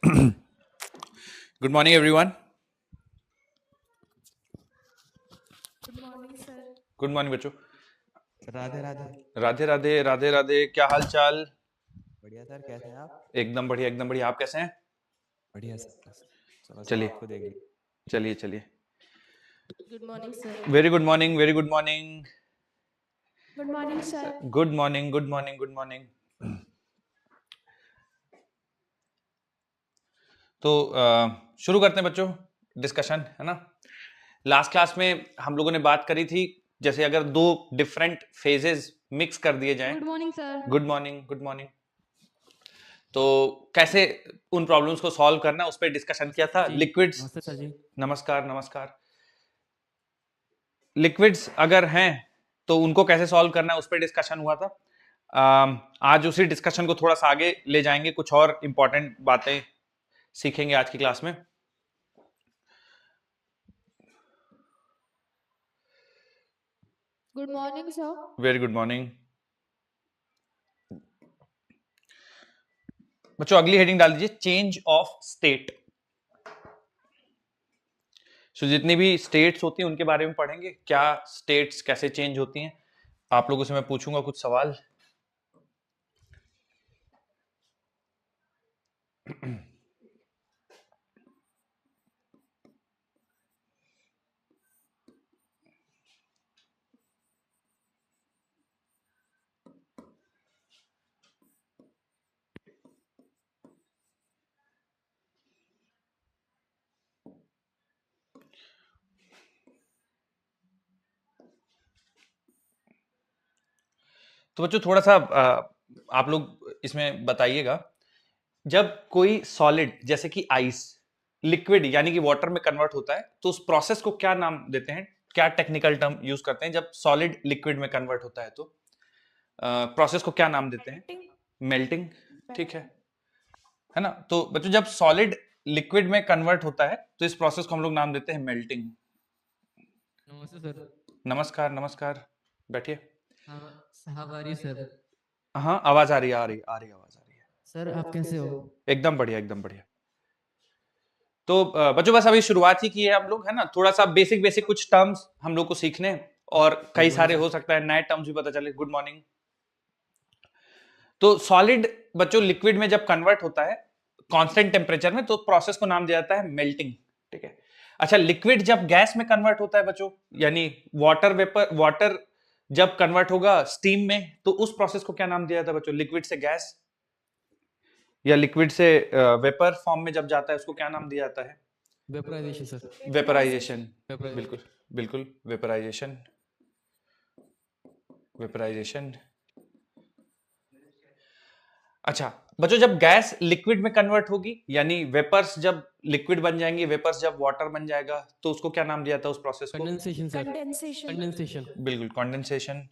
Good morning, everyone. Good morning sir. Good morning बच्चों। राधे राधे। राधे राधे राधे राधे। क्या हाल चाल? बढ़िया सर, कैसे हैं आप? एकदम बढ़िया, एकदम बढ़िया। आप कैसे हैं? बढ़िया सर। चलो चलिए। आपको देख ली। चलिए चलिए। Good morning sir. Very good morning, very good morning. Good morning sir. Good morning, good morning, good morning. तो शुरू करते हैं बच्चों, डिस्कशन, है ना। लास्ट क्लास में हम लोगों ने बात करी थी, जैसे अगर दो डिफरेंट फेजेस मिक्स कर दिए जाएं। Good morning sir. Good morning, good morning. तो कैसे उन प्रॉब्लम्स को सॉल्व करना, उस पर डिस्कशन किया था। लिक्विड्स। नमस्ते सर जी। नमस्कार नमस्कार। लिक्विड्स अगर हैं तो उनको कैसे सॉल्व करना है, उस पर डिस्कशन हुआ था। आज उसी डिस्कशन को थोड़ा सा आगे ले जाएंगे, कुछ और इंपॉर्टेंट बातें सीखेंगे आज की क्लास में। Good morning sir. Very good morning बच्चों। अगली हेडिंग डाल दीजिए, चेंज ऑफ स्टेट। सो जितनी भी स्टेट्स होती हैं उनके बारे में पढ़ेंगे, क्या स्टेट्स कैसे चेंज होती हैं। आप लोगों से मैं पूछूंगा कुछ सवाल। तो बच्चों थोड़ा सा आप लोग इसमें बताइएगा, जब कोई सॉलिड जैसे कि आइस लिक्विड यानी कि वाटर में कन्वर्ट होता है तो उस प्रोसेस को क्या नाम देते हैं, क्या टेक्निकल टर्म यूज करते हैं जब सॉलिड लिक्विड में कन्वर्ट होता है तो प्रोसेस को क्या नाम देते हैं? मेल्टिंग। ठीक है ना। तो बच्चों जब सॉलिड लिक्विड में कन्वर्ट होता है तो इस प्रोसेस को हम लोग नाम देते हैं मेल्टिंग। नमस्ते सर। नमस्कार नमस्कार, बैठिए। हमारी सर। हाँ आवाज आ रही है, आ रही आवाज आ रही है। सर आप कैसे हो? एकदम बढ़िया, एकदम बढ़िया। तो बच्चों बस अभी शुरुआत ही की है हम लोग, है ना। थोड़ा सा बेसिक बेसिक कुछ टर्म्स हम लोग को सीखने हैं, और कई सारे हो सकता है नए टर्म्स भी पता चले। Good morning. तो सॉलिड बच्चों लिक्विड में जब कन्वर्ट होता है कांस्टेंट टेम्परेचर में, तो प्रोसेस को नाम दिया जाता है मेल्टिंग। ठीक है। अच्छा, लिक्विड जब गैस में कन्वर्ट होता है बच्चों, यानी वाटर वेपर, वाटर जब कन्वर्ट होगा स्टीम में, तो उस प्रोसेस को क्या नाम दिया जाता है बच्चों? लिक्विड से गैस या लिक्विड से वेपर फॉर्म में जब जाता है उसको क्या नाम दिया जाता है? Vaporisation sir. वेपराइजेशन। बिल्कुल बिल्कुल, वेपराइजेशन, वेपराइजेशन। अच्छा बच्चों, जब गैस लिक्विड में कन्वर्ट होगी यानी वेपर्स जब लिक्विड बन जाएंगे, वेपर्स जब वाटर बन जाएगा, तो उसको क्या नाम दिया था उस प्रोसेस को? Condensation sir. कंडेंसेशन। कंडेंसेशन। बिल्कुल, कंडेंसेशन।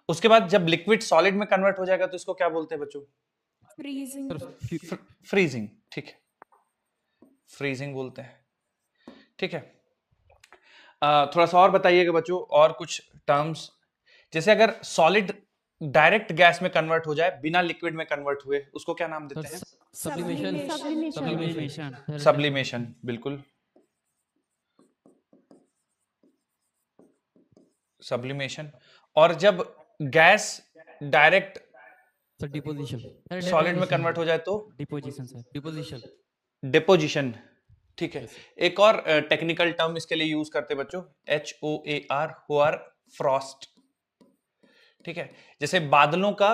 उसके बाद जब लिक्विड सॉलिड में कन्वर्ट हो जाएगा तो इसको क्या बोलते हैं बच्चों? फ्रीजिंग। फ्रीजिंग। ठीक है, फ्रीजिंग बोलते हैं। ठीक है। थोड़ा सा और बताइएगा बच्चों, और कुछ टर्म्स, जैसे अगर सॉलिड डायरेक्ट गैस में कन्वर्ट हो जाए बिना लिक्विड में कन्वर्ट हुए, उसको क्या नाम देते हैं? सब्लिमेशन। सब्लिमेशन। सब्लिमेशन, बिल्कुल, सब्लिमेशन। और जब gas direct sir deposition. Solid में कन्वर्ट हो जाए तो? Deposition sir. डिपोजिशन। डिपोजिशन। ठीक है। Yes. एक और टेक्निकल टर्म इसके लिए यूज करते बच्चों, HOAR, होआर फ्रॉस्ट। ठीक है। जैसे बादलों का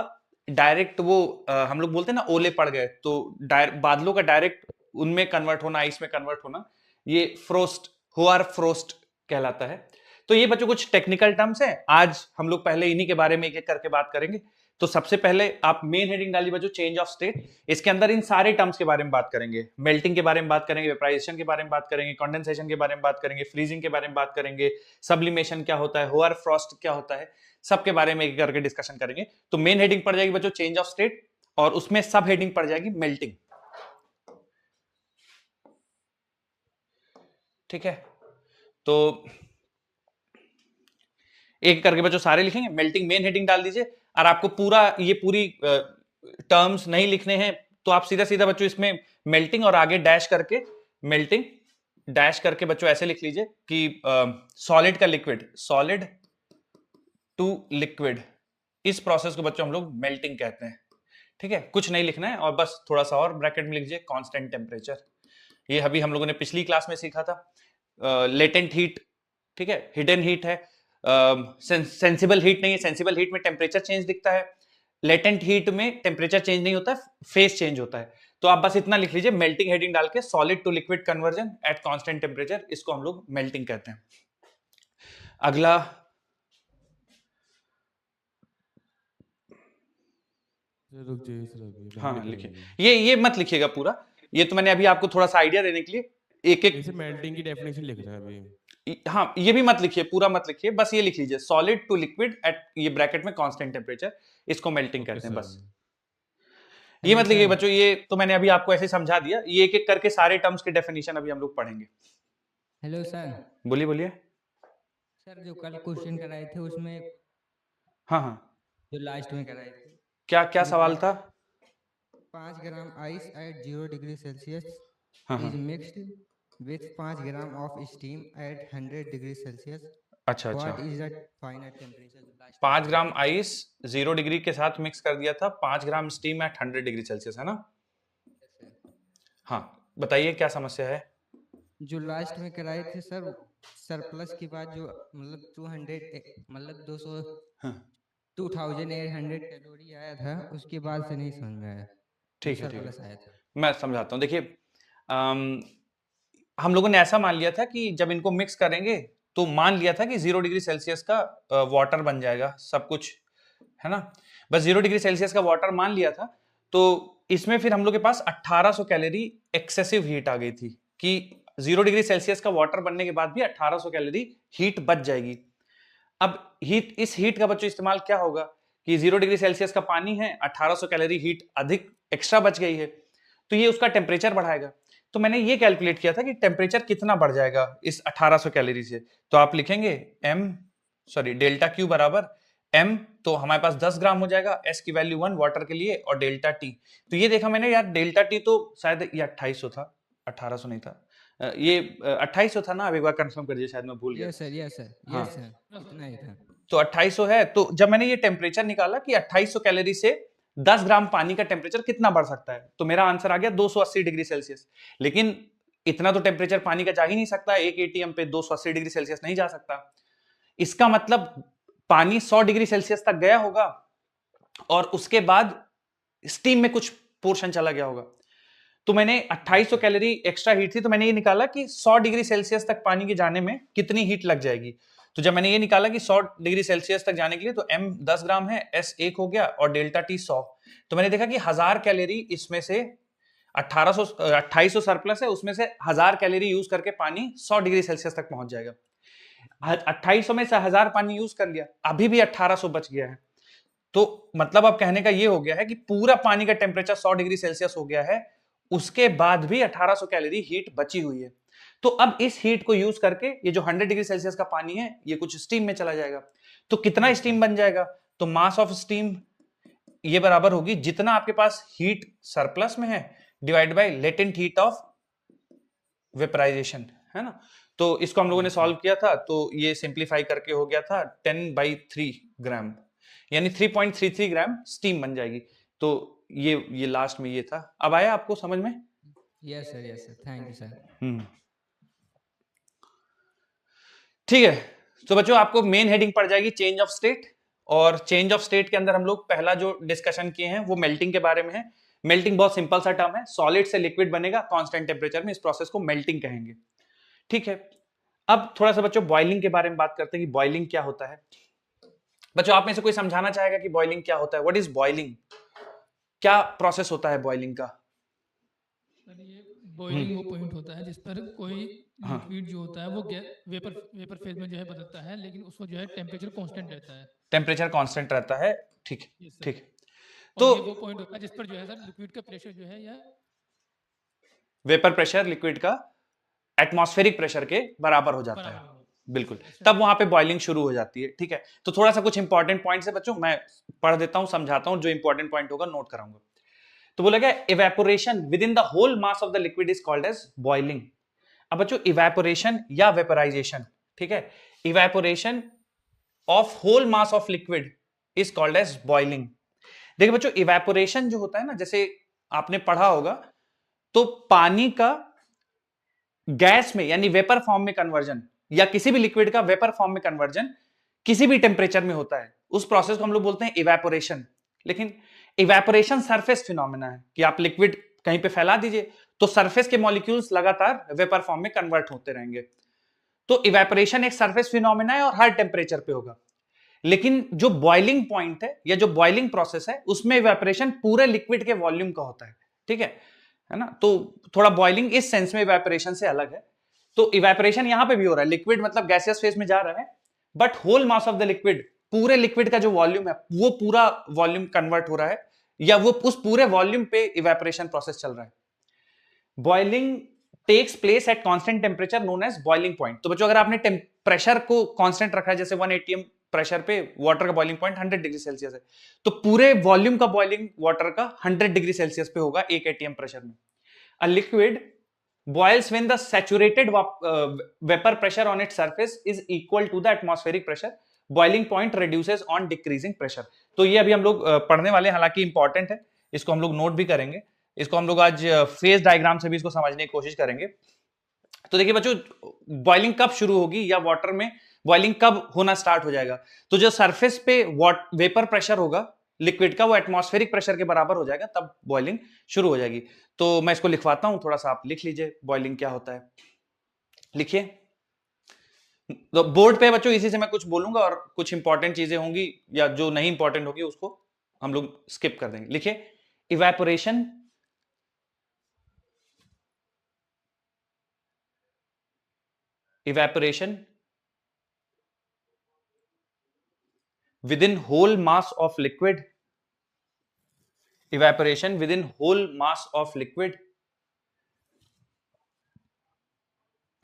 डायरेक्ट वो हम लोग बोलते हैं ना, ओले पड़ गए, तो बादलों का डायरेक्ट उनमें कन्वर्ट होना, आइस में कन्वर्ट होना, ये फ्रोस्ट, होआर फ्रोस्ट कहलाता है। तो ये बच्चों कुछ टेक्निकल टर्म्स हैं, आज हम लोग पहले इन्हीं के बारे में एक एक करके बात करेंगे। तो सबसे पहले आप मेन हेडिंग डालिए बच्चों, चेंज ऑफ स्टेट। इसके अंदर इन सारे टर्म्स के बारे में बात करेंगे, मेल्टिंग के बारे में बात करेंगे, वेपराइजेशन के बारे में बात करेंगे, कंडेंसेशन के बारे में बात करेंगे, फ्रीजिंग के बारे में बात करेंगे, सब्लिमेशन क्या होता है, होआर फ्रॉस्ट क्या होता है, सबके बारे में एक करके डिस्कशन करेंगे। तो मेन हेडिंग पड़ जाएगी बच्चों चेंज ऑफ स्टेट, और उसमें सब हेडिंग पड़ जाएगी मेल्टिंग। ठीक है। तो एक करके बच्चों सारे लिखेंगे, मेल्टिंग मेन हेडिंग डाल दीजिए, और आपको पूरा ये पूरी टर्म्स नहीं लिखने हैं तो आप सीधा सीधा बच्चों इसमें मेल्टिंग और आगे डैश करके मेल्टिंग डैश करके बच्चों ऐसे लिख लीजिए कि सॉलिड का लिक्विड, सॉलिड टू लिक्विड, इस प्रोसेस को बच्चों हम लोग मेल्टिंग कहते हैं। ठीक है, कुछ नहीं लिखना है और बस थोड़ा सा और ब्रैकेट में लिख लीजिए कांस्टेंट टेम्परेचर। ये अभी हम लोगों ने पिछली क्लास में सीखा था। लेटेंट हीट, ठीक है, हिडन हीट है, सेंसिबल हीट नहीं है। सेंसिबल हीट में टेम्परेचर चेंज दिखता है, लेटेंट हीट में टेम्परेचर चेंज नहीं होता है, फेस चेंज होता है। तो आप बस इतना लिख लीजिए, मेल्टिंग हेडिंग डाल के solid to liquid conversion at constant temperature, इसको हम लोग मेल्टिंग कहते हैं। अगला रुक जाइए सर, अभी हाँ bandit लिखिए, करेंगे। ये मत लिखिएगा पूरा, ये तो मैंने अभी आपको थोड़ा सा आइडिया देने के लिए एक एक, जैसे मेल्टिंग की डेफिनेशन लिख रहे हैं अभी। हाँ ये भी मत लिखिए, पूरा मत लिखिए, बस ये लिख लीजिए सॉलिड टू लिक्विड एट ये ब्रैकेट में कांस्टेंट टेम्परेचर, इसको मेल्टिंग ओके कहते हैं। सर। बस ये मत लिखिए बच्चों, ये तो मैंने अभी आपको ऐसे समझा दिया, ये एक एक करके सारे टर्म्स के डेफिनेशन अभी हम लोग पढ़ेंगे। Hello sir. बोलिए बोलिए। सर जो कल क्वेश्चन कराए थे उसमें हाँ हाँ, जो लास्ट में कराए थे, क्या क्या सवाल था? 5 ग्राम ice at 0 degree Celsius हाँ is हाँ, mixed with 5 gram of steam at 100 degree Celsius. अच्छा अच्छा, What is the final temperature? 5 gram ice 0 degree के साथ मिक्स कर दिया था, 5 ग्राम स्टीम एट 100 डिग्री सेल्सियस, है ना? हाँ बताइए क्या समस्या है? जो लास्ट में कराए थे सर, सरप्लस के बाद जो मतलब 200 मतलब 200 हाँ, 2800 कैलोरी आया था, उसके बाद से नहीं समझ में आया। ठीक है ठीक सरप्लस है, आया था। मैं समझाता हूँ। देखिए हम लोगों ने ऐसा मान लिया था कि जब इनको मिक्स करेंगे तो मान लिया था कि 0 डिग्री सेल्सियस का वाटर बन जाएगा सब कुछ, है ना? बस 0 डिग्री सेल्सियस का वाटर मान लिया था, तो इसमें फिर हम लोग के पास 1800 कैलोरी एक्सेसिव हीट आ गई थी कि 0 डिग्री सेल्सियस का वाटर बनने के बाद भी 1800 कैलोरी हीट बच जाएगी। अब हीट, इस हीट का बच्चों इस्तेमाल क्या होगा कि 0 डिग्री सेल्सियस का पानी है, 1800 कैलोरी हीट अधिक एक्स्ट्रा बच गई है, तो ये उसका टेम्परेचर बढ़ाएगा। तो मैंने ये कैलकुलेट किया था कि टेम्परेचर कितना बढ़ जाएगा इस 1800 कैलोरी से, तो आप लिखेंगे डेल्टा क्यू बराबर m, तो हमारे पास 10 ग्राम हो जाएगा, s की वैल्यू 1 वाटर के लिए, और डेल्टा t, तो ये देखा मैंने यार, डेल्टा t तो शायद ये 2800 था, 1800 नहीं था, ये 2800 था ना? अब एक बार कंफर्म कर दीजिए, शायद मैं भूल गया। यस सर, यस सर, हाँ। यस सर, इतना ही था। तो 2800 है, तो जब मैंने ये टेम्परेचर निकाला कि 2800 कैलोरी से 10 ग्राम पानी का टेम्परेचर कितना बढ़ सकता है, तो मेरा आंसर आ गया 280 डिग्री सेल्सियस। लेकिन इतना तो टेम्परेचर पानी का जा ही नहीं सकता, एक एटीएम पे 280 डिग्री सेल्सियस नहीं जा सकता। इसका मतलब पानी 100 डिग्री सेल्सियस तक गया होगा और उसके बाद स्टीम में कुछ पोर्शन चला गया होगा। तो मैंने 2800 कैलोरी एक्स्ट्रा हीट थी, तो मैंने ये निकाला कि 100 डिग्री सेल्सियस तक पानी के जाने में कितनी हीट लग जाएगी। तो जब मैंने ये निकाला कि 100 डिग्री सेल्सियस तक जाने के लिए, तो m 10 ग्राम है, s 1 हो गया, और डेल्टा t 100। तो मैंने देखा कि 1000 कैलोरी इसमें से 2800 सरप्लस है, उसमें से 1000 कैलोरी यूज करके पानी 100 डिग्री सेल्सियस तक पहुंच जाएगा। 2800 में से 1000 पानी यूज कर लिया, अभी भी 1800 बच गया है। तो मतलब अब कहने का ये हो गया है कि पूरा पानी का टेम्परेचर 100 डिग्री सेल्सियस हो गया है, उसके बाद भी 1800 कैलोरी हीट बची हुई है। तो अब इस हीट को यूज करके ये जो 100 डिग्री सेल्सियस का पानी है, ये कुछ स्टीम में चला जाएगा। तो कितना स्टीम बन जाएगा? तो मास ऑफ स्टीम ये बराबर होगी जितना आपके पास हीट सरप्लस में है divide by latent heat of vaporisation, है ना? तो इसको हम लोगों ने सॉल्व किया था, तो ये सिंप्लीफाई करके हो गया था 10/3 ग्राम, यानी 3.33 ग्राम स्टीम बन जाएगी। तो ये लास्ट में ये था। अब आया आपको समझ में? Yes sir, thank you sir. ठीक है, तो बच्चों आपको मेन हेडिंग पड़ जाएगी चेंज ऑफ स्टेट, और चेंज ऑफ स्टेट के अंदर हम लोग पहला जो डिस्कशन किए हैं वो मेल्टिंग के बारे में है। मेल्टिंग बहुत सिंपल सा टर्म है, सॉलिड से लिक्विड बनेगा कांस्टेंट टेम्परेचर में, इस प्रोसेस को मेल्टिंग कहेंगे। ठीक है, अब थोड़ा सा बच्चों बॉइलिंग के बारे में बात करते हैं कि बॉइलिंग क्या होता है। बच्चों आप में से कोई समझाना चाहेगा कि बॉइलिंग क्या होता है? What is boiling? क्या प्रोसेस होता है बॉइलिंग का? सर ये बॉइलिंग वो पॉइंट होता है जिस पर कोई हाँ। लिक्विड जो होता है वो वेपर फेज में जो है बदलता है, लेकिन उसको जो है टेम्परेचर कांस्टेंट रहता है। टेम्परेचर कांस्टेंट रहता है, ठीक है, Yes, sir. ठीक है। तो तो ये वो पॉइंट होता है जिस पर जो है सर लिक्विड का प्रेशर जो है या वेपर प्रेशर लिक्विड का एटमॉस्फेरिक प्रेशर के बराबर हो जाता बराबर है। हो। बिल्कुल, तब वहां पे बॉइलिंग शुरू हो जाती है। ठीक है, तो थोड़ा सा कुछ इंपॉर्टेंट पॉइंट्स है बच्चों, मैं पढ़ देता हूं, समझाता हूं, जो इंपॉर्टेंट पॉइंट होगा नोट कराऊंगा। तो बोला गया evaporation within the whole mass of the liquid is called as boiling. अब बच्चों इवेपोरेशन या वेपराइजेशन, ठीक है, evaporation of whole mass of liquid is called as boiling. देखिए बच्चों इवेपोरेशन जो होता है ना, जैसे आपने पढ़ा होगा, तो पानी का गैस में यानी वेपर फॉर्म में कन्वर्जन या किसी भी लिक्विड का वेपर फॉर्म में कन्वर्जन किसी भी टेम्परेचर में होता है, उस प्रोसेस को हम लोग बोलते हैं इवेपोरेशन। लेकिन इवेपोरेशन सरफेस फिनोमेना है कि आप लिक्विड कहीं पे फैला दीजिए तो सरफेस के मॉलिक्यूल्स लगातार वेपर फॉर्म में कन्वर्ट होते रहेंगे। तो इवेपोरेशन एक सरफेस फिनोमेना है और हर टेम्परेचर पे होगा। लेकिन जो बॉइलिंग पॉइंट है या जो बॉइलिंग प्रोसेस है, उसमें इवेपोरेशन पूरे लिक्विड के वॉल्यूम का होता है। ठीक है ना, तो थोड़ा बॉइलिंग इस सेंस में इवेपोरेशन से अलग है। तो इवेपोरेशन यहां पे भी हो रहा है, लिक्विड मतलब गैसियस फेज में जा रहा है, but whole mass of the liquid, पूरे लिक्विड का जो वॉल्यूम है वो पूरा वॉल्यूम कन्वर्ट हो रहा है, या वो उस पूरे वॉल्यूम पे इवेपोरेशन प्रोसेस चल रहा है। Boiling takes place at constant temperature known as boiling point. तो बच्चों अगर आपने प्रेशर को कांस्टेंट रखा है, जैसे 1 atm प्रेशर पे वाटर का बॉइलिंग पॉइंट 100 डिग्री सेल्सियस है, तो पूरे वॉल्यूम का बॉइलिंग वाटर का 100 डिग्री सेल्सियस पे होगा 1 atm प्रेशर में। A liquid boils when the saturated vapor pressure on its surface is equal to the atmospheric pressure. Boiling point reduces on decreasing pressure. तो ये अभी हम लोग पढ़ने वाले हैं, हालांकि इंपॉर्टेंट है, इसको हम लोग नोट भी करेंगे, इसको हम लोग आज फेज डायग्राम से भी इसको समझने की कोशिश करेंगे। तो देखिए बच्चों, बॉइलिंग कब शुरू होगी या वाटर में बॉइलिंग कब होना स्टार्ट हो जाएगा, तो जो सरफेस पे वेपर प्रेशर होगा लिक्विड का वो एटमॉस्फेरिक प्रेशर के बराबर हो जाएगा, तब बॉइलिंग शुरू हो जाएगी। तो मैं इसको लिखवाता हूं, थोड़ा सा आप लिख लीजिए बॉइलिंग क्या होता है। लिखिए, तो बोर्ड पे बच्चों इसी से मैं कुछ बोलूंगा और कुछ इंपॉर्टेंट चीजें होंगी या जो नहीं इंपॉर्टेंट होगी उसको हम लोग स्किप कर देंगे। लिखिए, evaporation within whole mass of liquid, evaporation within whole mass of liquid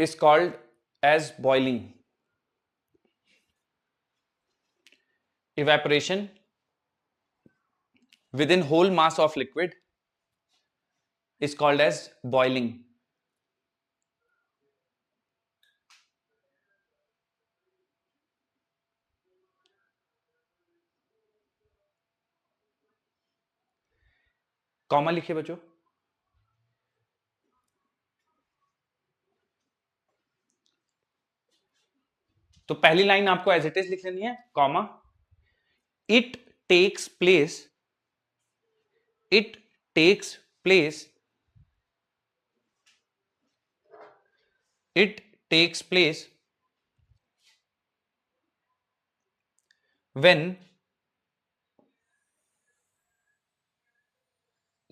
is called as boiling. Evaporation within whole mass of liquid is called as boiling. Comma लिखिए बच्चों। तो पहली लाइन आपको एज इट इज लिख लेनी है, comma, it takes place when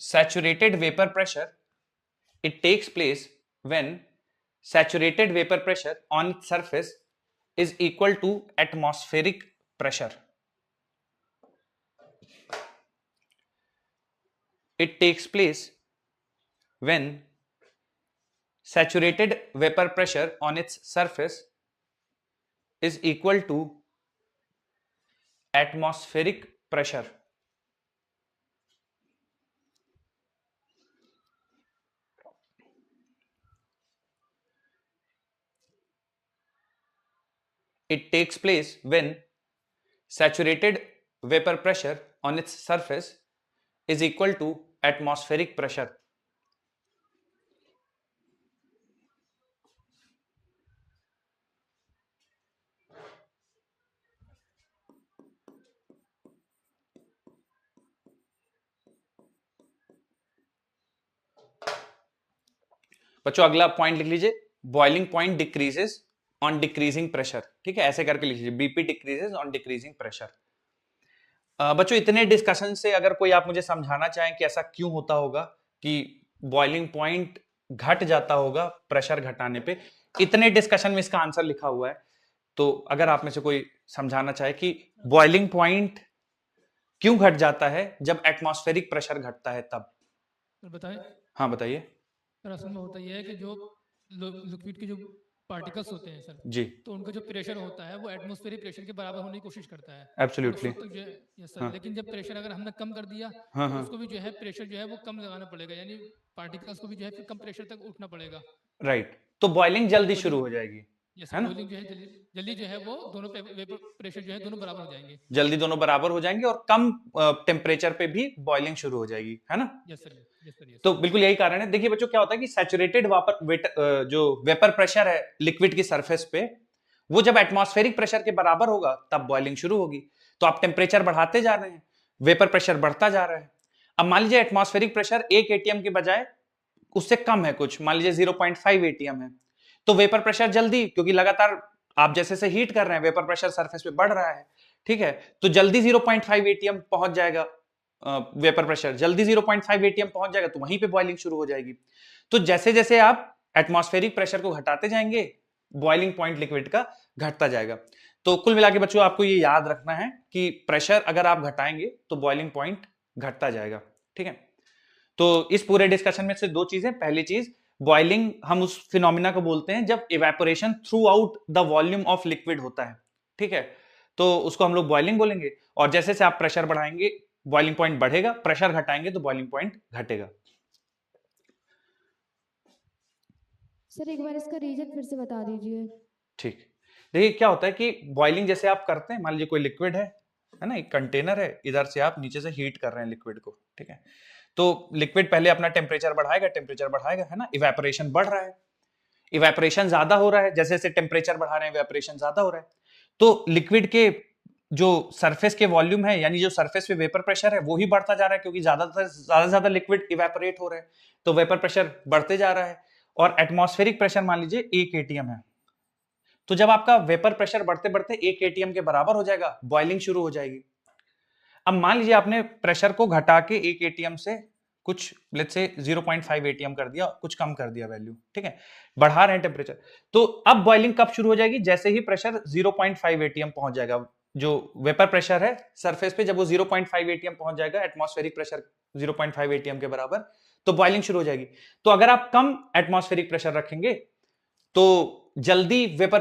saturated vapor pressure on its surface is equal to atmospheric pressure. It takes place when saturated vapor pressure on its surface is equal to atmospheric pressure. It takes place when saturated vapor pressure on its surface is equal to atmospheric pressure. बच्चों अगला point लिख लीजिए, boiling point decreases on decreasing pressure. ठीक है, ऐसे करके लिख लीजिए, BP decreases on decreasing pressure. बच्चों इतने डिस्कशन से अगर कोई आप मुझे समझाना चाहें कि ऐसा क्यों होता होगा कि बॉइलिंग पॉइंट घट जाता होगा प्रेशर घटाने पे, इतने डिस्कशन में इसका आंसर लिखा हुआ है, तो अगर आप में से कोई समझाना चाहे कि बॉइलिंग पॉइंट क्यों घट जाता है जब एटमॉस्फेरिक प्रेशर घटता है तब। सर बताएं। हाँ बताइए। सर असल में होता यह है कि जो लिक्विड की जो पार्टिकल्स होते हैं सर, जी तो उनका जो प्रेशर होता है वो एटमॉस्फेरिक प्रेशर के बराबर होने की कोशिश करता है। एब्सोल्युटली। उस वक्त जो है यस सर, हाँ लेकिन जब प्रेशर अगर हमने कम कर दिया हाँ तो हाँ उसको भी जो है प्रेशर जो है वो कम लगाना पड़ेगा, यानी पार्टिकल्स को भी जो है फिर कम प्रेशर तक उठना पड़ेगा। राइट, तो बॉइलिंग जल्दी शुरू बॉइलिंग हो जाएगी, यस है सर, ना? बॉइलिंग जो है जल्दी जल्दी जो है वो दोनों वेपर प्रेशर जो है दोनों बराबर हो जाएंगे। जल्दी दोनों बराबर हो जाएंगे और कम टेम्परेचर पे भी बॉइलिंग शुरू हो जाएगी, है ना? Yes sir, yes sir, yes. तो बिल्कुल यही कारण है। देखिए बच्चों, क्या होता है कि सैचुरेटेड वापर जो वेपर प्रेशर है लिक्विड की सरफेस पे, वो जब एटमॉस्फेरिक प्रेशर के बराबर होगा तब बॉइलिंग शुरू होगी। तो आप टेम्परेचर बढ़ाते जा रहे हैं, वेपर प्रेशर बढ़ता जा रहा है। अब मान लीजिए एटमॉस्फेरिक प्रेशर 1 एटीएम के बजाय उससे कम है, कुछ मान लीजिए 0.5 एटीएम है, तो वेपर प्रेशर जल्दी, क्योंकि लगातार आप जैसे से हीट कर रहे हैं, वेपर प्रेशर सरफेस पे बढ़ रहा है, ठीक है, तो जल्दी 0.5 एटीएम पहुंच जाएगा। वेपर प्रेशर जल्दी 0.5 एटीएम पहुंच जाएगा तो वहीं पे बॉइलिंग शुरू हो जाएगी। तो जैसे जैसे आप एटमॉस्फेरिक प्रेशर को घटाते जाएंगे, बॉइलिंग पॉइंट लिक्विड का घटता जाएगा। तो कुल मिला के बच्चों आपको ये याद रखना है कि प्रेशर अगर आप घटाएंगे तो बॉइलिंग पॉइंट घटता जाएगा, ठीक है। तो इस पूरे डिस्कशन में से दो चीजें, पहली चीज बॉइलिंग हम उस फिनोमिना को बोलते हैं जब evaporation through out the volume of liquid होता है, ठीक है, तो उसको हम लोग बॉइलिंग बोलेंगे। और जैसे से आप प्रेशर बढ़ाएंगे बॉइलिंग पॉइंट बढ़ेगा, प्रेशर घटाएंगे तो बॉइलिंग पॉइंट घटेगा। सर एक बार इसका रीजन फिर से बता दीजिए। ठीक, देखिए क्या होता है कि बॉइलिंग जैसे आप करते हैं, मान लीजिए कोई लिक्विड है ना, एक कंटेनर है, इधर से आप नीचे से हीट कर रहे हैं लिक्विड को, ठीक है, तो लिक्विड पहले अपना टेम्परेचर बढ़ाएगा, है ना, इवेपोरेशन बढ़ रहा है, इवेपोरेशन ज्यादा हो रहा है, जैसे जैसे टेम्परेचर बढ़ा रहे हैं इवेपोरेशन ज्यादा हो रहा है, तो लिक्विड के जो सरफेस के वॉल्यूम है, यानी जो सरफेस पे वेपर प्रेशर है वो ही बढ़ता जा रहा है, क्योंकि ज्यादा लिक्विड इवेपोरेट हो रहा है, तो वेपर प्रेशर बढ़ते जा रहा है। और एटमॉस्फेरिक प्रेशर मान लीजिए 1 एटीएम है, तो जब आपका वेपर प्रेशर बढ़ते बढ़ते 1 एटीएम के बराबर हो जाएगा, बॉइलिंग शुरू हो जाएगी। अब मान लीजिए आपने प्रेशर को घटा के 1 एटीएम से कुछ लेट्स से 0.5 एटीएम कर दिया, कुछ कम कर दिया वैल्यू, ठीक है, बढ़ा रहे हैं टेम्परेचर, तो अब बॉइलिंग कब शुरू हो जाएगी? जैसे ही प्रेशर 0.5 एटीएम पहुंच जाएगा, जो वेपर प्रेशर है सरफेस पे, जब वो 0.5 एटीएम पहुंच जाएगा, एटमॉस्फेरिक प्रेशर 0.5 एटीएम के बराबर, तो बॉइलिंग शुरू हो जाएगी। तो अगर आप कम एटमॉस्फेरिक प्रेशर रखेंगे तो जल्दी वेपर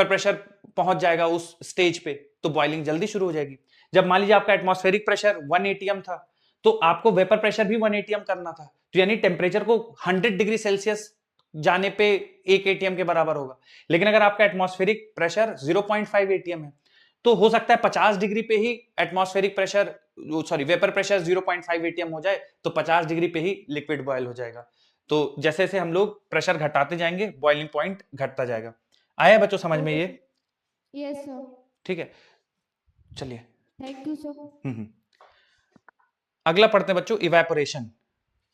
प्रेशर पहुंच जाएगा उस स्टेज पे, तो बॉइलिंग जल्दी शुरू हो जाएगी। जब मान लीजिए आपका एटमॉस्फेरिक प्रेशर 1 एटीएम था, तो आपको वेपर प्रेशर भी 1 एटीएम करना था, तो यानी टेम्परेचर को 100 डिग्री सेल्सियस जाने पे 1 एटीएम के बराबर होगा। लेकिन अगर आपका एटमॉस्फेरिक प्रेशर 0.5 एटीएम है, तो हो सकता है 50 डिग्री पे ही atmospheric pressure vapour pressure 0.5 ATM हो जाए, तो 50 डिग्री पे ही लिक्विड बॉयल हो जाएगा। तो जैसे जैसे हम लोग प्रेशर घटाते जाएंगे, बॉइलिंग पॉइंट घटता जाएगा। आया बच्चों समझ में ये? Yes sir. ठीक है, चलिए थैंक यू सर। अगला पढ़ते हैं बच्चों, इवेपोरेशन।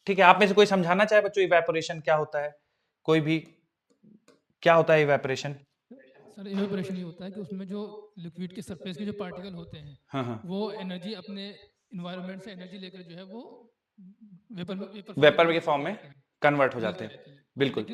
ठीक है, आप में से कोई समझाना चाहे बच्चों इवेपोरेशन क्या होता है? कोई भी, क्या होता है इवेपोरेशन? सर इवेपोरेशन ये होता है कि उसमें जो लिक्विड के सरफेस के जो पार्टिकल होते हैं, हाँ, वो एनर्जी अपने इन्वायरमेंट से एनर्जी लेकर जो है वो वेपर के फॉर्म में कन्वर्ट हो जाते हैं, बिल्कुल।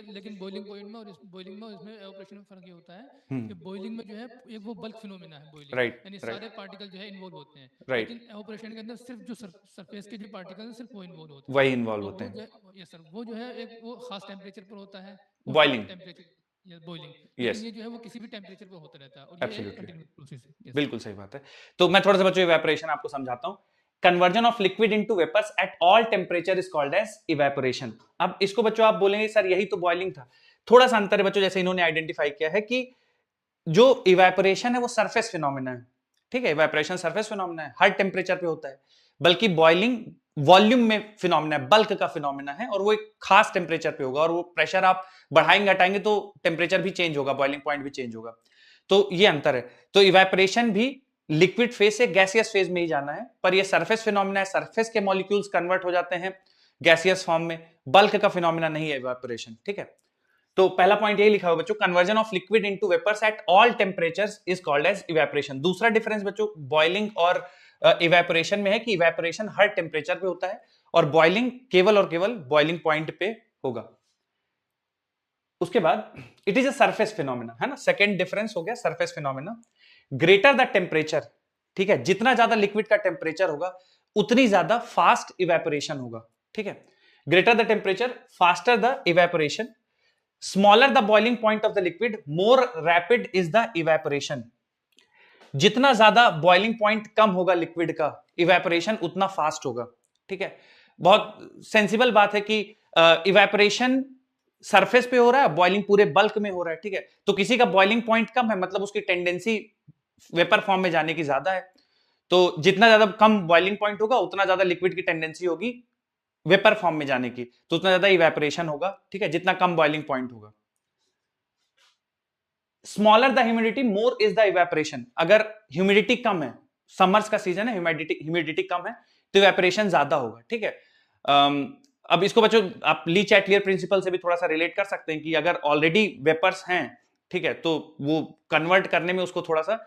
लेकिन बॉइलिंग पॉइंट में और बॉइलिंग में इसमें एवापोरेशन में फर्क ये होता है कि बॉइलिंग में जो है एक वो बल्क फिनोमेना है बॉइलिंग, राइट, यानी सारे पार्टिकल जो है इन्वॉल्व होते हैं, राइट, लेकिन एवापोरेशन के अंदर सिर्फ जो सरफेस के जो पार्टिकल हैं सिर्फ वो इन्वॉल्व होते हैं, वही इन्वॉल्व होते हैं। यस सर, वो जो है एक वो खास टेम्परेचर पर होता है, बॉइलिंग, टेम्परेचर बॉइलिंग, यस, ये जो है वो किसी भी टेम्परेचर पे होता रहता है और ये एक कंटीन्यूअस प्रोसेस है। बिल्कुल सही बात है। तो मैं थोड़ा सा बच्चों इवेपोरेशन आपको समझाता हूं। Conversion of liquid into vapours at all temperature is called as evaporation. अब इसको बच्चों आप बोलेंगे सर यही तो बॉइलिंग था। थोड़ा सा अंतर है बच्चों, जैसे इन्होंने आइडेंटिफाई किया है कि जो इवेपोरेशन है वो सरफेस फिनोमेना है, ठीक है, इवेपोरेशन सरफेस फिनोमेना है, हर टेम्परेचर पे होता है, बल्कि बॉइलिंग वॉल्यूम में फिनोमेना है, बल्क का फिनोमेना है, और वो एक खास टेम्परेचर पे होगा, और वो प्रेशर आप बढ़ाएंगे हटाएंगे तो टेम्परेचर भी चेंज होगा, बॉइलिंग पॉइंट भी चेंज होगा। तो ये अंतर है। तो इवेपोरेशन भी लिक्विड फेज से गैसियस फेज में ही जाना है, पर ये सरफेस फिनोमेना है, सरफेस के मॉलिक्यूल्स कन्वर्ट हो जाते हैं गैसियस फॉर्म में, बल्क का फिनोमेना नहीं है इवेपोरेशन, ठीक है। तो पहला पॉइंट यही लिखा हुआ बच्चों, conversion of liquid into vapours at all temperatures is called as evaporation. दूसरा डिफरेंस बच्चों बॉइलिंग और इवेपोरेशन में है कि इवेपोरेशन हर टेम्परेचर पे होता है और बॉइलिंग केवल और केवल बॉइलिंग पॉइंट पे होगा। उसके बाद it is a surface phenomena, है ना, सेकंड डिफरेंस हो गया surface phenomena. Greater the temperature, ठीक है, जितना ज्यादा लिक्विड का टेम्परेचर होगा उतनी ज्यादा फास्ट इवेपोरेशन होगा, ठीक है। Greater the temperature faster the evaporation, smaller the boiling point of the liquid more rapid is the evaporation. जितना ज्यादा बॉइलिंग पॉइंट कम होगा लिक्विड का, इवेपोरेशन उतना फास्ट होगा। ठीक है, बहुत सेंसिबल बात है कि इवेपोरेशन सरफेस पे हो रहा है, बॉइलिंग पूरे बल्क में हो रहा है। ठीक है, तो किसी का बॉइलिंग पॉइंट कम है, मतलब उसकी टेंडेंसी वेपर फॉर्म में जाने की ज्यादा है। तो जितना ज्यादा कम बॉइलिंग पॉइंट होगा, उतना ज्यादा लिक्विड की टेंडेंसी होगी वेपर फॉर्म में जाने की, तो उतना ज्यादा इवेपोरेशन होगा। ठीक है, जितना कम बॉइलिंग पॉइंट होगा। Smaller the humidity more is the evaporation. अगर ह्यूमिडिटी कम है, समर्स का सीजन है, ह्यूमिडिटी कम है, तो इवेपोरेशन ज्यादा होगा। ठीक है, अब इसको बच्चों आप ली चैटलियर प्रिंसिपल से भी थोड़ा सा रिलेट कर सकते हैं कि अगर ऑलरेडी वेपर्स हैं, ठीक है, तो वो कन्वर्ट करने में उसको थोड़ा सा,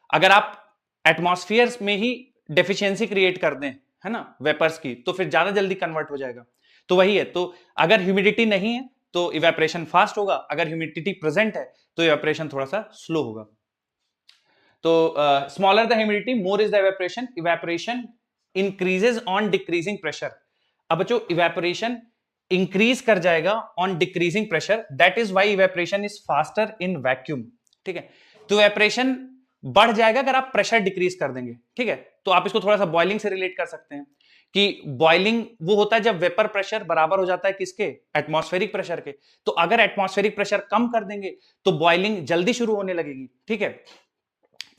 अगर आप एटमॉस्फेयर में ही डेफिशिएंसी क्रिएट कर दें, है ना, वेपर्स की, तो फिर ज्यादा जल्दी कन्वर्ट हो जाएगा। तो वही है, तो अगर ह्यूमिडिटी नहीं है तो इवेपोरेशन फास्ट होगा, अगर ह्यूमिडिटी प्रेजेंट है तो इवेपोरेशन थोड़ा सा स्लो होगा। तो smaller the humidity more is the evaporation. Evaporation increases on decreasing pressure. अब बच्चों इवेपोरेशन इंक्रीज कर जाएगा on decreasing pressure, that is why evaporation is faster in vacuum. ठीक है, तो इवेपोरेशन बढ़ जाएगा अगर आप प्रेशर डिक्रीज कर देंगे। ठीक है, तो आप इसको थोड़ा सा बॉइलिंग से रिलेट कर सकते हैं कि बॉइलिंग वो होता है जब वेपर प्रेशर बराबर हो जाता है किसके, एटमॉस्फेरिक प्रेशर के। तो अगर एटमॉस्फेरिक प्रेशर कम कर देंगे तो बॉइलिंग जल्दी शुरू होने लगेगी। ठीक है,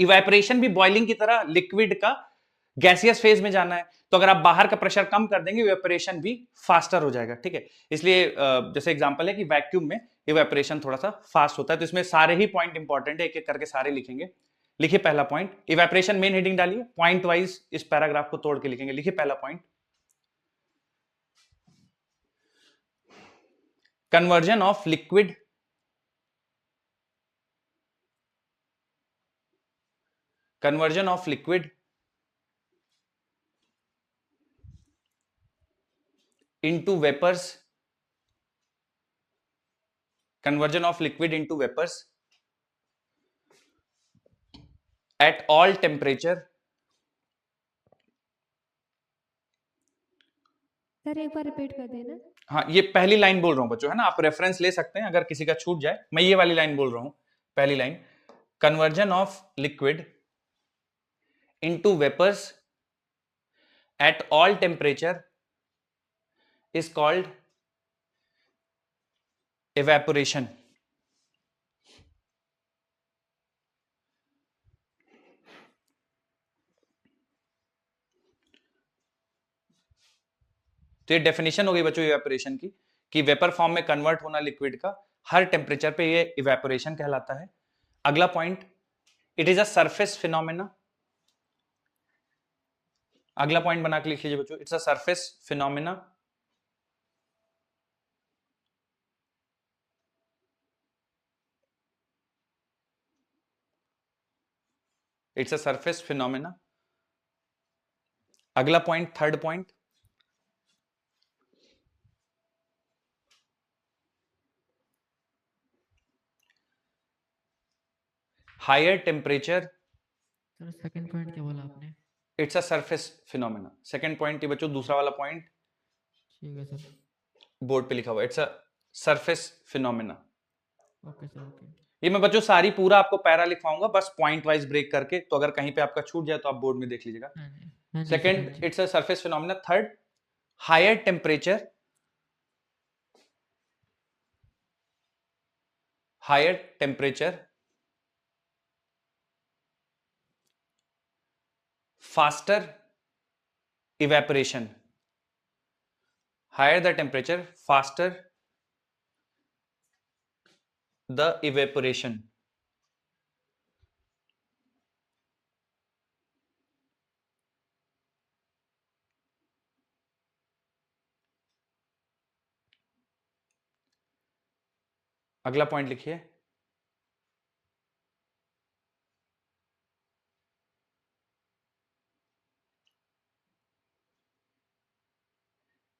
इवेपोरेशन भी बॉइलिंग की तरह लिक्विड का गैसियस फेज में जाना है, तो अगर आप बाहर का प्रेशर कम कर देंगे इवेपोरेशन भी फास्टर हो जाएगा। ठीक है, इसलिए जैसे एग्जांपल है कि वैक्यूम में इवेपोरेशन थोड़ा सा फास्ट होता है। तो इसमें सारे ही पॉइंट इंपॉर्टेंट है, एक एक करके सारे लिखेंगे। लिखिए पहला पॉइंट, इवेपोरेशन मेन हेडिंग डालिए, पॉइंट वाइज इस पैराग्राफ को तोड़ के लिखेंगे। लिखिए पहला point, conversion of liquid into vapors, conversion of liquid into vapors at all temperature। Sir एक बार रिपीट कर देना। हाँ, ये पहली लाइन बोल रहा हूं बच्चों, है ना, आप रेफरेंस ले सकते हैं अगर किसी का छूट जाए। मैं ये वाली लाइन बोल रहा हूं, पहली line, conversion of liquid into vapours at all temperature is called evaporation। तो ये डेफिनेशन हो गई बच्चों इवेपोरेशन की, कि वेपर फॉर्म में कन्वर्ट होना लिक्विड का हर टेम्परेचर पे, ये इवेपोरेशन कहलाता है। अगला point, it is a surface phenomena. अगला पॉइंट बना के लिख लीजिए बच्चों, it's a surface phenomena. It's a surface phenomena. अगला point, third point, higher temperature. Sir second point क्या बोला आपने? It's a surface phenomena. Second point ये बच्चों दूसरा वाला पॉइंट ठीक है सर। बोर्ड पे लिखा हुआ, it's a surface phenomena. Okay sir okay. ये मैं बच्चों सारी पूरा आपको पैरा लिखवाऊंगा, बस पॉइंट वाइज ब्रेक करके, तो अगर कहीं पे आपका छूट जाए तो आप बोर्ड में देख लीजिएगा। हाँ जी हाँ जी सर, हाँ सेकंड, जी। It's a surface phenomena. Third, higher temperature, higher temperature faster evaporation। higher the temperature, faster the evaporation। अगला पॉइंट लिखिए,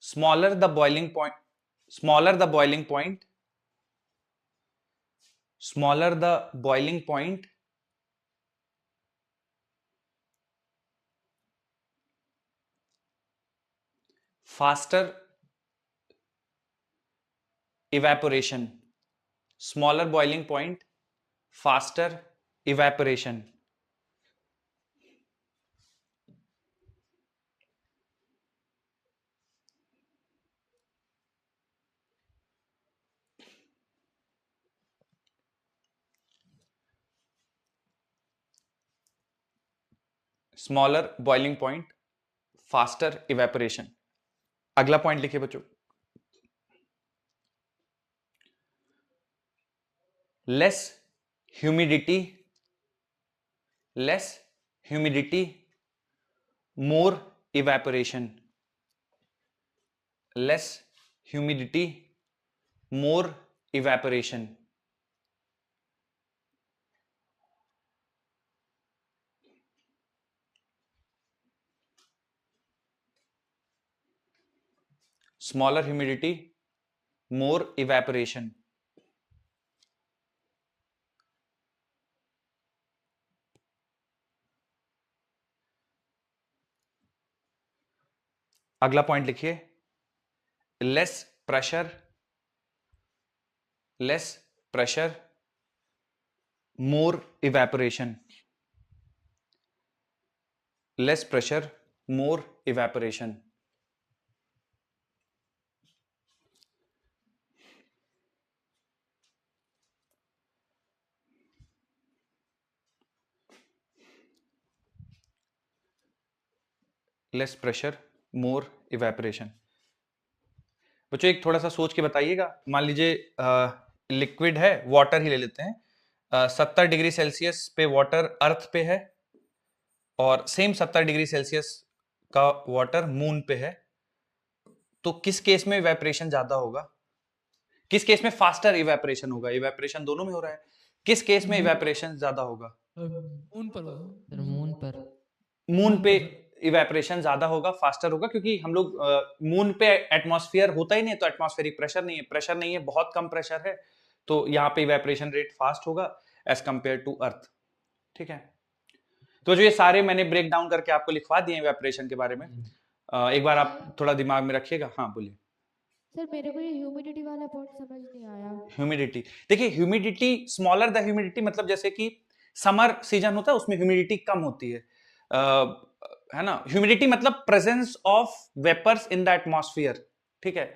smaller the boiling point, smaller the boiling point, smaller the boiling point, faster evaporation। Smaller boiling point, faster evaporation. Smaller boiling point, faster evaporation. अगला point लिखिए बच्चों, less humidity, मोर evaporation. Less humidity, मोर evaporation. Smaller humidity, मोर evaporation. अगला point लिखिए, less pressure, मोर evaporation. Less pressure, मोर evaporation. Less pressure, मोर evaporation. बच्चों एक थोड़ा सा सोच के बताइएगा, मान लीजिए लिक्विड है, वाटर ही ले लेते हैं, 70 डिग्री सेल्सियस पे वाटर अर्थ पे है और सेम 70 डिग्री सेल्सियस का वाटर मून पे है, तो किस केस में इवेपोरेशन ज्यादा होगा? किस केस में फास्टर इवेपोरेशन होगा? इवेपोरेशन दोनों में हो रहा है, किस केस में इवेपोरेशन ज्यादा होगा? मून पर होगा। सर मून पर। मून पे इवेपोरेशन ज्यादा होगा, फास्टर होगा, क्योंकि हम लोग मून पे एटमॉस्फेयर होता ही नहीं, तो एटमॉस्फेरिक प्रेशर नहीं है, बहुत कम प्रेशर है, तो यहाँ पे इवेपोरेशन रेट फास्ट होगा एज कंपेयर टू अर्थ। ठीक है, तो जो ये सारे मैंने ब्रेक डाउन करके आपको लिखवा दिए इवेपोरेशन के बारे में, एक बार आप थोड़ा दिमाग में रखिएगा। हाँ बोलिए। सर मेरे को ये ह्यूमिडिटी वाला पॉइंट समझ नहीं आया। ह्यूमिडिटी, देखिए ह्यूमिडिटी, स्मॉलर द ह्यूमिडिटी मतलब जैसे कि समर सीजन होता है उसमें ह्यूमिडिटी कम होती है, है ना। ह्यूमिडिटी मतलब presence of vapours in the atmosphere. ठीक है,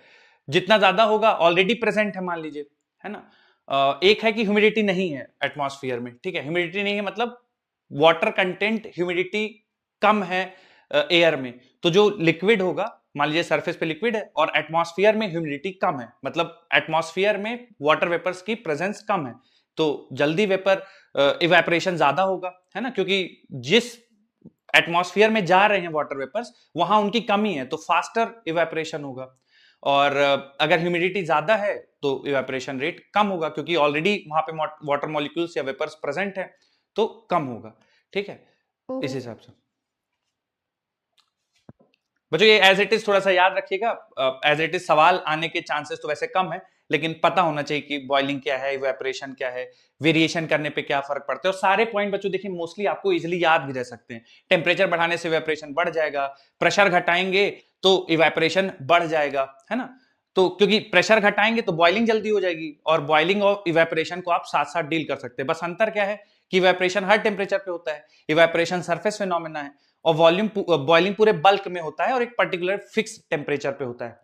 जितना ज्यादा होगा, ऑलरेडी प्रेजेंट है मान लीजिए, है ना। एक है कि ह्यूमिडिटी नहीं है एटमॉस्फेयर में। ठीक है, ह्यूमिडिटी नहीं है मतलब वाटर कंटेंट, ह्यूमिडिटी कम है एयर में, तो जो लिक्विड होगा, मान लीजिए सरफेस पे लिक्विड है और एटमॉस्फेयर में ह्यूमिडिटी कम है, मतलब एटमॉस्फेयर में वाटर वेपर्स की प्रेजेंस कम है, तो जल्दी वेपर इवेपोरेशन ज्यादा होगा, है ना, क्योंकि जिस एटमॉस्फेयर में जा रहे हैं वाटर वेपर्स वहां उनकी कमी है, तो फास्टर इवेपोरेशन होगा। और अगर ह्यूमिडिटी ज्यादा है तो इवेपोरेशन रेट कम होगा, क्योंकि ऑलरेडी वहां पे वाटर मॉलिक्यूल्स या वेपर्स प्रेजेंट है, तो कम होगा। ठीक है, इस हिसाब से बच्चों ये एज इट इज थोड़ा सा याद रखिएगा। एज इट इज सवाल आने के चांसेस तो वैसे कम है, लेकिन पता होना चाहिए कि बॉइलिंग क्या है, इवेपोरेशन क्या है, वेरिएशन करने पे क्या फर्क पड़ता है। और सारे पॉइंट बच्चों देखिए मोस्टली आपको इजीली याद भी रह सकते हैं। टेम्परेचर बढ़ाने से इवेपोरेशन बढ़ जाएगा, प्रेशर घटाएंगे तो इवेपोरेशन बढ़ जाएगा, है ना। तो क्योंकि प्रेशर घटाएंगे तो बॉइलिंग जल्दी हो जाएगी, और बॉइलिंग और इवेपोरेशन को आप साथ साथ डील कर सकते हैं। बस अंतर क्या है कि इवेपोरेशन हर टेम्परेचर पे होता है, इवेपोरेशन सरफेस फिनोमेना है, और वॉल्यूम बॉइलिंग पूरे बल्क में होता है और एक पर्टिकुलर फिक्स टेम्परेचर पे होता है।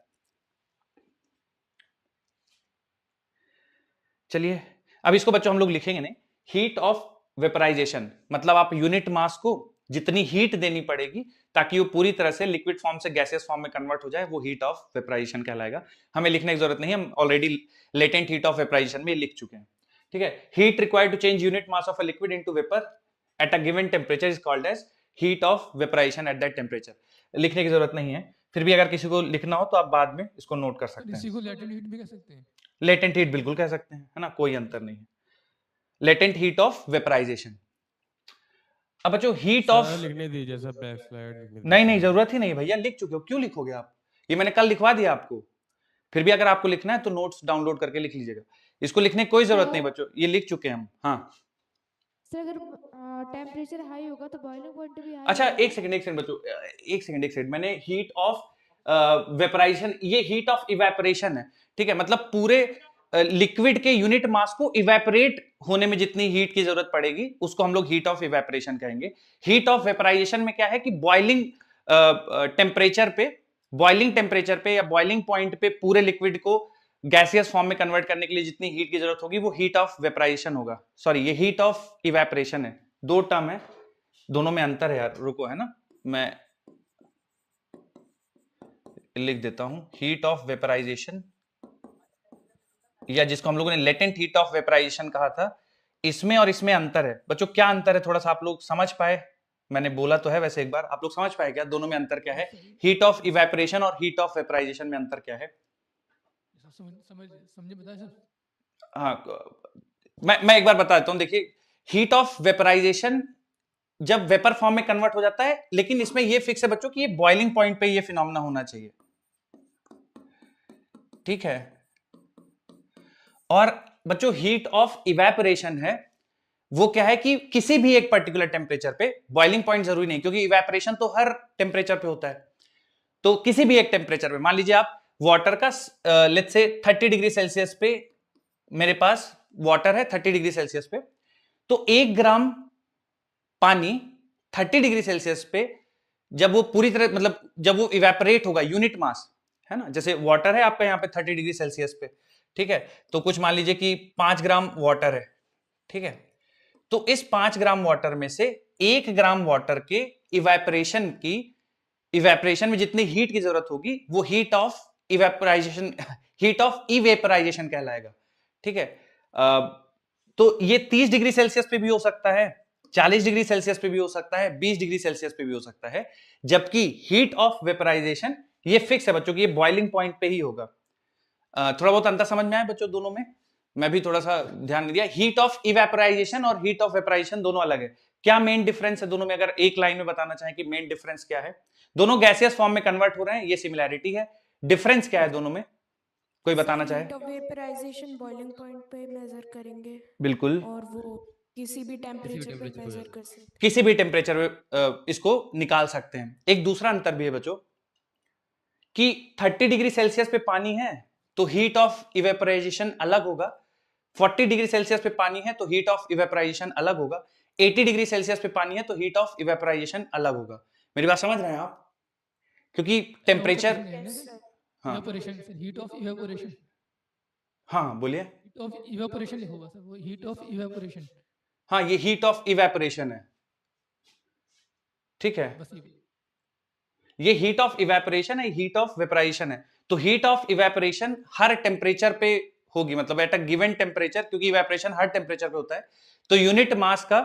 चलिए अब इसको बच्चों हम लोग लिखेंगे नहीं, हीट ऑफ वेपराइजेशन, मतलब आप यूनिट मास को जितनी हीट देनी पड़ेगी ताकि वो पूरी तरह से लिक्विड फॉर्म से गैसियस फॉर्म में कन्वर्ट हो जाए, वो हीट ऑफ वेपराइजेशन कहलाएगा। हमें लिखने की जरूरत नहीं, हम already latent heat of vaporisation में लिख चुके हैं। ठीक है, heat required to change unit mass of a liquid into vapour at a given temperature is called as heat of vaporisation at that temperature. लिखने की जरूरत नहीं है, फिर भी अगर किसी को लिखना हो तो आप बाद में इसको नोट कर सकते इसी हैं। को लेटेंट हीट भी कह सकते हैं। लेटेंट हीट बिल्कुल कह सकते हैं, है ना, कोई अंतर नहीं है। Latent heat of vaporisation. अब बच्चों हीट ऑफ, लिखने दीजिए सर, बैक स्लाइड नहीं जरूरत ही नहीं भैया, लिख चुके हो, क्यों लिखोगे आप, ये मैंने कल लिखवा दिया आपको। फिर भी अगर आपको लिखना है तो नोट्स डाउनलोड करके लिख लीजिएगा, इसको लिखने की कोई जरूरत नहीं बच्चों, ये लिख चुके हैं हम। हाँ सर अगर टेम्परेचर हाई होगा तो बॉइलिंग पॉइंट भी हाई अच्छा, होगा। एक सेकंड बच्चों, एक सेकंड, मैंने हीट ऑफ वेपराइजेशन, ये हीट ऑफ इवेपोरेशन है। ठीक है, मतलब पूरे लिक्विड के यूनिट मास को इवेपोरेट होने में जितनी हीट की जरूरत पड़ेगी उसको हम लोग हीट ऑफ इवेपोरेशन कहेंगे। हीट ऑफ वेपराइजेशन में क्या है कि बॉइलिंग टेम्परेचर पे या बॉइलिंग पॉइंट पे पूरे लिक्विड को गैसियस फॉर्म में कन्वर्ट करने के लिए जितनी हीट की जरूरत होगी वो हीट ऑफ वेपराइजेशन होगा। सॉरी, ये हीट ऑफ इवेपोरेशन है, दो टर्म है, दोनों में अंतर है यार, रुको, है ना, मैं लिख देता हूं। हीट ऑफ वेपराइजेशन, या जिसको हम लोगों ने लेटेंट हीट ऑफ वेपराइजेशन कहा था, इसमें और इसमें अंतर है। बच्चों क्या अंतर है, थोड़ा सा आप लोग समझ पाए? मैंने बोला तो है वैसे, एक बार आप लोग समझ पाए क्या दोनों में अंतर क्या है? हीट ऑफ इवेपोरेशन और हीट ऑफ वेपराइजेशन में अंतर क्या है? समझे बताए सर? हाँ, मैं एक बार बता देता हूं। देखिए, हीट ऑफ वेपराइजेशन जब वेपर फॉर्म में कन्वर्ट हो जाता है, लेकिन इसमें ये फिक्स है बच्चों कि ये बॉइलिंग पॉइंट पे ये फिनोमेना होना चाहिए, ठीक है। और बच्चों हीट ऑफ इवेपोरेशन है वो क्या है कि किसी भी एक पर्टिकुलर टेम्परेचर पे, बॉइलिंग पॉइंट जरूरी नहीं, क्योंकि इवेपोरेशन तो हर टेम्परेचर पे होता है, तो किसी भी एक टेम्परेचर पे, मान लीजिए आप वाटर का लेट्स से 30 डिग्री सेल्सियस पे मेरे पास वाटर है 30 डिग्री सेल्सियस पे, तो 1 ग्राम पानी 30 डिग्री सेल्सियस पे जब वो पूरी तरह, मतलब जब वो इवेपोरेट होगा, यूनिट मास है ना, जैसे वाटर है आपका यहाँ पे 30 डिग्री सेल्सियस पे, ठीक है, तो कुछ मान लीजिए कि 5 ग्राम वाटर है, ठीक है, तो इस 5 ग्राम वाटर में से 1 ग्राम वाटर के इवेपोरेशन में जितनी हीट की जरूरत होगी वो हीट ऑफ इवेपोराइजेशन कहलाएगा, ठीक है। तो ये 30 डिग्री सेल्सियस पे भी हो सकता है, 40 डिग्री सेल्सियस पे भी हो सकता है, 20 डिग्री सेल्सियस पे भी हो सकता है, जबकि हीट ऑफ वेपराइजेशन ये फिक्स है बच्चों की, ये बॉइलिंग पॉइंट पे ही होगा। थोड़ा बहुत अंतर समझ में आया बच्चों दोनों में? मैं भी थोड़ा सा ध्यान नहीं दिया। हीट ऑफ इवेपोराइजेशन और हीट ऑफ वेपराइजेशन दोनों अलग है। क्या मेन डिफरेंस है दोनों में, अगर एक लाइन में बताना चाहें कि मेन डिफरेंस क्या है? दोनों गैसियस फॉर्म में कन्वर्ट हो रहे हैं, ये सिमिलैरिटी है। डिफरेंस क्या है दोनों में, कोई बताना चाहे? Heat of vaporisation boiling point पे मेजर करेंगे, बिल्कुल, और वो किसी भी टेम्परेचर पे मेजर कर सकते हैं। किसी भी टेम्परेचर पे इसको निकाल सकते हैं। एक दूसरा अंतर भी है बच्चों कि 30 डिग्री सेल्सियस पे पानी है तो हीट ऑफ इवेपोराइजेशन अलग होगा, 40 डिग्री सेल्सियस पे पानी है तो हीट ऑफ इवेपोराइजेशन अलग होगा, 80 डिग्री सेल्सियस पे पानी है तो हीट ऑफ इवेपोराइजेशन अलग होगा। मेरी बात समझ रहे हैं आप? क्योंकि टेम्परेचर, हाँ हीट ऑफ इवेपोरेशन, हाँ बोलिए। हीट ऑफ इवेपोरेशन लिखा होगा सर, वो हीट ऑफ इवेपोरेशन, हाँ ये हीट ऑफ इवेपोरेशन है, ठीक है, बस ये हीट ऑफ इवेपोरेशन है, हीट ऑफ वेपराइजेशन है। तो heat of evaporation her temperature पे होगी, मतलब एट अ गिवन टेम्परेचर, क्योंकि इवेपोरेशन हर टेम्परेचर पे होता है, तो यूनिट मास का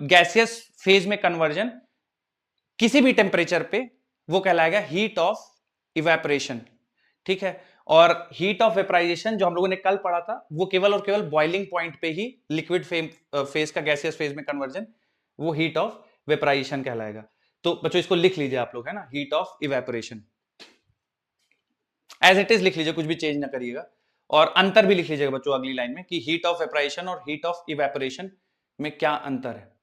गैसियस फेज में कन्वर्जन किसी भी टेम्परेचर पे वो कहलाएगा हीट ऑफ इवेपोरेशन, ठीक है। और हीट ऑफ वेपराइजेशन जो हम लोगों ने कल पढ़ा था वो केवल और केवल बॉइलिंग पॉइंट पे ही लिक्विड फेज का गैसियस फेज में कन्वर्जन, वो हीट ऑफ वेपराइजेशन कहलाएगा। तो बच्चों इसको लिख लीजिए आप लोग, है ना, heat of evaporation as it is लिख लीजिए, कुछ भी चेंज ना करिएगा। और अंतर भी लिख लीजिएगा बच्चों अगली लाइन में कि हीट ऑफ वेपराइजेशन और हीट ऑफ इवेपोरेशन में क्या अंतर है।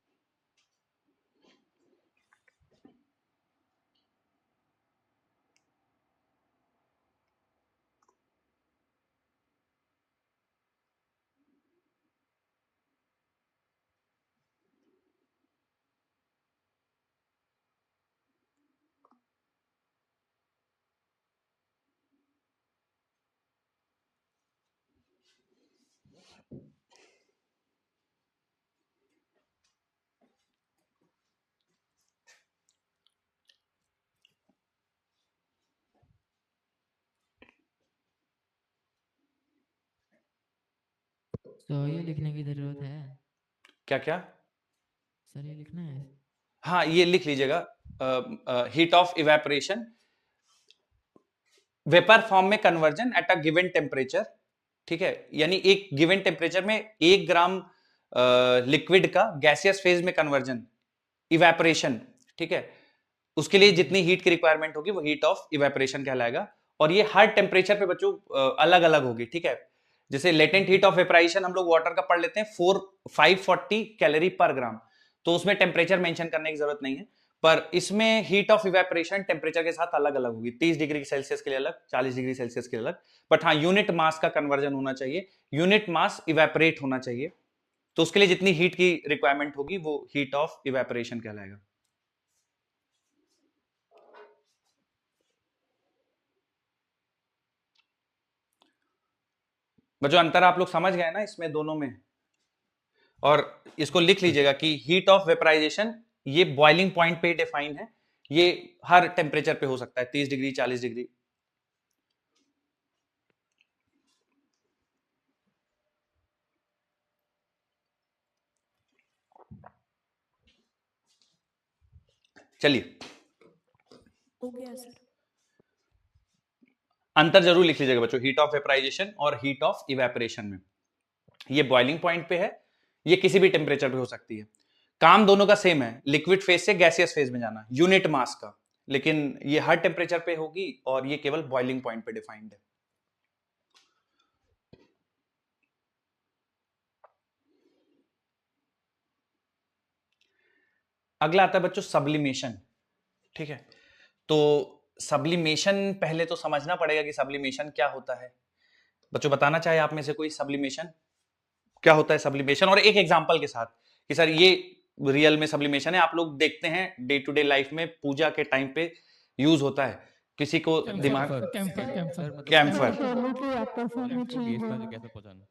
तो ये लिखने की जरूरत है? क्या क्या? सर ये लिखना है? हाँ ये लिख लीजिएगा, heat of evaporation, vapour form में conversion at a given temperature, ठीक है, यानी एक गिवन टेम्परेचर में 1 ग्राम लिक्विड का गैसियस फेज में कन्वर्जन, इवेपोरेशन, ठीक है, उसके लिए जितनी हीट की रिक्वायरमेंट होगी वो हीट ऑफ इवेपोरेशन कहलाएगा। और ये हर टेम्परेचर पे बच्चों अलग अलग होगी, ठीक है। जैसे लेटेंट हीट ऑफ वेपराइजेशन हम लोग वाटर का पढ़ लेते हैं 540 कैलोरी पर ग्राम, तो उसमें टेम्परेचर मेंशन करने की जरूरत नहीं है। पर इसमें हीट ऑफ इवेपोरेशन टेम्परेचर के साथ अलग अलग होगी, 30 डिग्री सेल्सियस के लिए अलग, 40 डिग्री सेल्सियस के लिए अलग। बट हाँ, यूनिट मास का कन्वर्जन होना चाहिए, यूनिट मास इवेपोरेट होना चाहिए, तो उसके लिए जितनी हीट की रिक्वायरमेंट होगी वो हीट ऑफ इवेपोरेशन कहलाएगा। बच्चों अंतर आप लोग समझ गए ना इसमें दोनों में? और इसको लिख लीजिएगा कि हीट ऑफ वेपराइजेशन ये बॉइलिंग पॉइंट पे डिफाइन है, ये हर टेम्परेचर पे हो सकता है, 30 डिग्री 40 डिग्री। चलिए हो गया सर। अंतर जरूर लिख लीजिएगा बच्चों हीट ऑफ वेपराइजेशन और हीट ऑफ इवेपोरेशन में। ये बॉइलिंग पॉइंट पे है, ये किसी भी टेम्परेचर पे हो सकती है। काम दोनों का सेम है, लिक्विड फेज से गैसियस फेज में जाना, यूनिट मास का, लेकिन ये हर टेम्परेचर पे होगी और ये केवल बॉइलिंग पॉइंट पे डिफाइंड है। अगला आता है बच्चों सब्लिमेशन। ठीक है, तो सब्लिमेशन पहले तो समझना पड़ेगा कि सब्लिमेशन क्या होता है। बच्चों बताना चाहे आप में से कोई सब्लिमेशन क्या होता है, सब्लिमेशन, और एक एग्जांपल के साथ कि सर ये रियल में सब्लिमेशन है। आप लोग देखते हैं डे टू डे लाइफ में पूजा के टाइम पे यूज होता है, किसी को दिमाग कैम्फर सर मतलब camphor, solid to vapour form में गैस चेंज में होना। कैसे पहुंचाना?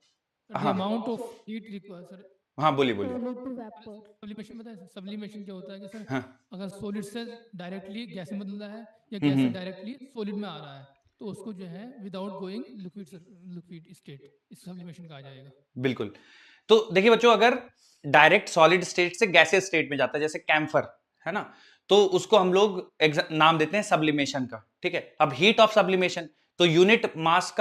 द हाँ। Amount of heat required sir. हाँ बोलिए बोलिए। Solid to vapour. सब्लिमेशन पता है? सब्लिमेशन क्या होता है कि सर हाँ। अगर सॉलिड से डायरेक्टली गैस में बदल रहा है या गैस से डायरेक्टली सॉलिड में आ रहा है तो उसको जो है विदाउट गोइंग लिक्विड स्टेट इस सब्लिमेशन कहा जाएगा। बिल्कुल। तो देखिए बच्चों, अगर डायरेक्ट सॉलिड स्टेट से गैसियस स्टेट में जाता है जैसे कैम्फर है ना, तो उसको हम लोग नाम देते हैं सब्लिमेशन का। ठीक है, अब हीट ऑफ सब्लिमेशन, तो यूनिट मास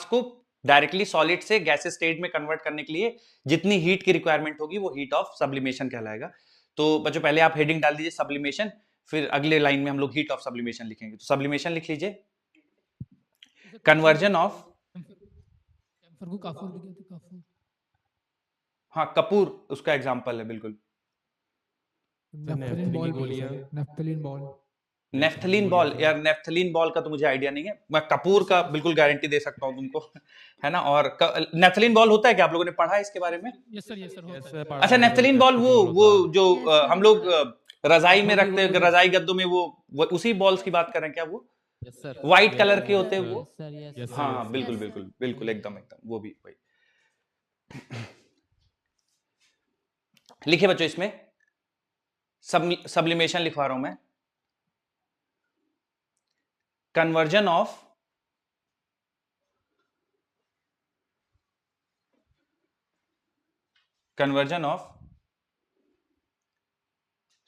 को डायरेक्टली सॉलिड से गैसियस स्टेट में कन्वर्ट करने के लिए जितनी हीट की रिक्वायरमेंट होगी वो हीट ऑफ सब्लिमेशन कहलाएगा। तो बच्चों पहले आप हेडिंग डाल दीजिए सब्लिमेशन, फिर अगले लाइन में हम लोग हीट ऑफ सब्लिमेशन लिखेंगे। तो सब्लिमेशन लिख लीजिए, कन्वर्जन ऑफ, कैम्फर को काफूर भी कहते हैं, काफूर। हाँ कपूर उसका एग्जाम्पल है बिल्कुल। नेफ्थलीन बॉल गोलियां। Naphthalene ball. नेफ्थलीन बॉल, यार नेफ्थलीन बॉल का तो मुझे आइडिया नहीं है, मैं कपूर का बिल्कुल गारंटी दे सकता हूँ तुमको है ना। और नेफ्थलीन बॉल होता है क्या, आप लोगों ने पढ़ा है इसके बारे में? यस सर होता है। सर अच्छा नेफ्थलीन बॉल वो जो हम लोग रजाई में वही, रखते हैं, वही। रजाई गद्दों में वो उसी बॉल्स की बात कर रहे हैं क्या? वो यस सर, व्हाइट कलर के होते हैं वो। Yes sir yes Yes, sir. sir, हाँ yes, हाँ sir. बिल्कुल Yes, बिल्कुल sir. बिल्कुल एकदम एकदम वो भी वही। लिखिए बच्चों इसमें सब्लिमेशन लिखवा रहा हूं मैं, conversion of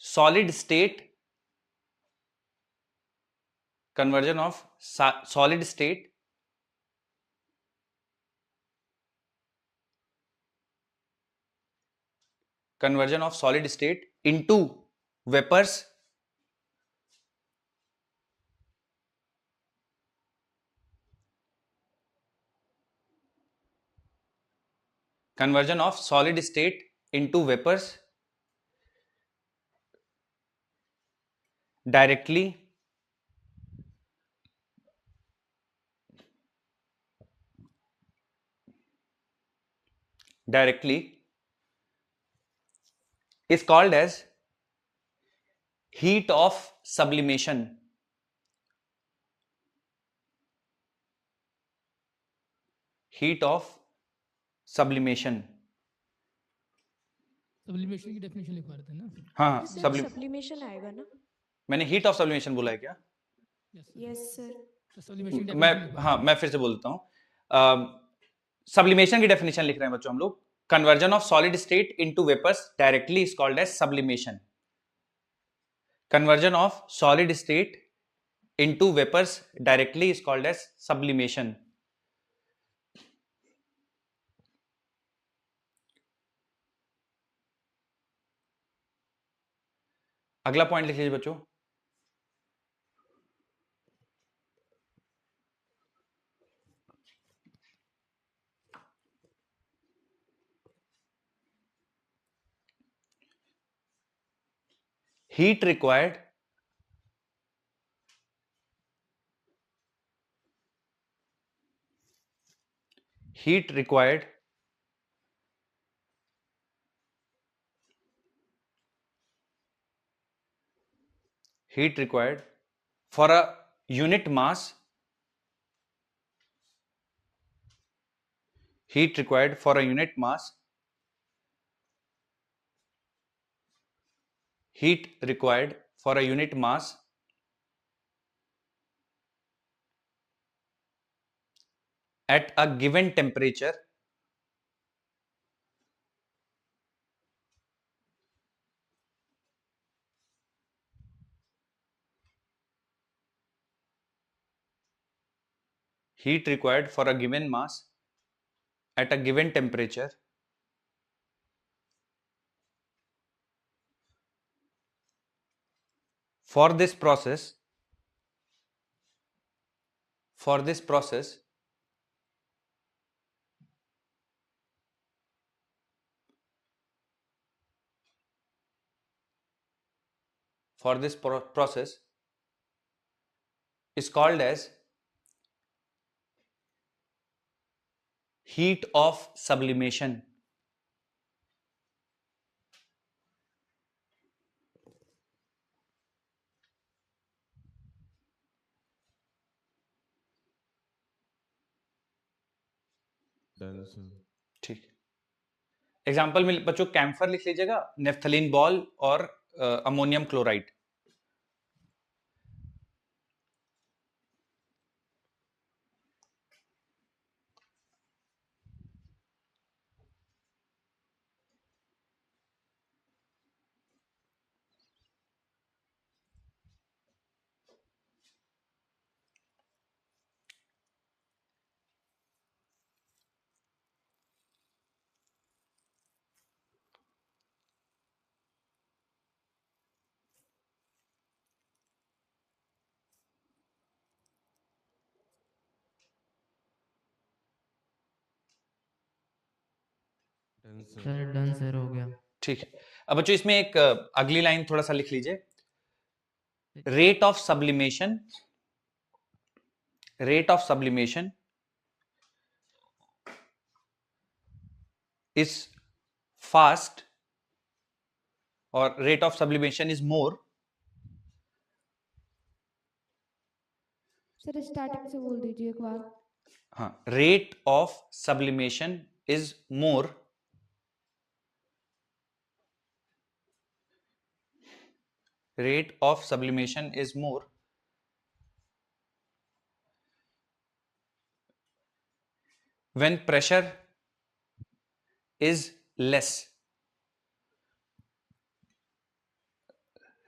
solid state, conversion of solid state into vapors directly is called as heat of sublimation. Heat of sublimation. Sublimation की डेफिनेशन लिखवा रहे थे ना? हाँ सर सब्लिमेशन आएगा ना? मैंने हीट ऑफ सब्लिमेशन बोला है क्या? Yes sir. तो सब्लिमेशन की मैं definition लिखवा हाँ रहे थे। मैं फिर से बोलता हूँ, सब्लिमेशन की डेफिनेशन लिख रहे हैं बच्चों हम लोग। Conversion of solid state into vapours directly is called as sublimation. Conversion of solid state into vapours directly is called as sublimation. अगला पॉइंट लिख लीजिए बच्चों, heat required heat required heat required for a unit mass heat required for a unit mass heat required for a unit mass at a given temperature heat required for a given mass at a given temperature for this process for this process process is called as heat of sublimation. Done, sir. ठीक, example में बच्चों camphor लिख लीजिएगा, naphthalene ball और ammonium chloride. Done, sir. Sir done sir हो गया. ठीक है, अब बच्चों इसमें एक अगली लाइन थोड़ा सा लिख लीजिए. Rate of sublimation is fast और rate of sublimation is more. Sir starting से बोल दीजिए एक बार. हाँ, rate of sublimation is more when pressure is less.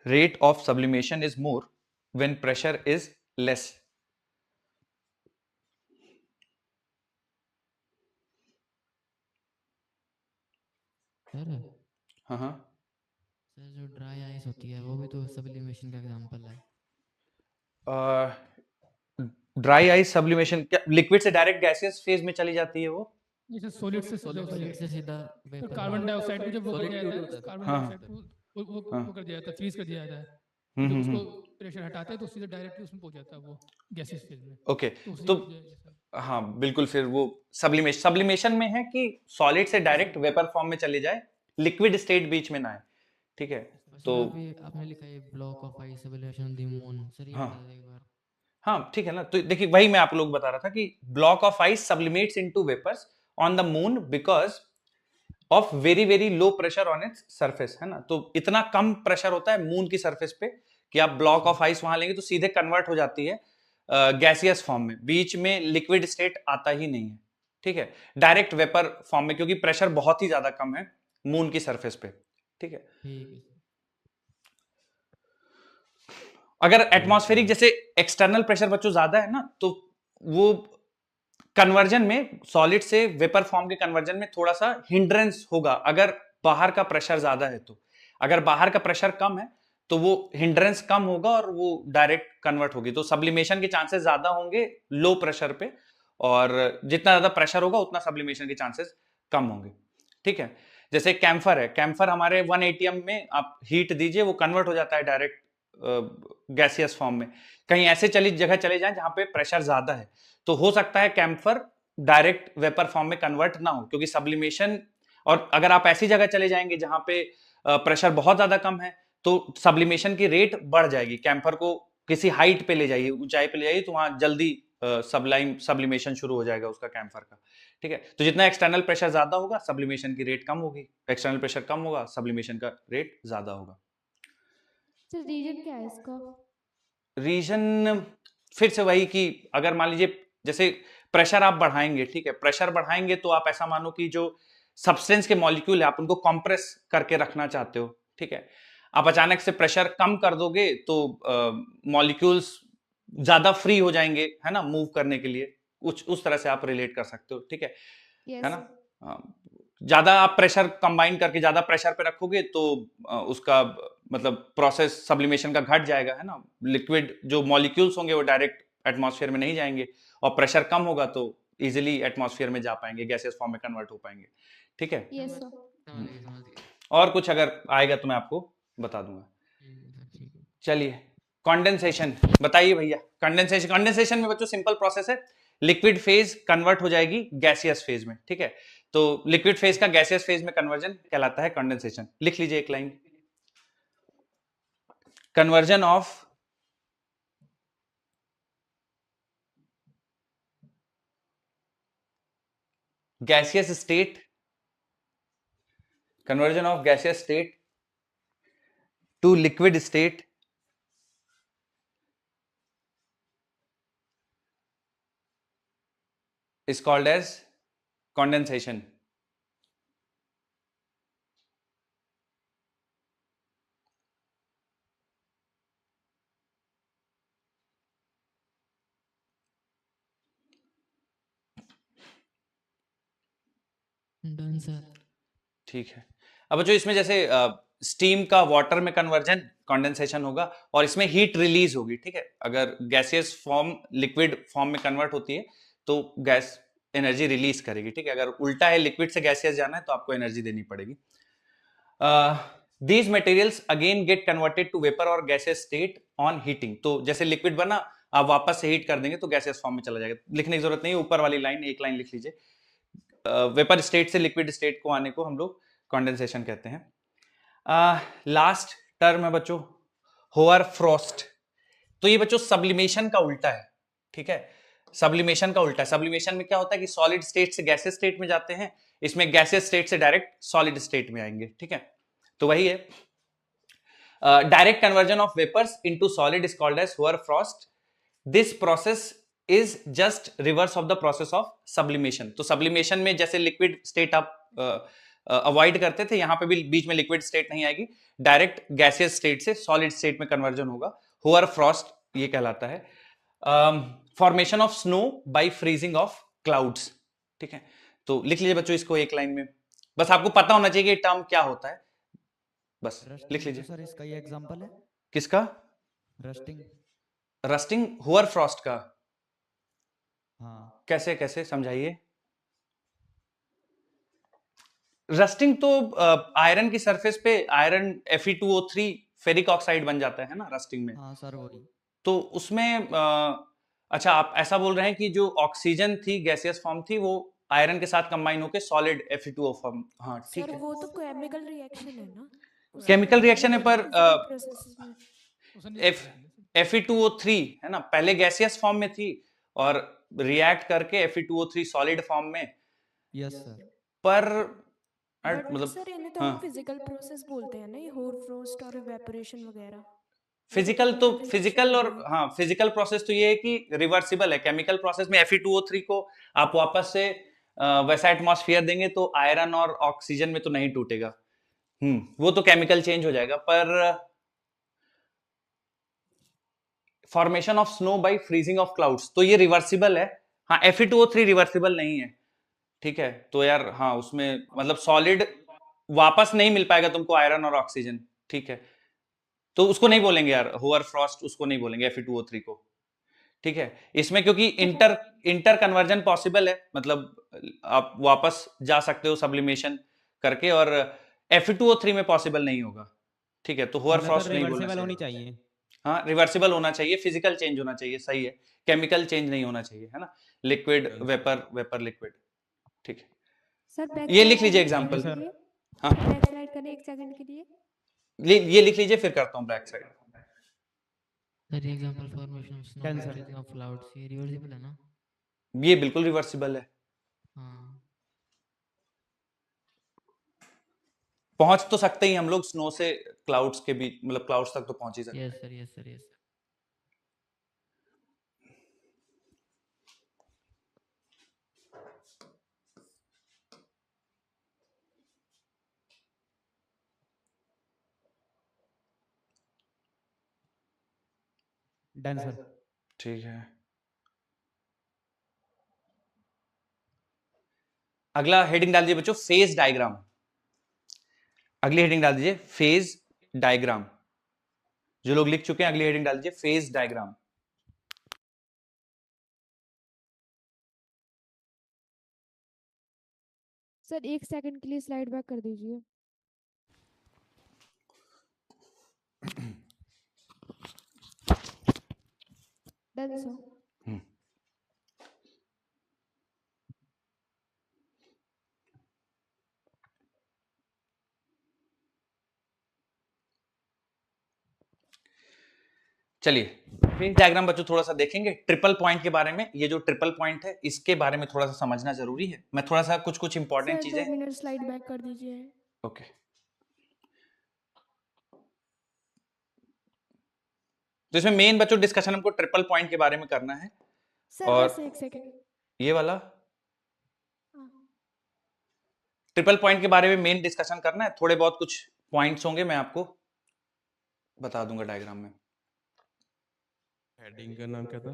Rate of sublimation is more when pressure is less. Sir हाँ हाँ, sir जो dry ice होती है वो भी तो सब्लिमेशन का एग्जांपल है. ड्राई आइस सब्लिमेशन क्या लिक्विड से डायरेक्ट गैसियस फेज में चली जाती है वो? जैसे सॉलिड से सॉलिड से सीधा तो वेपर. कार्बन डाइऑक्साइड को जब वो कर दिया Solid जाता है, tube कार्बन हाँ। डाइऑक्साइड को हाँ। वो कर दिया जाता है, फ्रीज कर दिया जाता है. हम्म, जब हम्म, उसको प्रेशर हटाते हैं तो सीधे डायरेक्टली उसमें पहुंच जाता है वो गैसेस फेज में. ओके, तो उसी तो वजह से- हाँ बिल्कुल, फिर वो सब्लिमेशन में है कि सॉलिड से डायरेक्ट वेपर फॉर्म में चली जाए, लिक्विड स्टेट बीच में ना है. ठीक है, तो अभी आपने लिखा है block of ice sublimation on the moon. Sir ये हाँ। बता दें एक बार. हाँ ठीक है ना. तो देखिए वही मैं आप लोग बता रहा था कि block of ice sublimates into vapours on the moon because of very very low pressure on its surface, है ना. तो इतना कम प्रेशर होता है मून की सरफेस पे कि आप ब्लॉक ऑफ आइस वहां लेंगे तो सीधे कन्वर्ट हो जाती है गैसियस फॉर्म में, बीच में लिक्विड स्टेट आता ही नहीं है. ठीक है, डायरेक्ट वेपर फॉर्म में, क्योंकि प्रेशर बहुत ही ज्यादा कम है मून की सरफेस पे. ठीक है, ठीक है. अगर एटमॉस्फेरिक जैसे एक्सटर्नल प्रेशर बच्चों ज्यादा है ना, तो वो कन्वर्जन में सॉलिड से वेपर फॉर्म के कन्वर्जन में थोड़ा सा हिंड्रेंस होगा अगर बाहर का प्रेशर ज्यादा है. तो अगर बाहर का प्रेशर कम है तो वो हिंड्रेंस कम होगा और वो डायरेक्ट कन्वर्ट होगी. तो सब्लिमेशन के चांसेस ज्यादा होंगे लो प्रेशर पे, और जितना ज्यादा प्रेशर होगा उतना सब्लिमेशन के चांसेस कम होंगे. ठीक है, जैसे कैम्फर है, कैम्फर हमारे 1 एटीएम में आप हीट दीजिए, वो कन्वर्ट हो जाता है डायरेक्ट गैसियस फॉर्म में। कहीं ऐसे जगह चले जाएं जहां पे प्रेशर ज्यादा है, तो हो सकता है कैम्फर डायरेक्ट वेपर फॉर्म में कन्वर्ट ना हो, क्योंकि सब्लिमेशन, और अगर आप ऐसी जगह चले जाएंगे जहां पे प्रेशर बहुत ज्यादा कम है, तो सब्लिमेशन की रेट बढ़ जाएगी। कैम्फर को किसी हाइट पे ले जाइए, ऊंचाई पे ले जाइए, तो वहां जल्दी सब्लिमेशन शुरू हो जाएगा उसका कैम्फर का। ठीक है, तो जितना एक्सटर्नल प्रेशर ज्यादा होगा सब्लिमेशन की रेट कम होगी, एक्सटर्नल प्रेशर कम होगा सब्लिमेशन का रेट ज्यादा होगा। सर रीजन क्या है इसका? रीजन फिर से वही कि अगर मान लीजिए जैसे प्रेशर आप बढ़ाएंगे, ठीक है, प्रेशर बढ़ाएंगे तो आप ऐसा मानो कि जो सब्सटेंस के मॉलिक्यूल है आप उनको कंप्रेस करके रखना चाहते हो। ठीक है, आप अचानक से प्रेशर कम कर दोगे तो मॉलिक्यूल्स ज्यादा फ्री हो जाएंगे, है ना, मूव करने के लिए। कुछ उस तरह से आप रिलेट कर सकते हो। ठीक है, यस है ना। ज्यादा आप प्रेशर कंबाइन करके ज्यादा प्रेशर पे रखोगे तो उसका मतलब प्रोसेस सब्लिमेशन का घट जाएगा, है ना। लिक्विड जो मॉलिक्यूल्स होंगे वो डायरेक्ट एटमॉस्फेयर में नहीं जाएंगे, और प्रेशर कम होगा तो इजीली एटमॉस्फेयर में जा पाएंगे, गैसियस फॉर्म में कन्वर्ट हो पाएंगे। ठीक है, यस सर। समझ गए। और कुछ अगर आएगा तो मैं आपको बता दूंगा। ठीक है। चलिए, कंडेंसेशन बताइए भैया। कंडेंसेशन में बच्चों सिंपल प्रोसेस है, लिक्विड फेज कन्वर्ट हो जाएगी गैसियस फेज में। ठीक है, तो लिक्विड फेज का गैसियस फेज में कन्वर्जन कहलाता है कंडेंसेशन। लिख लीजिए एक line, conversion of gaseous state, conversion of gaseous state to liquid state is called as condensation. Done sir. ठीक है, अब जो इसमें जैसे स्टीम का वाटर में कन्वर्जन कंडेंसेशन होगा, और इसमें हीट रिलीज होगी। ठीक है, अगर गैसियस फॉर्म लिक्विड फॉर्म में कन्वर्ट होती है तो गैस एनर्जी रिलीज करेगी। ठीक है, अगर उल्टा है, लिक्विड से गैसियस जाना है तो आपको एनर्जी देनी पड़ेगी। These materials again get converted to vapour or gaseous state on heating. तो जैसे लिक्विड बना, आप वापस से हीट कर देंगे तो गैसियस फॉर्म में चला जाएगा। लिखने की जरूरत नहीं है, ऊपर वाली लाइन एक लाइन लिख लीजिए। वेपर स्टेट से लिक्विड स्टेट को आने को हम लोग कंडेंसेशन कहते हैं। लास्ट टर्म है बच्चों होअर फ्रॉस्ट। तो ये बच्चों सब्लिमेशन का उल्टा है। ठीक है, सब्लिमेशन का उल्टा है। सब्लिमेशन में क्या होता है कि सॉलिड स्टेट से गैसियस स्टेट में जाते हैं, इसमें गैसियस स्टेट से डायरेक्ट सॉलिड स्टेट में आएंगे। ठीक है, तो वही है, direct conversion of vapours into solid is called as hoar frost. This process is just reverse of the process of sublimation। तो sublimation में जैसे लिक्विड स्टेट आप अवॉइड करते थे, यहां पे भी बीच में लिक्विड स्टेट नहीं आएगी, डायरेक्ट गैसियस स्टेट से सॉलिड स्टेट में कन्वर्जन होगा। होअर फ्रॉस्ट ये कहलाता है। Formation of snow by freezing of clouds. ठीक है, तो लिख लीजिए बच्चों इसको एक लाइन में, बस आपको पता होना चाहिए कि टर्म क्या होता है, बस लिख लीजिए। सर इसका ये एग्जांपल है किसका? रस्टिंग। रस्टिंग होअर फ्रॉस्ट का? हाँ, कैसे कैसे समझाइए। रस्टिंग तो आयरन की सरफेस पे आयरन Fe2O3 फेरिक ऑक्साइड बन जाता है ना रस्टिंग में। हाँ सर वही। तो उसमें अच्छा आप ऐसा बोल रहे हैं कि जो ऑक्सीजन थी गैसियस फॉर्म थी वो आयरन के साथ कंबाइन होकर सॉलिड Fe2O फॉर्म। हाँ ठीक सर है, वो तो केमिकल रिएक्शन है ना, केमिकल रिएक्शन है, पर प्रोसेस में उसने नहीं बताया। Fe2O3 है ना, पहले गैसियस फॉर्म में थी और रिएक्ट करके Fe2O3 सॉलिड फॉर्म में। Yes sir. पर बट मतलब सर इन्हें तो हाँ। हम फिजिकल प्रोसेस बोलते हैं ना, ये होर फ्रोस्ट और इवेपोरेशन वगैरह। फिजिकल तो फिजिकल, और हाँ फिजिकल प्रोसेस तो ये है कि रिवर्सिबल है। केमिकल प्रोसेस में Fe2O3 को आप वापस से वैसा एटमॉस्फेयर देंगे तो आयरन और ऑक्सीजन में तो नहीं टूटेगा, वो तो केमिकल चेंज हो जाएगा। पर formation of snow by freezing of clouds तो ये रिवर्सिबल है। हाँ Fe2O3 रिवर्सिबल नहीं है। ठीक है, तो यार हाँ उसमें मतलब सॉलिड वापस नहीं मिल पाएगा तुमको आयरन और ऑक्सीजन। ठीक है, तो उसको नहीं बोलेंगे यार होअर फ्रॉस्ट, उसको नहीं बोलेंगे Fe2O3 को। ठीक है, इसमें क्योंकि इंटर कन्वर्जन पॉसिबल है, मतलब आप वापस जा सकते हो सब्लिमेशन करके, और Fe2O3 में पॉसिबल नहीं होगा, ठीक है। तो होअर फ्रॉस्ट नहीं बोलना रिवर्सिबल होनी चाहिए। चाहिए। हाँ, रिवर्सिबल होना चाहिए, फिजिकल चेंज होना चाहिए, सही है, केमिकल चेंज नहीं होना चाहिए, है ना, लिक्विड वेपर, वेपर लिक्विड, ठीक है। सर बैक ये लिख लीजिए एग्जांपल। हाँ, बैक स्लाइड करें 1 सेकंड के लिए। ये लिख लीजिए, फिर करता हूँ बैक साइड। सर ये example formation of snow Cancel. Melting of clouds, ये रिवर्सिबल है ना? ये बिल्कुल रिवर्सिबल है, हाँ पहुंच तो सकते ही हम लोग स्नो से क्लाउड्स के बीच, मतलब क्लाउड्स तक तो पहुंच ही सकते हैं। Yes sir, yes sir, yes sir. Done sir. ठीक है, अगला हेडिंग डाल दीजिए बच्चों, फेज डायग्राम। अगली हेडिंग डाल दीजिए फेज डायग्राम। जो लोग लिख चुके हैं अगली हेडिंग डाल दीजिए फेज डायग्राम। सर 1 सेकंड के लिए स्लाइड बैक कर दीजिए। Done sir. चलिए फेज डायग्राम बच्चों थोड़ा सा देखेंगे ट्रिपल पॉइंट के बारे में। ये जो ट्रिपल पॉइंट है इसके बारे में थोड़ा सा समझना जरूरी है। मैं थोड़ा सा कुछ इंपॉर्टेंट सर 2 चीजें, मिनट स्लाइड बैक कर दीजिए। ओके। तो इसमें मेन बच्चों डिस्कशन हमको ट्रिपल पॉइंट के बारे में करना है। सर और बस 1 सेकंड। ये वाला हाँ। ट्रिपल पॉइंट के बारे में मेन डिस्कशन करना है। थोड़े बहुत कुछ पॉइंट्स होंगे, मैं आपको बता दूंगा डायग्राम में। हेडिंग का नाम क्या था?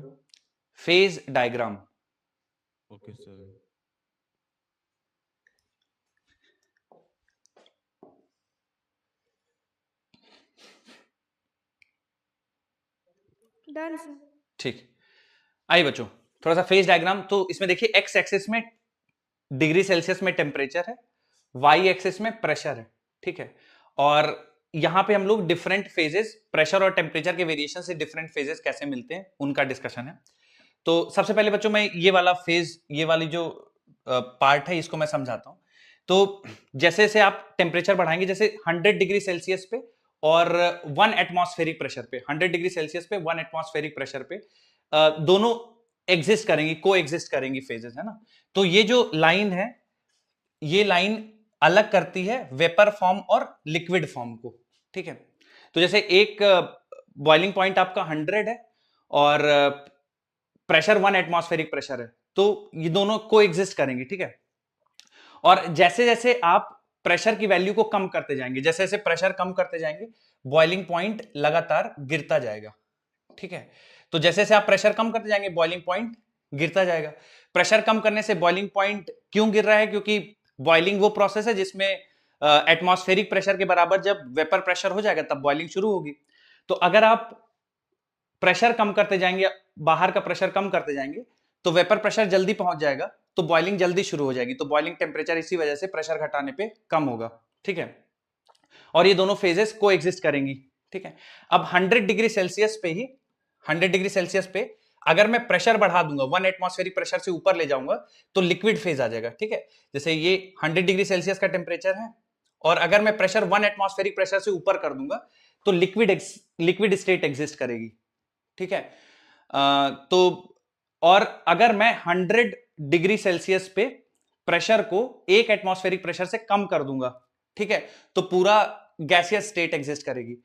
Phase diagram. Okay sir. Done sir. ठीक, आइए बच्चों थोड़ा सा फेज डायग्राम। तो इसमें देखिए एक्स एक्सिस में डिग्री सेल्सियस में टेम्परेचर है, वाई एक्सिस में प्रेशर है, ठीक है। और यहां पे हम लोग डिफरेंट फेजेस, प्रेशर और टेम्परेचर के वेरिएशन से डिफरेंट फेजेस कैसे मिलते हैं उनका डिस्कशन है। तो सबसे पहले बच्चों मैं ये वाला फेज, ये वाली जो पार्ट है इसको मैं समझाता हूं। तो जैसे जैसे आप टेम्परेचर बढ़ाएंगे, जैसे 100 डिग्री सेल्सियस पे और 1 एटमॉस्फेरिक प्रेशर पे, 100 डिग्री सेल्सियस पे 1 एटमॉस्फेरिक प्रेशर पे दोनों एग्जिस्ट करेंगी, को एग्जिस्ट करेंगी फेजेस, है ना। तो ये जो लाइन है, ये लाइन अलग करती है वेपर फॉर्म और लिक्विड फॉर्म को, ठीक है। तो जैसे एक बॉइलिंग पॉइंट आपका 100 है और प्रेशर 1 एटमॉस्फेरिक प्रेशर है, तो ये दोनों को एग्जिस्ट करेंगे, ठीक है। और जैसे जैसे आप प्रेशर की वैल्यू को कम करते जाएंगे, जैसे जैसे प्रेशर कम करते जाएंगे, बॉइलिंग पॉइंट लगातार गिरता जाएगा, ठीक है। तो जैसे जैसे आप प्रेशर कम करते जाएंगे बॉइलिंग पॉइंट गिरता जाएगा। प्रेशर कम करने से बॉइलिंग पॉइंट क्यों गिर रहा है? क्योंकि बॉइलिंग वो प्रोसेस है जिसमें एटमॉस्फेरिक प्रेशर के बराबर जब वेपर प्रेशर हो जाएगा तब बॉइलिंग शुरू होगी। तो अगर आप प्रेशर कम करते जाएंगे, बाहर का प्रेशर कम करते जाएंगे, तो वेपर प्रेशर जल्दी पहुंच जाएगा, तो बॉइलिंग जल्दी शुरू हो जाएगी। तो बॉइलिंग टेम्परेचर इसी वजह से प्रेशर घटाने पे कम होगा, ठीक है। और ये दोनों फेजेस को एग्जिस्ट करेंगी, ठीक है। अब 100 डिग्री सेल्सियस पे ही, 100 डिग्री सेल्सियस पे अगर मैं प्रेशर बढ़ा दूंगा, 1 एटमॉस्फेरिक प्रेशर से ऊपर ले जाऊंगा, तो लिक्विड फेज आ जाएगा, ठीक है। जैसे ये 100 डिग्री सेल्सियस का टेम्परेचर है और अगर मैं प्रेशर 1 एटमॉस्फेरिक प्रेशर से ऊपर कर दूंगा तो लिक्विड स्टेट एग्जिस्ट करेगी, ठीक है। तो और अगर मैं 100 डिग्री सेल्सियस पे प्रेशर को 1 एटमॉस्फेरिक प्रेशर से कम कर दूंगा, ठीक है, तो पूरा गैसियस स्टेट एग्जिस्ट करेगी।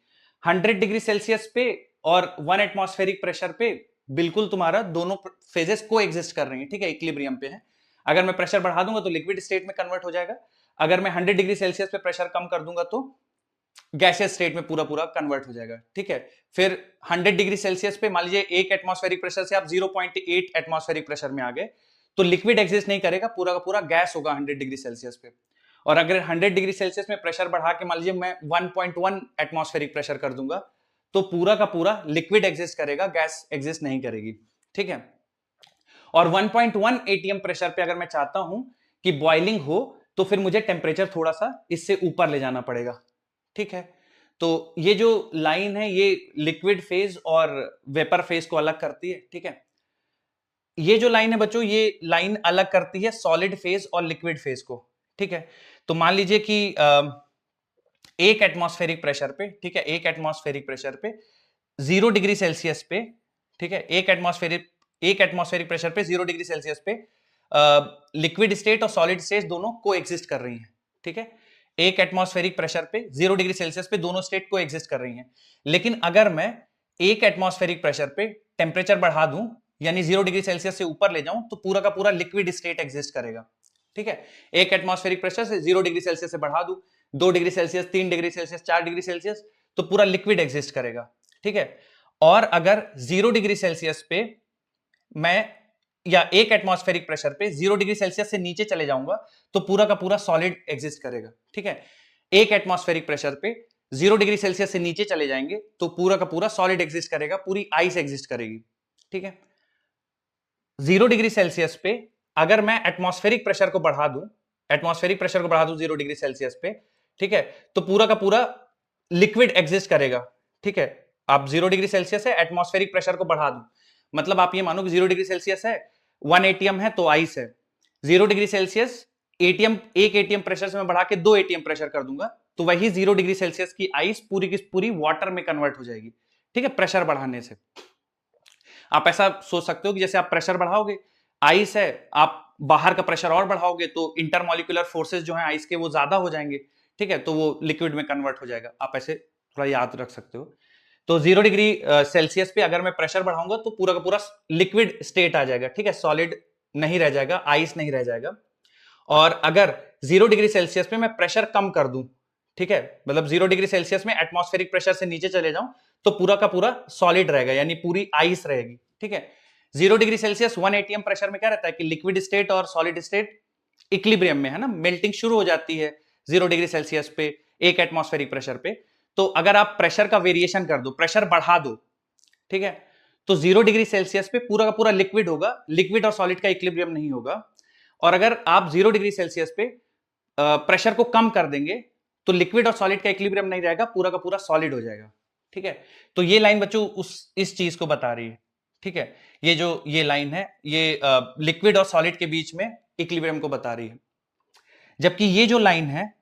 100 डिग्री सेल्सियस पे और 1 एटमॉस्फेरिक प्रेशर पे बिल्कुल तुम्हारा दोनों फेजेस को एग्जिस्ट कर रही हैं, ठीक है, इक्विलिब्रियम पे है। अगर मैं प्रेशर बढ़ा दूंगा तो लिक्विड स्टेट में कन्वर्ट हो जाएगा, अगर मैं 100 डिग्री सेल्सियस पे प्रेशर कम कर दूंगा तो गैसियस स्टेट में पूरा कन्वर्ट हो जाएगा, ठीक है। फिर 100 डिग्री सेल्सियस पे मान लीजिए 1 एटमॉस्फेरिक प्रेशर से आप 0.8 एटमॉस्फेरिक प्रेशर में आ गए, तो लिक्विड एग्जिस्ट नहीं करेगा, पूरा का पूरा गैस होगा 100 डिग्री सेल्सियस पे। और अगर 100 डिग्री सेल्सियस में प्रेशर बढ़ा के मान लीजिए मैं 1.1 एटमॉस्फेरिक प्रेशर कर दूंगा, तो पूरा का पूरा लिक्विड एग्जिस्ट करेगा, गैस एग्जिस्ट नहीं करेगी, ठीक है। और 1.1 एटीएम प्रेशर पे अगर मैं चाहता हूं कि बॉइलिंग हो तो फिर मुझे टेम्परेचर थोड़ा सा इससे ऊपर ले जाना पड़ेगा। ठीक है, तो ये जो लाइन है ये लिक्विड फेज और वेपर फेज को अलग करती है। ठीक है, ये जो लाइन है बच्चों, ये लाइन अलग करती है सॉलिड फेज और लिक्विड फेज को। ठीक है, तो मान लीजिए कि एक एटमॉस्फेरिक प्रेशर पे, ठीक है, एक एटमॉस्फेरिक प्रेशर पे 0 डिग्री सेल्सियस पे, ठीक है, एक एटमॉस्फेरिक प्रेशर पे 0 डिग्री सेल्सियस पे लिक्विड स्टेट और सॉलिड स्टेट दोनों को एग्जिस्ट कर रही हैं। ठीक है, एक एटमॉस्फेरिक प्रेशर पे 0 डिग्री सेल्सियस पे दोनों स्टेट को एग्जिस्ट कर रही हैं। लेकिन अगर मैं एक एटमॉस्फेरिक प्रेशर पे टेम्परेचर बढ़ा दूं, यानी 0 डिग्री सेल्सियस से ऊपर ले जाऊं, तो पूरा का पूरा लिक्विड स्टेट एग्जिस्ट करेगा। ठीक है, एक एटमॉस्फेरिक प्रेशर से 0 डिग्री सेल्सियस से बढ़ा दूं 2 degree Celsius, 3 degree Celsius, 4 degree Celsius, तो पूरा लिक्विड एग्जिस्ट करेगा। ठीक है, और अगर 0 डिग्री सेल्सियस पे मैं या एक एटमॉस्फेरिक प्रेशर पे 0 डिग्री सेल्सियस से नीचे चले जाऊंगा तो पूरा का पूरा सॉलिड एग्जिस्ट करेगा। ठीक है, एक एटमॉस्फेरिक प्रेशर पे 0 डिग्री सेल्सियस से नीचे चले जाएंगे तो पूरा का पूरा सॉलिड एग्जिस्ट करेगा, पूरी आइस एग्जिस्ट करेगी। ठीक है, 0 डिग्री सेल्सियस पे अगर मैं एटमॉस्फेरिक प्रेशर को बढ़ा दूं 0 डिग्री सेल्सियस पे, ठीक है, तो पूरा का पूरा लिक्विड एग्जिस्ट करेगा। ठीक है, आप 0 डिग्री सेल्सियस है, एटमॉस्फेरिक प्रेशर को बढ़ा दूं, मतलब आप ये मानो कि 0 डिग्री सेल्सियस है, 1 एटीएम है तो आइस है। 0 डिग्री सेल्सियस एक एटीएम प्रेशर से मैं बढ़ा के 2 एटीएम प्रेशर कर दूंगा तो वही 0 डिग्री सेल्सियस की आइस पूरी की पूरी वाटर में कन्वर्ट हो जाएगी। ठीक है, प्रेशर बढ़ाने से। आप ऐसा सोच सकते हो कि जैसे आप प्रेशर बढ़ाओगे, आइस है, आप बाहर का प्रेशर और बढ़ाओगे तो इंटरमॉलिक्यूलर फोर्सेस जो है आइस के वो ज्यादा हो जाएंगे। ठीक है, तो वो लिक्विड में कन्वर्ट हो जाएगा। आप ऐसे थोड़ा याद रख सकते हो। तो 0 डिग्री सेल्सियस पे अगर मैं प्रेशर बढ़ाऊंगा तो पूरा का पूरा लिक्विड स्टेट आ जाएगा। ठीक है, सॉलिड नहीं रह जाएगा, आइस नहीं रह जाएगा। और अगर 0 डिग्री सेल्सियस पे मैं प्रेशर कम कर दूं, ठीक है, मतलब 0 डिग्री सेल्सियस में एटमॉस्फेरिक प्रेशर से नीचे चले जाऊं तो पूरा का पूरा सॉलिड रहेगा, यानी पूरी आइस रहेगी। ठीक है, 0 डिग्री सेल्सियस 1 एटीएम प्रेशर में क्या रहता है कि लिक्विड स्टेट और सॉलिड स्टेट इक्विलिब्रियम में है ना, मेल्टिंग शुरू हो जाती है 0 डिग्री सेल्सियस पे एक एटमॉस्फेरिक प्रेशर पे। तो अगर आप प्रेशर का वेरिएशन कर दो, प्रेशर बढ़ा दो, ठीक है, तो 0 डिग्री सेल्सियस पे पूरा का पूरा लिक्विड होगा, लिक्विड और सॉलिड का इक्विलिब्रियम नहीं होगा। और अगर आप 0 डिग्री सेल्सियस पे प्रेशर को कम कर देंगे तो लिक्विड और सॉलिड का इक्विलिब्रियम नहीं रहेगा, पूरा का पूरा सॉलिड हो जाएगा। ठीक है, तो ये लाइन बच्चों इस चीज को बता रही है। ठीक है, ये लाइन है ये लिक्विड और सॉलिड के बीच में इक्विलिब्रियम को बता रही है। जबकि ये जो लाइन है,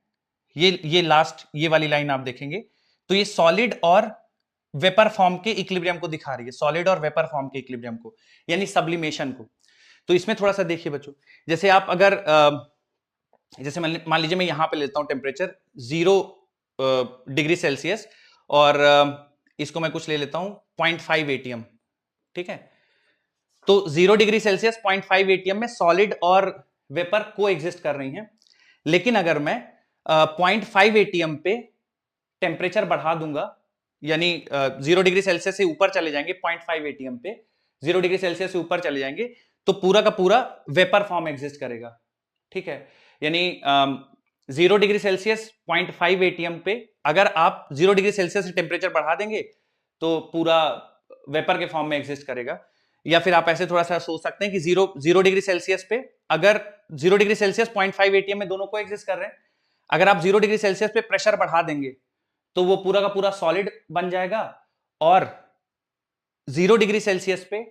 ये लास्ट ये वाली लाइन आप देखेंगे तो ये सॉलिड और वेपर फॉर्म के इक्विलिब्रियम को दिखा रही है, सॉलिड और वेपर फॉर्म के इक्विलिब्रियम को, यानी सब्लिमेशन को। तो इसमें थोड़ा सा देखिए बच्चों, जैसे आप अगर जैसे मान लीजिए मैं यहां पे लेता हूं टेम्परेचर 0 डिग्री सेल्सियस और इसको मैं कुछ ले लेता हूं 0.5 एटीएम। ठीक है, तो 0 डिग्री सेल्सियस 0.5 एटीएम में सॉलिड और वेपर को एग्जिस्ट कर रही हैं। लेकिन अगर मैं 0.5 एटीएम पे टेम्परेचर बढ़ा दूंगा, यानी 0 डिग्री सेल्सियस से ऊपर चले जाएंगे, 0.5 एटीएम पे 0 डिग्री सेल्सियस से ऊपर चले जाएंगे तो पूरा का पूरा वेपर फॉर्म एग्जिस्ट करेगा। ठीक है, यानी 0 डिग्री सेल्सियस 0.5 एटीएम पे अगर आप 0 डिग्री सेल्सियस से टेम्परेचर बढ़ा देंगे तो पूरा वेपर के फॉर्म में एग्जिस्ट करेगा। या फिर आप ऐसे थोड़ा सा सोच सकते हैं कि 0 डिग्री सेल्सियस पे अगर 0 डिग्री सेल्सियस 0.5 एटीएम में दोनों को एग्जिस्ट कर रहे हैं, अगर आप 0 डिग्री सेल्सियस पे प्रेशर बढ़ा देंगे तो वो पूरा का पूरा सॉलिड बन जाएगा। और 0 डिग्री सेल्सियस पे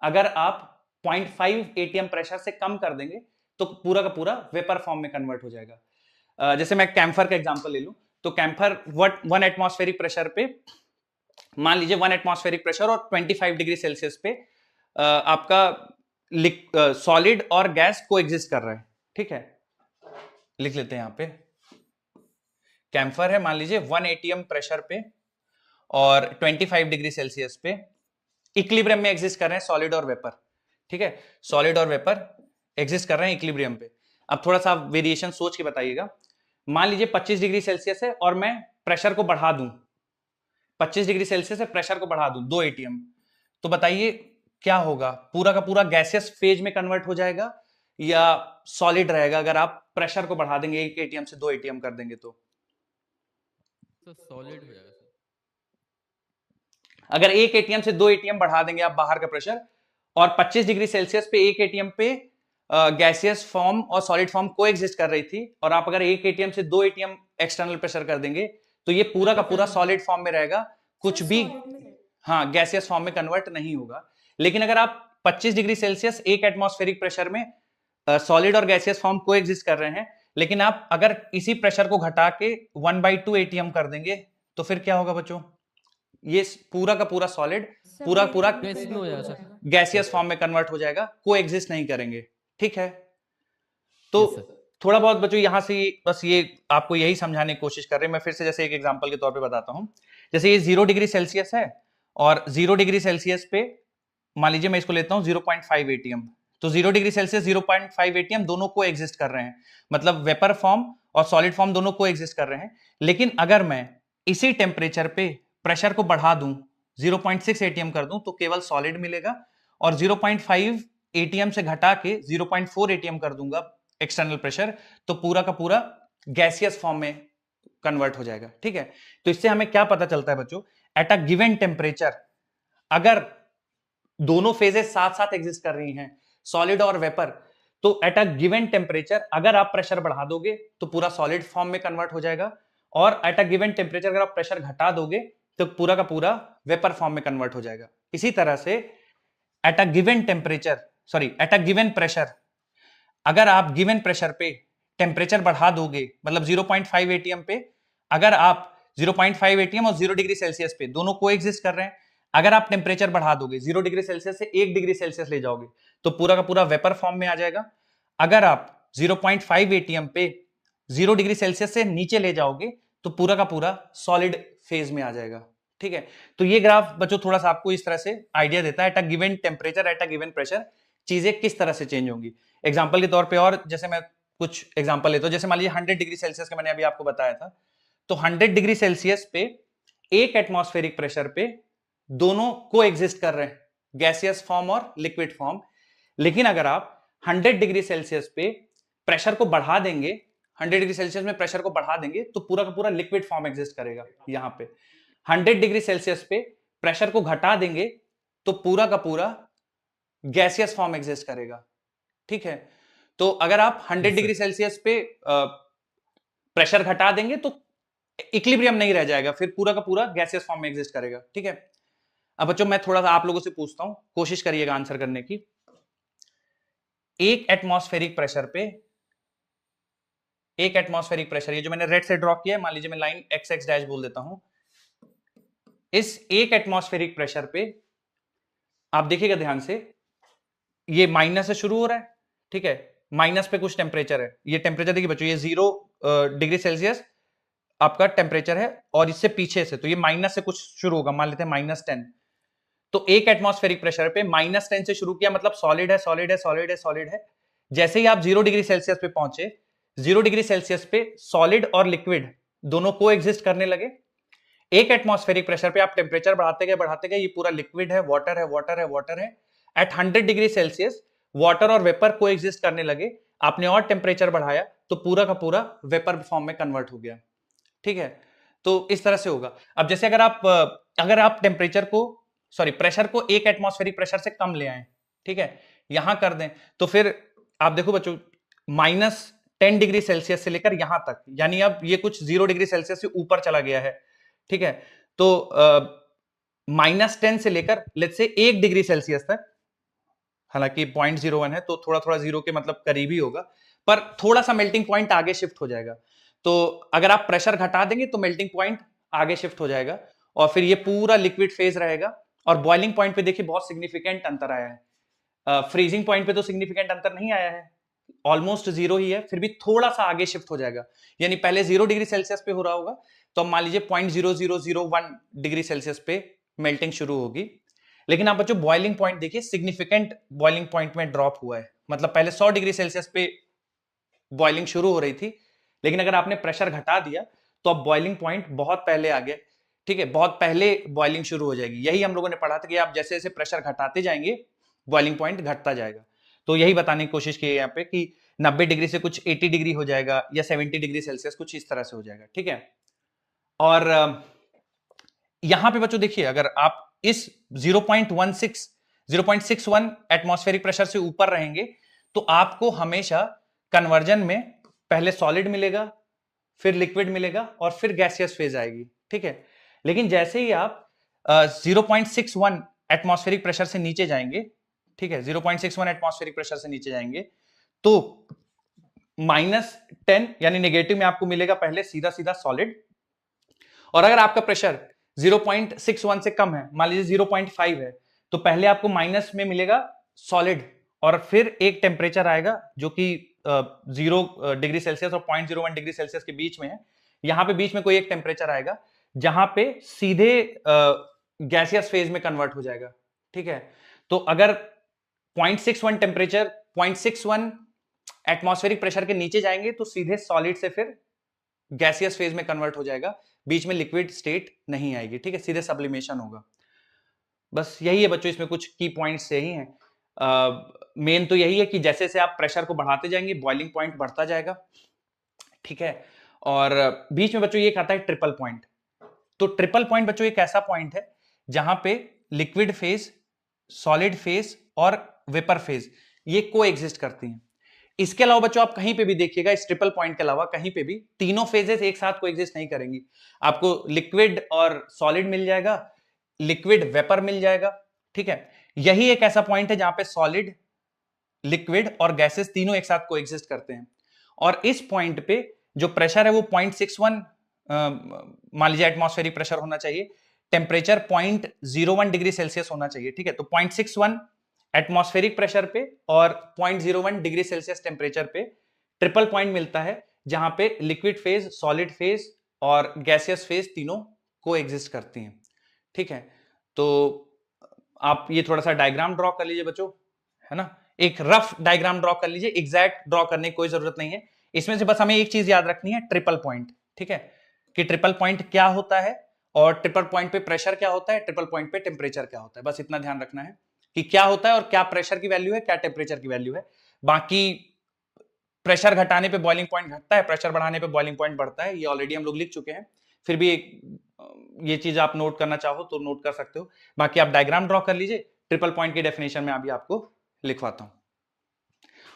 अगर आप 0.5 एटीएम प्रेशर से कम कर देंगे तो पूरा का पूरा वेपर फॉर्म में कन्वर्ट हो जाएगा। जैसे मैं कैम्फर का एग्जांपल ले लूं तो कैम्फर 1 एटमॉस्फेरिक प्रेशर पे, मान लीजिए 1 एटमॉस्फेरिक प्रेशर और 25 डिग्री सेल्सियस पे आपका सॉलिड और गैस को एग्जिस्ट कर रहा है। ठीक है, लिख लेते हैं यहां पे, कैम्फर है मान लीजिए 1 एटीएम प्रेशर पे और 25 डिग्री सेल्सियस पे इक्विलिब्रियम में एग्जिस्ट कर रहे हैं सॉलिड और वेपर। ठीक है, सॉलिड और वेपर एग्जिस्ट कर रहे हैं इक्विलिब्रियम पे। अब थोड़ा सा वेरिएशन सोच के बताइएगा, मान लीजिए 25 डिग्री सेल्सियस है और मैं प्रेशर को बढ़ा दूं, 25 डिग्री सेल्सियस से प्रेशर को बढ़ा दूं 2 एटीएम, तो बताइए क्या होगा, पूरा का पूरा गैसियस फेज में कन्वर्ट हो जाएगा या सॉलिड रहेगा अगर आप प्रेशर को बढ़ा देंगे 1 एटीएम से 2 एटीएम कर देंगे तो सॉलिड हो जाएगा सर। अगर 1 एटीएम से 2 एटीएम बढ़ा देंगे आप बाहर का प्रेशर और 25 डिग्री सेल्सियस पे 1 एटीएम पे गैसियस फॉर्म और सॉलिड फॉर्म को एग्जिस्ट कर रही थी, और आप अगर एक एटीएम से 2 एटीएम एक्सटर्नल प्रेशर कर देंगे तो ये पूरा का पूरा सॉलिड फॉर्म में रहेगा, कुछ भी हाँ गैसियस फॉर्म में कन्वर्ट नहीं होगा। लेकिन अगर आप 25 डिग्री सेल्सियस एक एटमॉस्फेरिक प्रेशर में सॉलिड और गैसियस फॉर्म को एग्जिस्ट कर रहे हैं, लेकिन आप अगर इसी प्रेशर को घटा के 1/2 एटीएम कर देंगे तो फिर क्या होगा बच्चों, ये पूरा का पूरा सॉलिड पूरा पूरा गैसियस फॉर्म में कन्वर्ट हो जाएगा, को एग्जिस्ट नहीं करेंगे। ठीक है, तो थोड़ा बहुत बच्चों यहां से बस ये आपको यही समझाने की कोशिश कर रहे हैं। मैं फिर से जैसे एक एग्जांपल के तौर पे बताता हूं, जैसे ये 0 डिग्री सेल्सियस है और 0 डिग्री सेल्सियस पे मान लीजिए मैं इसको लेता हूं 0.5 एटीएम, तो 0 डिग्री सेल्सियस 0.5 एटीएम दोनों को एग्जिस्ट कर रहे हैं, मतलब वेपर फॉर्म और सॉलिड फॉर्म दोनों को एग्जिस्ट कर रहे हैं। लेकिन अगर मैं इसी टेम्परेचर पे प्रेशर को बढ़ा दूं 0.6 एटीएम कर दूं तो केवल सॉलिड मिलेगा, और 0.5 एटीएम से घटा के 0.4 एटीएम कर दूंगा एक्सटर्नल प्रेशर तो पूरा का पूरा गैसियस फॉर्म में कन्वर्ट हो जाएगा। ठीक है, तो इससे हमें क्या पता चलता है बच्चों, एट अ गिवन टेम्परेचर अगर दोनों फेजेस साथ साथ एग्जिस्ट कर रही हैं सॉलिड और वेपर, तो एट अ गिवन टेम्परेचर अगर आप प्रेशर बढ़ा दोगे तो पूरा सॉलिड फॉर्म में कन्वर्ट हो जाएगा, और एट अ गिवन टेम्परेचर अगर आप प्रेशर घटा दोगे तो पूरा का पूरा वेपर फॉर्म में कन्वर्ट हो जाएगा। इसी तरह से eight a given temperature at a given pressure अगर आप गिवन प्रेशर पे टेम्परेचर बढ़ा दोगे, मतलब 0.5 एटीएम पे अगर आप 0.5 एटीएम और 0 डिग्री सेल्सियस पे दोनों को एग्जिस्ट कर रहे हैं, अगर आप टेम्परेचर बढ़ा दोगे 0 डिग्री सेल्सियस से 1 डिग्री सेल्सियस ले जाओगे तो पूरा का पूरा वेपर फॉर्म में आ जाएगा। अगर आप 0.5 एटीएम पे 0 डिग्री सेल्सियस से नीचे ले जाओगे तो पूरा का पूरा सॉलिड फेज में आ जाएगा। ठीक है, तो ये ग्राफ बच्चों थोड़ा सा आपको इस तरह से आइडिया देता है eight a given temperature at a given pressure चीजें किस तरह से चेंज होंगी। एग्जांपल के तौर पे और जैसे मैं कुछ एग्जांपल लेता हूं, जैसे मान लीजिए 100 डिग्री सेल्सियस का मैंने अभी आपको बताया था, तो 100 डिग्री सेल्सियस पे एक एटमॉस्फेरिक प्रेशर पे दोनों को एग्जिस्ट कर रहे हैं, गैसियस फॉर्म और लिक्विड फॉर्म। लेकिन अगर आप 100 डिग्री सेल्सियस पे प्रेशर को बढ़ा देंगे, 100 डिग्री सेल्सियस में प्रेशर को बढ़ा देंगे तो पूरा का पूरा लिक्विड फॉर्म एग्जिस्ट करेगा। यहां पे 100 डिग्री सेल्सियस पे प्रेशर को घटा देंगे तो पूरा का पूरा गैसियस फॉर्म एग्जिस्ट करेगा। ठीक है, तो अगर आप 100 डिग्री सेल्सियस पे प्रेशर घटा देंगे तो इक्विलिब्रियम नहीं रह जाएगा, फिर पूरा का पूरा गैसियस फॉर्म में एग्जिस्ट करेगा। ठीक है, अब बच्चों मैं थोड़ा सा आप लोगों से पूछता हूं, कोशिश करिएगा आंसर करने की। एक एटमॉस्फेरिक प्रेशर पे ये जो मैंने रेड से ड्रॉ किया है, मान लीजिए मैं लाइन XX डैश बोल देता हूं, इस एक एटमॉस्फेरिक प्रेशर पे आप देखिएगा ध्यान से, ये माइनस से शुरू हो रहा है। ठीक है, माइनस पे कुछ टेम्परेचर है, ये टेम्परेचर देखिए बच्चों, ये 0 डिग्री सेल्सियस आपका टेम्परेचर है और इससे पीछे से तो ये माइनस से कुछ शुरू होगा, मान लेते हैं -10। तो एक एटमॉस्फेरिक प्रेशर पे -10 से शुरू किया, मतलब सॉलिड है सॉलिड है सॉलिड है सॉलिड है। जैसे ही आप 0 डिग्री सेल्सियस पे पहुंचे, 0 डिग्री सेल्सियस पे सॉलिड और लिक्विड दोनों को एग्जिस्ट करने लगे। एक एटमॉस्फेरिक प्रेशर पे आप टेम्परेचर बढ़ाते गए, ये पूरा लिक्विड है, वाटर है वाटर है वाटर है। एट 100 डिग्री सेल्सियस वाटर और वेपर को एग्जिस्ट करने लगे, आपने और टेम्परेचर बढ़ाया तो पूरा का पूरा वेपर फॉर्म में कन्वर्ट हो गया। ठीक है, तो इस तरह से होगा। अब जैसे अगर आप प्रेशर को एक एटमॉस्फेरिक प्रेशर से कम ले आए, ठीक है, यहां कर दें, तो फिर आप देखो बच्चों -10 डिग्री सेल्सियस से लेकर यहां तक, यानी अब ये कुछ 0 डिग्री सेल्सियस से ऊपर चला गया है। ठीक है, तो -10 से लेकर लेट्स से 1 डिग्री सेल्सियस तक, हालांकि 0.01 है तो थोड़ा थोड़ा 0 के मतलब करीब ही होगा, पर थोड़ा सा मेल्टिंग पॉइंट आगे शिफ्ट हो जाएगा। तो अगर आप प्रेशर घटा देंगे तो मेल्टिंग पॉइंट आगे शिफ्ट हो जाएगा और फिर ये पूरा लिक्विड फेज रहेगा। और बॉइलिंग पॉइंट पे देखिए बहुत सिग्निफिकेंट अंतर आया है, फ्रीजिंग पॉइंट पे तो सिग्निफिकेंट अंतर नहीं आया है, ऑलमोस्ट 0 ही है, फिर भी थोड़ा सा आगे शिफ्ट हो जाएगा। यानी पहले 0 डिग्री सेल्सियस पे हो रहा होगा तो मान लीजिए 0.0001 डिग्री सेल्सियस पे मेल्टिंग शुरू होगी। लेकिन आप बच्चों बॉइलिंग पॉइंट देखिए, सिग्निफिकेंट बॉइलिंग पॉइंट में ड्रॉप हुआ है, मतलब पहले 100 डिग्री सेल्सियस पे बॉइलिंग शुरू हो रही थी, लेकिन अगर आपने प्रेशर घटा दिया तो अब बॉइलिंग पॉइंट बहुत पहले आ गया। ठीक है, बहुत पहले बॉइलिंग शुरू हो जाएगी। यही हम लोगों ने पढ़ा था कि आप जैसे जैसे प्रेशर घटाते जाएंगे बॉइलिंग पॉइंट घटता जाएगा। तो यही बताने की कोशिश की है यहाँ पे कि 90 डिग्री से कुछ 80 डिग्री हो जाएगा या 70 डिग्री सेल्सियस कुछ इस तरह से हो जाएगा। ठीक है, और यहां पे बच्चों देखिए, अगर आप इस 0.61 एटमॉस्फेरिक प्रेशर से ऊपर रहेंगे तो आपको हमेशा कन्वर्जन में पहले सॉलिड मिलेगा, फिर लिक्विड मिलेगा और फिर गैसियस फेज आएगी, ठीक है। लेकिन जैसे ही आप 0.61 एटमॉस्फेरिक प्रेशर से नीचे जाएंगे, ठीक है, 0.61 एटमॉस्फेरिक प्रेशर से नीचे जाएंगे तो -10 यानी नेगेटिव में आपको मिलेगा पहले सीधा सीधा सॉलिड। और अगर आपका प्रेशर 0.61 से कम है, मान लीजिए 0.5 है, तो पहले आपको माइनस में मिलेगा सॉलिड और फिर एक टेम्परेचर आएगा जो कि 0 डिग्री सेल्सियस और 0.01 डिग्री सेल्सियस के बीच में है। यहां पे बीच में कोई एक टेम्परेचर आएगा जहां पे सीधे गैसियस फेज में कन्वर्ट हो जाएगा, ठीक है। तो अगर 0.61 टेम्परेचर 0.61 एटमॉस्फेरिक प्रेशर के नीचे जाएंगे तो सीधे सॉलिड से फिर गैसियस फेज में कन्वर्ट हो जाएगा, बीच में लिक्विड स्टेट नहीं आएगी, ठीक है, सीधे सब्लिमेशन होगा। बस यही है बच्चों, इसमें कुछ की पॉइंट्स यही हैं। मेन तो यही है कि जैसे से आप प्रेशर को बढ़ाते जाएंगे बॉइलिंग पॉइंट बढ़ता जाएगा, ठीक है। और बीच में बच्चों ये कहता है ट्रिपल पॉइंट। तो ट्रिपल पॉइंट बच्चों एक ऐसा पॉइंट है जहां पे लिक्विड फेज, सॉलिड फेज और वेपर फेज ये को एग्जिस्ट करती हैं। इसके अलावा बच्चों आप कहीं पे भी देखिएगा, इस ट्रिपल पॉइंट के अलावा कहीं पे भी तीनों फेजेस एक साथ को एग्जिस्ट नहीं करेंगी। आपको लिक्विड और सॉलिड मिल जाएगा, लिक्विड वेपर मिल जाएगा, ठीक है। यही एक ऐसा पॉइंट है जहां पे सॉलिड, लिक्विड और गैसेस तीनों एक साथ को एग्जिस्ट करते हैं। और इस पॉइंट पे जो प्रेशर है वो 0.61 मान लीजिए एटमॉस्फेरिक प्रेशर होना चाहिए, टेम्परेचर 0.01 डिग्री सेल्सियस होना चाहिए, ठीक है। तो 0.61 एटमॉस्फेरिक प्रेशर पे और 0.01 डिग्री सेल्सियस टेम्परेचर पे ट्रिपल पॉइंट मिलता है जहां पे लिक्विड फेज, सॉलिड फेज और गैसियस फेज तीनों को एग्जिस्ट करती हैं, ठीक है। तो आप ये थोड़ा सा डायग्राम ड्रॉ कर लीजिए बच्चों, है ना, एक रफ डायग्राम ड्रॉ कर लीजिए, एग्जैक्ट ड्रॉ करने की कोई जरूरत नहीं है। इसमें से बस हमें एक चीज याद रखनी है, ट्रिपल पॉइंट, ठीक है, कि ट्रिपल पॉइंट क्या होता है और ट्रिपल पॉइंट पे प्रेशर क्या होता है, ट्रिपल पॉइंट पे टेम्परेचर क्या होता है, बस इतना ध्यान रखना है कि क्या होता है और क्या प्रेशर की वैल्यू है, क्या टेम्परेचर की वैल्यू है। बाकी प्रेशर घटाने पे बॉइलिंग पॉइंट घटता है, प्रेशर बढ़ाने पे बॉइलिंग पॉइंट बढ़ता है, ये ऑलरेडी हम लोग लिख चुके हैं। फिर भी ये चीज आप नोट करना चाहो तो नोट कर सकते हो। बाकी आप डायग्राम ड्रॉ कर लीजिए, ट्रिपल पॉइंट की डेफिनेशन में अभी आपको लिखवाता हूं।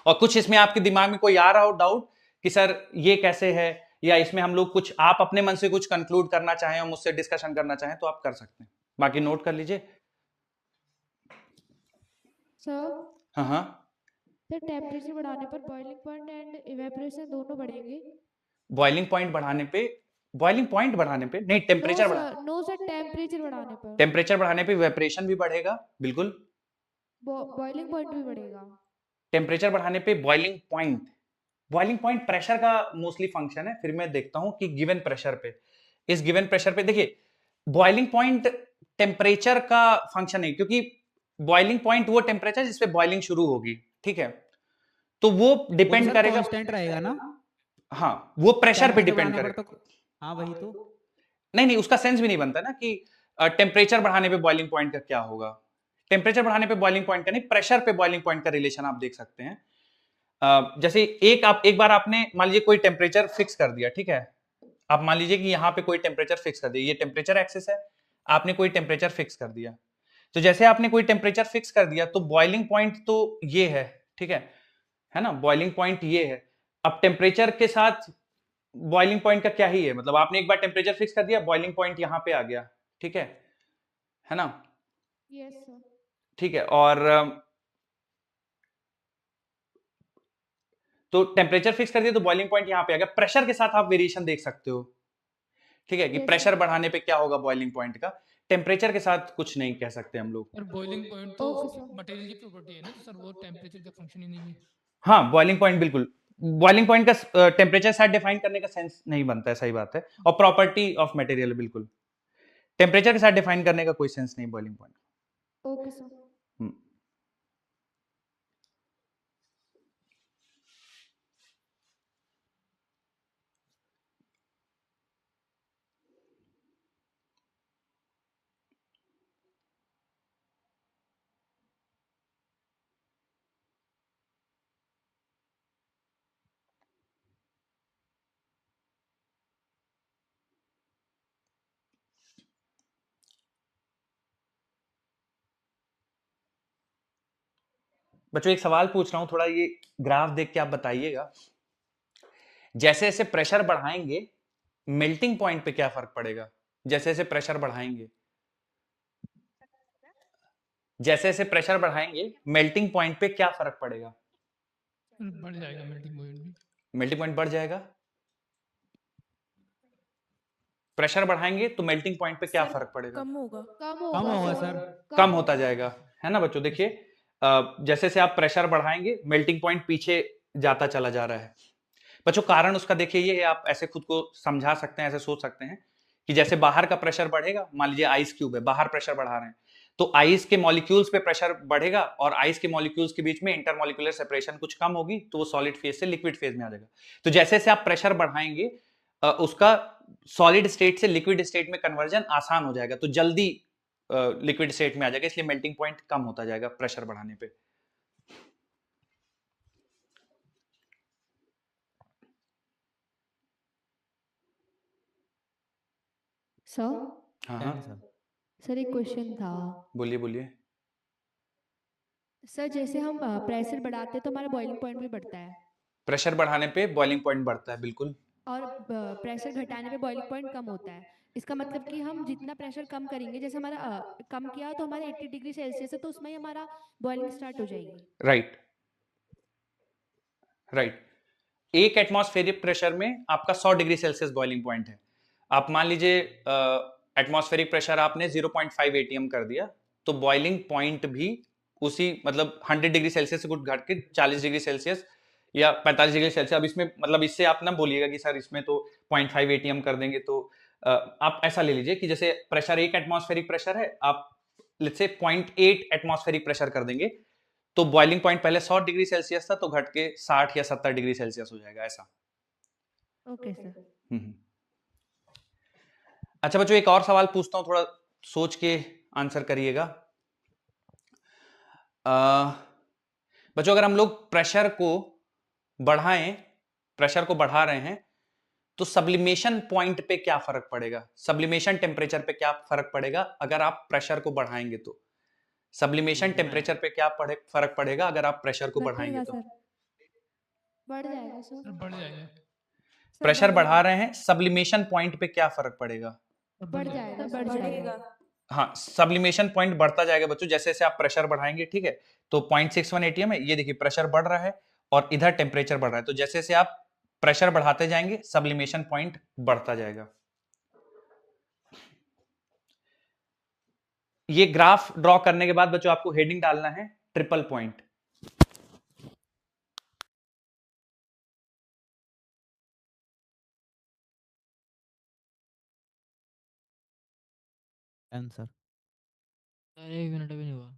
और कुछ इसमें आपके दिमाग में कोई आ रहा हो डाउट कि सर ये कैसे है, या इसमें हम लोग कुछ आप अपने मन से कुछ कंक्लूड करना चाहें और मुझसे डिस्कशन करना चाहें तो आप कर सकते हैं। बाकी नोट कर लीजिए। सर हाँ हाँ, तो टेम्परेचर बढ़ाने पर बॉइलिंग पॉइंट एंड इवेपोरेशन दोनों बढ़ेंगे? बॉइलिंग पॉइंट बढ़ाने पे, बॉइलिंग पॉइंट बढ़ाने पे नहीं, टेम्परेचर बढ़ा, नो सर, टेम्परेचर बढ़ाने पर टेम्परेचर बढ़ाने पे इवेपोरेशन भी बढ़ेगा, बिल्कुल। बॉइलिंग पॉइंट भी बढ़ेगा? टेम्परेचर बढ़ाने पे boiling point, boiling point pressure का मोस्टली फंक्शन है। फिर मैं देखता हूं कि गिवन प्रेशर पे, इस गिवन प्रेशर पे देखिए बॉइलिंग पॉइंट टेम्परेचर का फंक्शन है, क्योंकि बॉइलिंग पॉइंट वो टेम्परेचर जिस पे बॉइलिंग शुरू होगी, ठीक है। तो वो डिपेंड करेगा, कांस्टेंट रहेगा ना? हाँ वो प्रेशर पे टेम्परेचर डिपेंड बढ़ाने पर करेगा। तो हाँ वही तो। नहीं नहीं, उसका सेंस भी नहीं बनता ना कि टेम्परेचर बढ़ाने पे बॉइलिंग पॉइंट का क्या होगा। टेम्परेचर बढ़ाने पे बॉइलिंग पॉइंट का नहीं, प्रेशर पे बॉइलिंग पॉइंट का रिलेशन आप देख सकते हैं। जैसे एक बार आपने मान लीजिए कोई टेम्परेचर फिक्स कर दिया, ठीक है। आप मान लीजिए कि यहाँ पे कोई टेम्परेचर फिक्स कर दिया, ये टेम्परेचर एक्सिस है, आपने कोई टेम्परेचर फिक्स कर दिया। तो जैसे आपने कोई टेम्परेचर फिक्स कर दिया तो बॉइलिंग पॉइंट तो ये है, ठीक है ना, बॉइलिंग पॉइंट ये है। अब टेम्परेचर के साथ बॉइलिंग पॉइंट का क्या ही है, मतलब आपने एक बार टेम्परेचर फिक्स कर दिया, बॉइलिंग पॉइंट यहां पे आ गया, ठीक है ना। Yes sir. ठीक है, और तो टेम्परेचर फिक्स कर दिया तो बॉइलिंग पॉइंट यहां पे आ गया। प्रेशर के साथ आप वेरिएशन देख सकते हो, ठीक है, कि Yes, प्रेशर sir. बढ़ाने पे क्या होगा बॉइलिंग पॉइंट का। टेम्परेचर के साथ कुछ नहीं कह सकते हम लोग। पर बॉइलिंग पॉइंट तो Okay, sir. मटेरियल की प्रॉपर्टी है ना, तो सर वो टेम्परेचर का फंक्शन ही नहीं है। हाँ बॉइलिंग पॉइंट बिल्कुल, बॉइलिंग पॉइंट का टेम्परेचर साथ डिफाइन करने का सेंस नहीं बनता है, सही बात है। और प्रॉपर्टी ऑफ मटेरियल बिल्कुल, टेम्परेचर के साथ डिफाइन करने का कोई सेंस नहीं बॉइलिंग पॉइंट। Okay sir. बच्चों एक सवाल पूछ रहा हूं, थोड़ा ये ग्राफ देख के आप बताइएगा। जैसे जैसे प्रेशर बढ़ाएंगे मेल्टिंग पॉइंट पे क्या फर्क पड़ेगा? जैसे जैसे प्रेशर बढ़ाएंगे, जैसे जैसे प्रेशर बढ़ाएंगे मेल्टिंग पॉइंट पे क्या फर्क पड़ेगा? बढ़ जाएगा मेल्टिंग पॉइंट भी। मेल्टिंग पॉइंट बढ़ जाएगा। प्रेशर बढ़ाएंगे तो मेल्टिंग पॉइंट पे क्या सर, फर्क पड़ेगा? कम होगा। कम कम होगा सर, सर। कम होता जाएगा, है ना बच्चों। देखिए जैसे से आप प्रेशर बढ़ाएंगे मेल्टिंग पॉइंट पीछे जाता चला जा रहा है बच्चों। कारण उसका देखिए ये है, आप ऐसे खुद को समझा सकते हैं, ऐसे सोच सकते हैं कि जैसे बाहर का प्रेशर बढ़ेगा, मान लीजिए आइस क्यूब है, बाहर प्रेशर बढ़ा रहे हैं तो आइस के मॉलिक्यूल्स पे प्रेशर बढ़ेगा और आइस के मॉलिक्यूल्स के बीच में इंटरमॉलिक्यूलर सेपरेशन कुछ कम होगी तो वो सॉलिड फेज से लिक्विड फेज में आ जाएगा। तो जैसे जैसे आप प्रेशर बढ़ाएंगे उसका सॉलिड स्टेट से लिक्विड स्टेट में कन्वर्जन आसान हो जाएगा, तो जल्दी लिक्विड स्टेट में आ जाएगा, इसलिए मेल्टिंग पॉइंट कम होता जाएगा प्रेशर बढ़ाने पे। सर हाँ 10 हाँ सर। सर एक क्वेश्चन था। बोलिए बोलिए। सर जैसे हम प्रेशर बढ़ाते हैं तो हमारा बॉइलिंग पॉइंट भी बढ़ता है प्रेशर बढ़ाने पे बॉइलिंग पॉइंट बढ़ता है, बिल्कुल। और प्रेशर घटाने पे बॉइलिंग पॉइंट कम होता है। इसका मतलब कि हम जितना प्रेशर कम करेंगे, जैसे हमारा कम किया तो हमारा 80 डिग्री सेल्सियस है तो उसमें ही हमारा बॉइलिंग स्टार्ट हो जाएगी। Right right. एक एटमॉस्फेरिक प्रेशर में आपका 100 डिग्री सेल्सियस बॉइलिंग पॉइंट है। आप मान लीजिए एटमॉस्फेरिक प्रेशर आपने 0.5 एटीएम कर दिया तो बॉइलिंग पॉइंट भी उसी मतलब 100 डिग्री सेल्सियस से कुछ घट के 40 डिग्री सेल्सियस या 45 डिग्री सेल्सियस। अब इसमें मतलब इससे आप ना बोलिएगा कि सर इसमें तो 0.5 एटीएम कर देंगे, तो आप ऐसा ले लीजिए कि जैसे प्रेशर एक एटमॉस्फेरिक प्रेशर है, आप लेट्स से 0.8 एटमॉस्फेरिक प्रेशर कर देंगे तो बॉइलिंग पॉइंट पहले 100 डिग्री सेल्सियस था तो घट के 60 या 70 डिग्री सेल्सियस हो जाएगा, ऐसा। Okay sir. अच्छा बच्चों एक और सवाल पूछता हूं, थोड़ा सोच के आंसर करिएगा। बच्चों अगर हम लोग प्रेशर को बढ़ाएं, प्रेशर को बढ़ा रहे हैं तो सब्लिमेशन पॉइंट पे क्या फर्क पड़ेगा? सब्लिमेशन टेम्परेचर पे क्या फर्क पड़ेगा अगर आप प्रेशर को बढ़ाएंगे? तो सब्लिमेशन टेम्परेचर पे क्या फर्क पड़ेगा अगर आप प्रेशर को बढ़ाएंगे? तो बढ़ जाएगा सर। सर बढ़ जाएगा। प्रेशर बढ़ा रहे हैं, सब्लिमेशन पॉइंट पे क्या फर्क पड़ेगा? बढ़ जाएगा बढ़ जाएगा। हाँ, सब्लिमेशन पॉइंट बढ़ता जाएगा बच्चों जैसे जैसे आप प्रेशर बढ़ाएंगे, ठीक है। तो 0.61 एटीएम है, ये देखिए प्रेशर बढ़ रहा है और इधर टेम्परेचर बढ़ रहा है, तो जैसे जैसे आप प्रेशर बढ़ाते जाएंगे सब्लिमेशन पॉइंट बढ़ता जाएगा। ये ग्राफ ड्रॉ करने के बाद बच्चों आपको हेडिंग डालना है triple point. Answer sir 1 minute भी नहीं हुआ।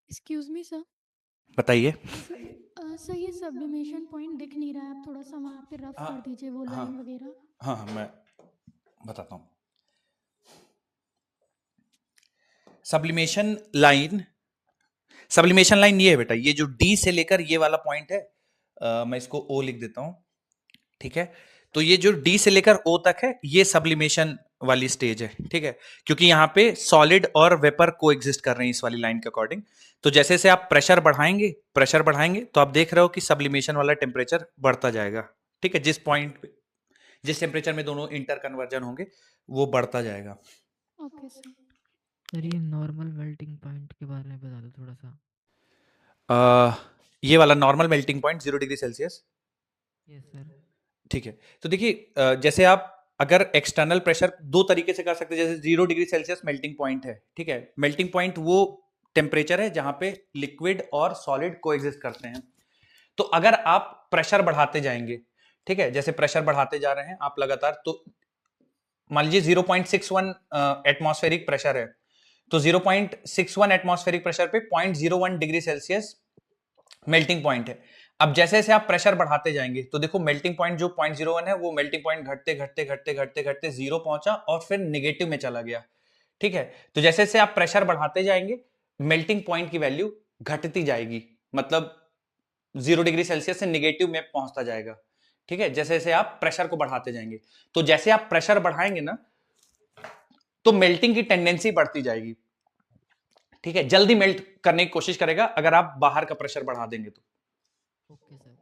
Excuse me sir. बताइए। सर ये सब्लिमेशन पॉइंट दिख नहीं रहा है, आप थोड़ा सा वहाँ पे रफ हाँ, कर दीजिए वो हाँ, लाइन वगैरह। हाँ मैं बताता हूं। सब्लिमेशन लाइन ये है बेटा, ये जो डी से लेकर ये वाला पॉइंट है, मैं इसको ओ लिख देता हूं, ठीक है। तो ये जो डी से लेकर ओ तक है ये सब्लिमेशन वाली स्टेज है, ठीक है, क्योंकि यहाँ पे सॉलिड और वेपर को एग्जिस्ट कर रहे हैं इस वाली लाइन के अकॉर्डिंग। तो जैसे जैसे आप प्रेशर बढ़ाएंगे तो आप देख रहे हो कि सब्लिमेशन वाला टेम्परेचर बढ़ता जाएगा, ठीक है। जिस पॉइंट पे जिस टेम्परेचर में दोनों इंटर कन्वर्जन होंगे वो बढ़ता जाएगा। Okay sir. सर ये नॉर्मल मेल्टिंग पॉइंट के बारे में बता दो थोड़ा सा। ये वाला normal melting point 0 degree Celsius, yes sir. ठीक है। तो देखिए जैसे आप अगर एक्सटर्नल प्रेशर दो तरीके से कर सकते हैं, जैसे 0 डिग्री सेल्सियस मेल्टिंग पॉइंट है, ठीक है। मेल्टिंग पॉइंट वो टेम्परेचर है जहां पे लिक्विड और सॉलिड कोएग्जिस्ट करते हैं। तो अगर आप प्रेशर बढ़ाते जाएंगे, ठीक है, जैसे प्रेशर बढ़ाते जा रहे हैं आप लगातार, तो मान लीजिए 0.61 एटमॉस्फेरिक प्रेशर है, तो 0.61 एटमॉस्फेरिक प्रेशर पे 0.01 डिग्री सेल्सियस मेल्टिंग पॉइंट है। अब जैसे जैसे आप प्रेशर बढ़ाते जाएंगे तो देखो मेल्टिंग पॉइंट जो 0.01 है वो मेल्टिंग पॉइंट घटते घटते घटते घटते घटते 0 पहुंचा और फिर नेगेटिव में चला गया, ठीक है। तो जैसे जैसे आप प्रेशर बढ़ाते जाएंगे मेल्टिंग पॉइंट की वैल्यू घटती जाएगी, मतलब 0 डिग्री सेल्सियस से नेगेटिव में पहुंचता जाएगा, ठीक है, जैसे जैसे आप प्रेशर को बढ़ाते जाएंगे। तो जैसे आप प्रेशर बढ़ाएंगे ना तो मेल्टिंग की टेंडेंसी बढ़ती जाएगी। ठीक है, जल्दी मेल्ट करने की कोशिश करेगा अगर आप बाहर का प्रेशर बढ़ा देंगे तो। Okay sir.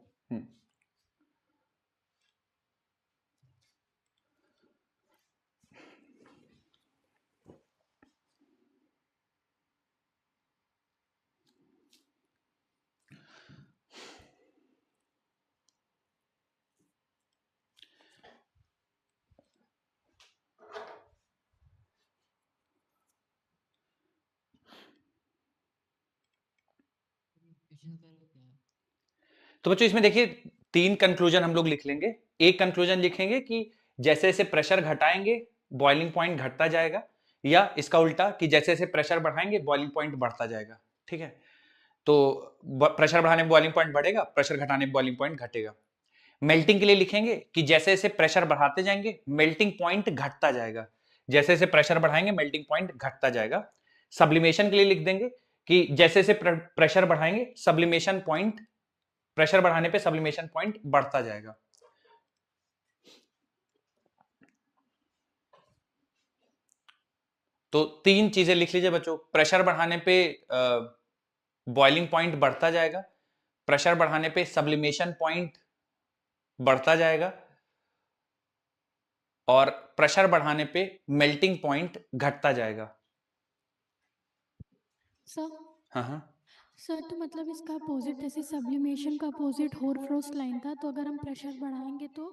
तो बच्चों इसमें देखिए 3 कंक्लूजन हम लोग लिख लेंगे। एक कंक्लूजन लिखेंगे कि जैसे जैसे प्रेशर घटाएंगे बॉइलिंग पॉइंट घटता जाएगा, या इसका उल्टा कि जैसे जैसे प्रेशर बढ़ाएंगे बॉइलिंग पॉइंट बढ़ता जाएगा। ठीक है, तो प्रेशर बढ़ाने में बॉइलिंग पॉइंट बढ़ेगा, प्रेशर घटाने में बॉइलिंग पॉइंट घटेगा। मेल्टिंग के लिए लिखेंगे कि जैसे जैसे प्रेशर बढ़ाते जाएंगे मेल्टिंग पॉइंट घटता जाएगा, जैसे जैसे प्रेशर बढ़ाएंगे मेल्टिंग पॉइंट घटता जाएगा। सब्लिमेशन के लिए लिख देंगे कि जैसे जैसे प्रेशर बढ़ाएंगे सब्लिमेशन पॉइंट, प्रेशर बढ़ाने पे सब्लिमेशन पॉइंट बढ़ता जाएगा। तो 3 चीजें लिख लीजिए बच्चों, प्रेशर बढ़ाने पे बॉइलिंग पॉइंट बढ़ता जाएगा, प्रेशर बढ़ाने पे सब्लिमेशन पॉइंट बढ़ता जाएगा, और प्रेशर बढ़ाने पे मेल्टिंग पॉइंट घटता जाएगा। सर हाँ हाँ सर तो मतलब इसका अपोजिट, जैसे सब्लिमेशन का अपोजिट होर फ्रोस्ट लाइन था, तो अगर हम प्रेशर बढ़ाएंगे तो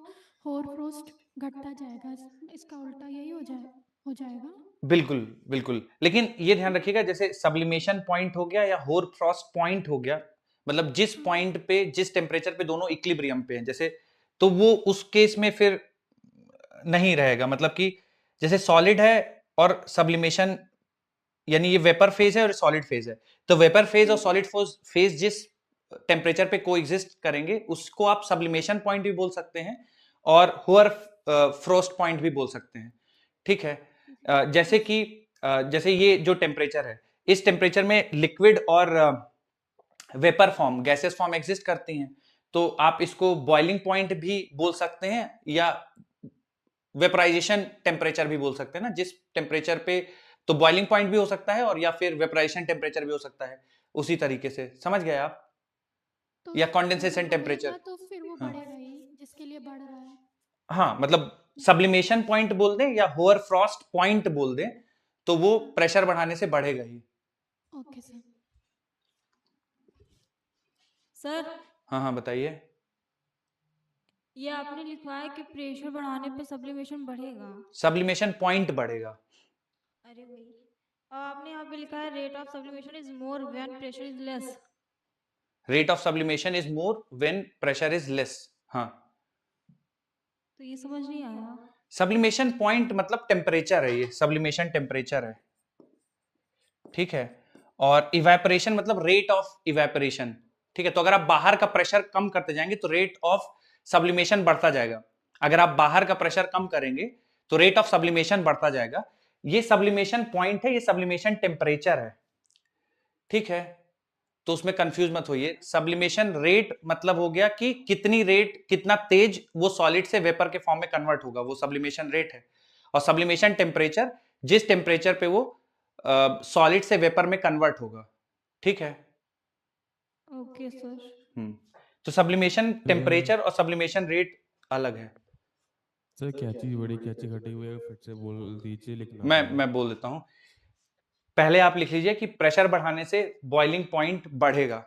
होर फ्रोस्ट घटता जाएगा, इसका उल्टा यही हो जाएगा। बिल्कुल बिल्कुल, लेकिन ये ध्यान रखिएगा जैसे सब्लिमेशन पॉइंट हो गया या होर फ्रॉस्ट पॉइंट हो गया, मतलब जिस पॉइंट पे जिस टेम्परेचर पे दोनों इक्विलिब्रियम पे हैं, जैसे तो वो उस केस में फिर नहीं रहेगा। मतलब कि जैसे सॉलिड है और सब्लिमेशन, यानी ये वेपर फेज है और सॉलिड फेज है, तो वेपर फेज और सॉलिड फेज जिस टेम्परेचर पे कोएग्जिस्ट करेंगे उसको आप सब्लिमेशन पॉइंट भी बोल सकते हैं और होर फ्रोस्ट पॉइंट भी बोल सकते हैं। ठीक है, जैसे कि जैसे ये जो टेम्परेचर है, इस टेम्परेचर में लिक्विड और vapour form, gases form exist करती हैं, तो आप इसको बॉइलिंग पॉइंट भी बोल सकते हैं या वेपराइजेशन टेम्परेचर भी बोल सकते हैं ना, जिस टेम्परेचर पे, तो बॉइलिंग पॉइंट भी हो सकता है और या फिर वेपराइजेशन टेम्परेचर भी हो सकता है। उसी तरीके से समझ गए आप, तो या कंडेंसेशन टेम्परेचर। तो फिर वो हाँ। बढ़ेगा ही जिसके लिए बढ़ रहा है। हाँ, मतलब सब्लिमेशन पॉइंट बोल दें या होर फ्रॉस्ट पॉइंट बोल दें, तो वो प्रेशर बढ़ाने से बढ़ेगा ही। Okay sir. सर हाँ हाँ बताइए। ये आपने लिखवाया है कि प्रेशर बढ़ाने पे सब्लिमेशन बढ़ेगा। सब्लिमेशन पॉइंट बढ़ेगा। अरे भाई, और आपने यहाँ पे लिखा है rate of sublimation is more when pressure is less. Rate of sublimation is more when pressure is less. हाँ, तो ये समझ नहीं आया। सब्लिमेशन पॉइंट मतलब टेम्परेचर है, ये सब्लिमेशन टेम्परेचर है। ठीक है, और इवेपोरेशन मतलब रेट ऑफ इवेपोरेशन। ठीक है, तो अगर आप बाहर का प्रेशर कम करते जाएंगे तो रेट ऑफ सब्लिमेशन बढ़ता जाएगा, अगर आप बाहर का प्रेशर कम करेंगे तो रेट ऑफ सब्लिमेशन बढ़ता जाएगा। ये सब्लिमेशन पॉइंट है, ये सब्लिमेशन टेम्परेचर है। ठीक है, तो उसमें कंफ्यूज मत होइए। सब्लिमेशन रेट मतलब हो गया कि कितनी रेट, कितना तेज वो सॉलिड से वेपर के फॉर्म में कन्वर्ट होगा, वो सब्लिमेशन रेट है। और सब्लिमेशन टेम्परेचर जिस टेम्परेचर पे वो सॉलिड से वेपर में कन्वर्ट होगा। ठीक है, ओके सर। तो सब्लिमेशन टेम्परेचर और सब्लिमेशन रेट अलग है। सर क्या चीज बड़ी क्या चीज घटी हुई है, फिर से बोल दीजिए। लिखना मैं बोल देता हूं। पहले आप लिख लीजिए कि प्रेशर बढ़ाने से बॉइलिंग पॉइंट बढ़ेगा।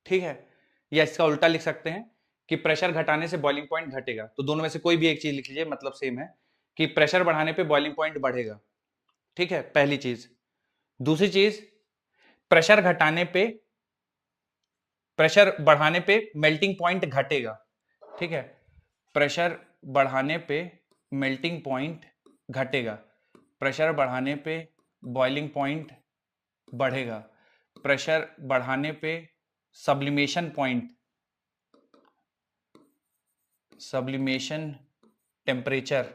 ठीक है, या इसका उल्टा लिख सकते हैं कि प्रेशर घटाने से बॉइलिंग पॉइंट घटेगा। तो दोनों में से कोई भी एक चीज लिख लीजिए, मतलब सेम है कि प्रेशर बढ़ाने पे बॉइलिंग पॉइंट बढ़ेगा। ठीक है, पहली चीज। दूसरी चीज, प्रेशर घटाने पे, प्रेशर बढ़ाने पे मेल्टिंग पॉइंट घटेगा। ठीक है, प्रेशर बढ़ाने पे मेल्टिंग पॉइंट घटेगा, प्रेशर बढ़ाने पे बॉइलिंग पॉइंट बढ़ेगा, प्रेशर बढ़ाने पे sublimation point, sublimation temperature,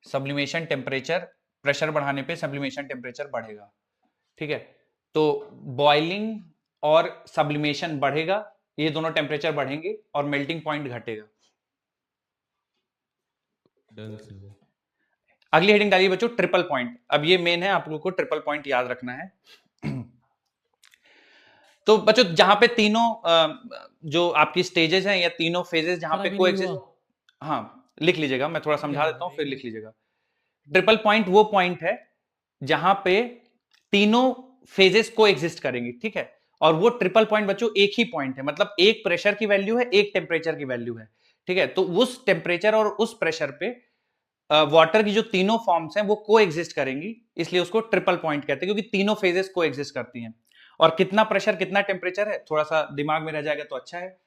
sublimation temperature, pressure बढ़ाने पे सब्लिमेशन टेम्परेचर बढ़ेगा। ठीक है, तो बॉइलिंग और सब्लिमेशन बढ़ेगा, ये दोनों टेम्परेचर बढ़ेंगे और मेल्टिंग पॉइंट घटेगा। Done sir. अगली हेडिंग डालिए बच्चों ट्रिपल पॉइंट। अब ये मेन है, आप लोगों को ट्रिपल पॉइंट याद रखना है। तो बच्चों जहां पे तीनों जो आपकी स्टेजेस हैं या तीनों फेजेस जहां पे कोएग्जिस्ट, हाँ लिख लीजिएगा, मैं थोड़ा समझा देता हूं फिर लिख लीजिएगा। ट्रिपल पॉइंट वो पॉइंट है जहां पे तीनों फेजेस कोएग्जिस्ट करेंगी, ठीक है। और वो ट्रिपल पॉइंट बच्चों एक ही पॉइंट है, मतलब एक प्रेशर की वैल्यू है, एक टेम्परेचर की वैल्यू है, ठीक है। तो उस टेम्परेचर और उस प्रेशर पे वाटर की जो तीनों फॉर्म्स हैं वो कोएग्जिस्ट करेंगी, इसलिए उसको ट्रिपल पॉइंट कहते हैं, क्योंकि तीनों फेजेस कोएग्जिस्ट करती हैं। और कितना प्रेशर कितना टेम्परेचर है थोड़ा सा दिमाग में रह जाएगा तो अच्छा है।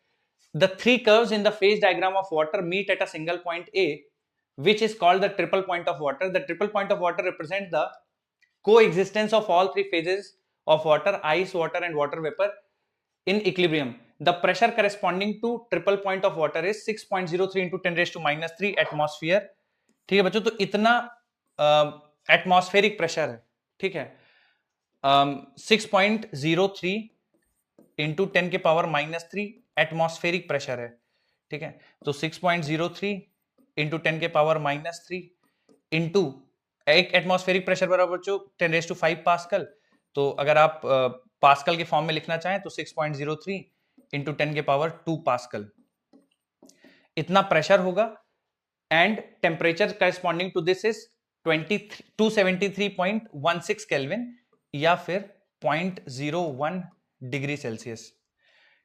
The three curves in the phase diagram of water meet at a single point A, which is called the triple point of water. The triple point of water represents the coexistence of all three phases of water, ice, water, and water vapor in equilibrium. The pressure corresponding to triple point of water is 6.03 into 10 raised to minus 3 atmosphere. ठीक है बच्चों, तो इतना atmospheric pressure है, ठीक है। 6.03 into 10 के power minus 3 atmospheric pressure है, ठीक है। तो 6.03 इंटू 10 के पावर माइनस 3 इंटू एक एटमॉस्फेरिक प्रेशर बराबर बच्चों 10 रेज़ टू 5 पास्कल। तो अगर आप पास्कल के फॉर्म में लिखना चाहें तो 6.03 इंटू 10 के पावर 2 पास्कल इतना प्रेशर होगा। And temperature corresponding to this is 273.16 kelvin या फिर 0.01 डिग्री सेल्सियस,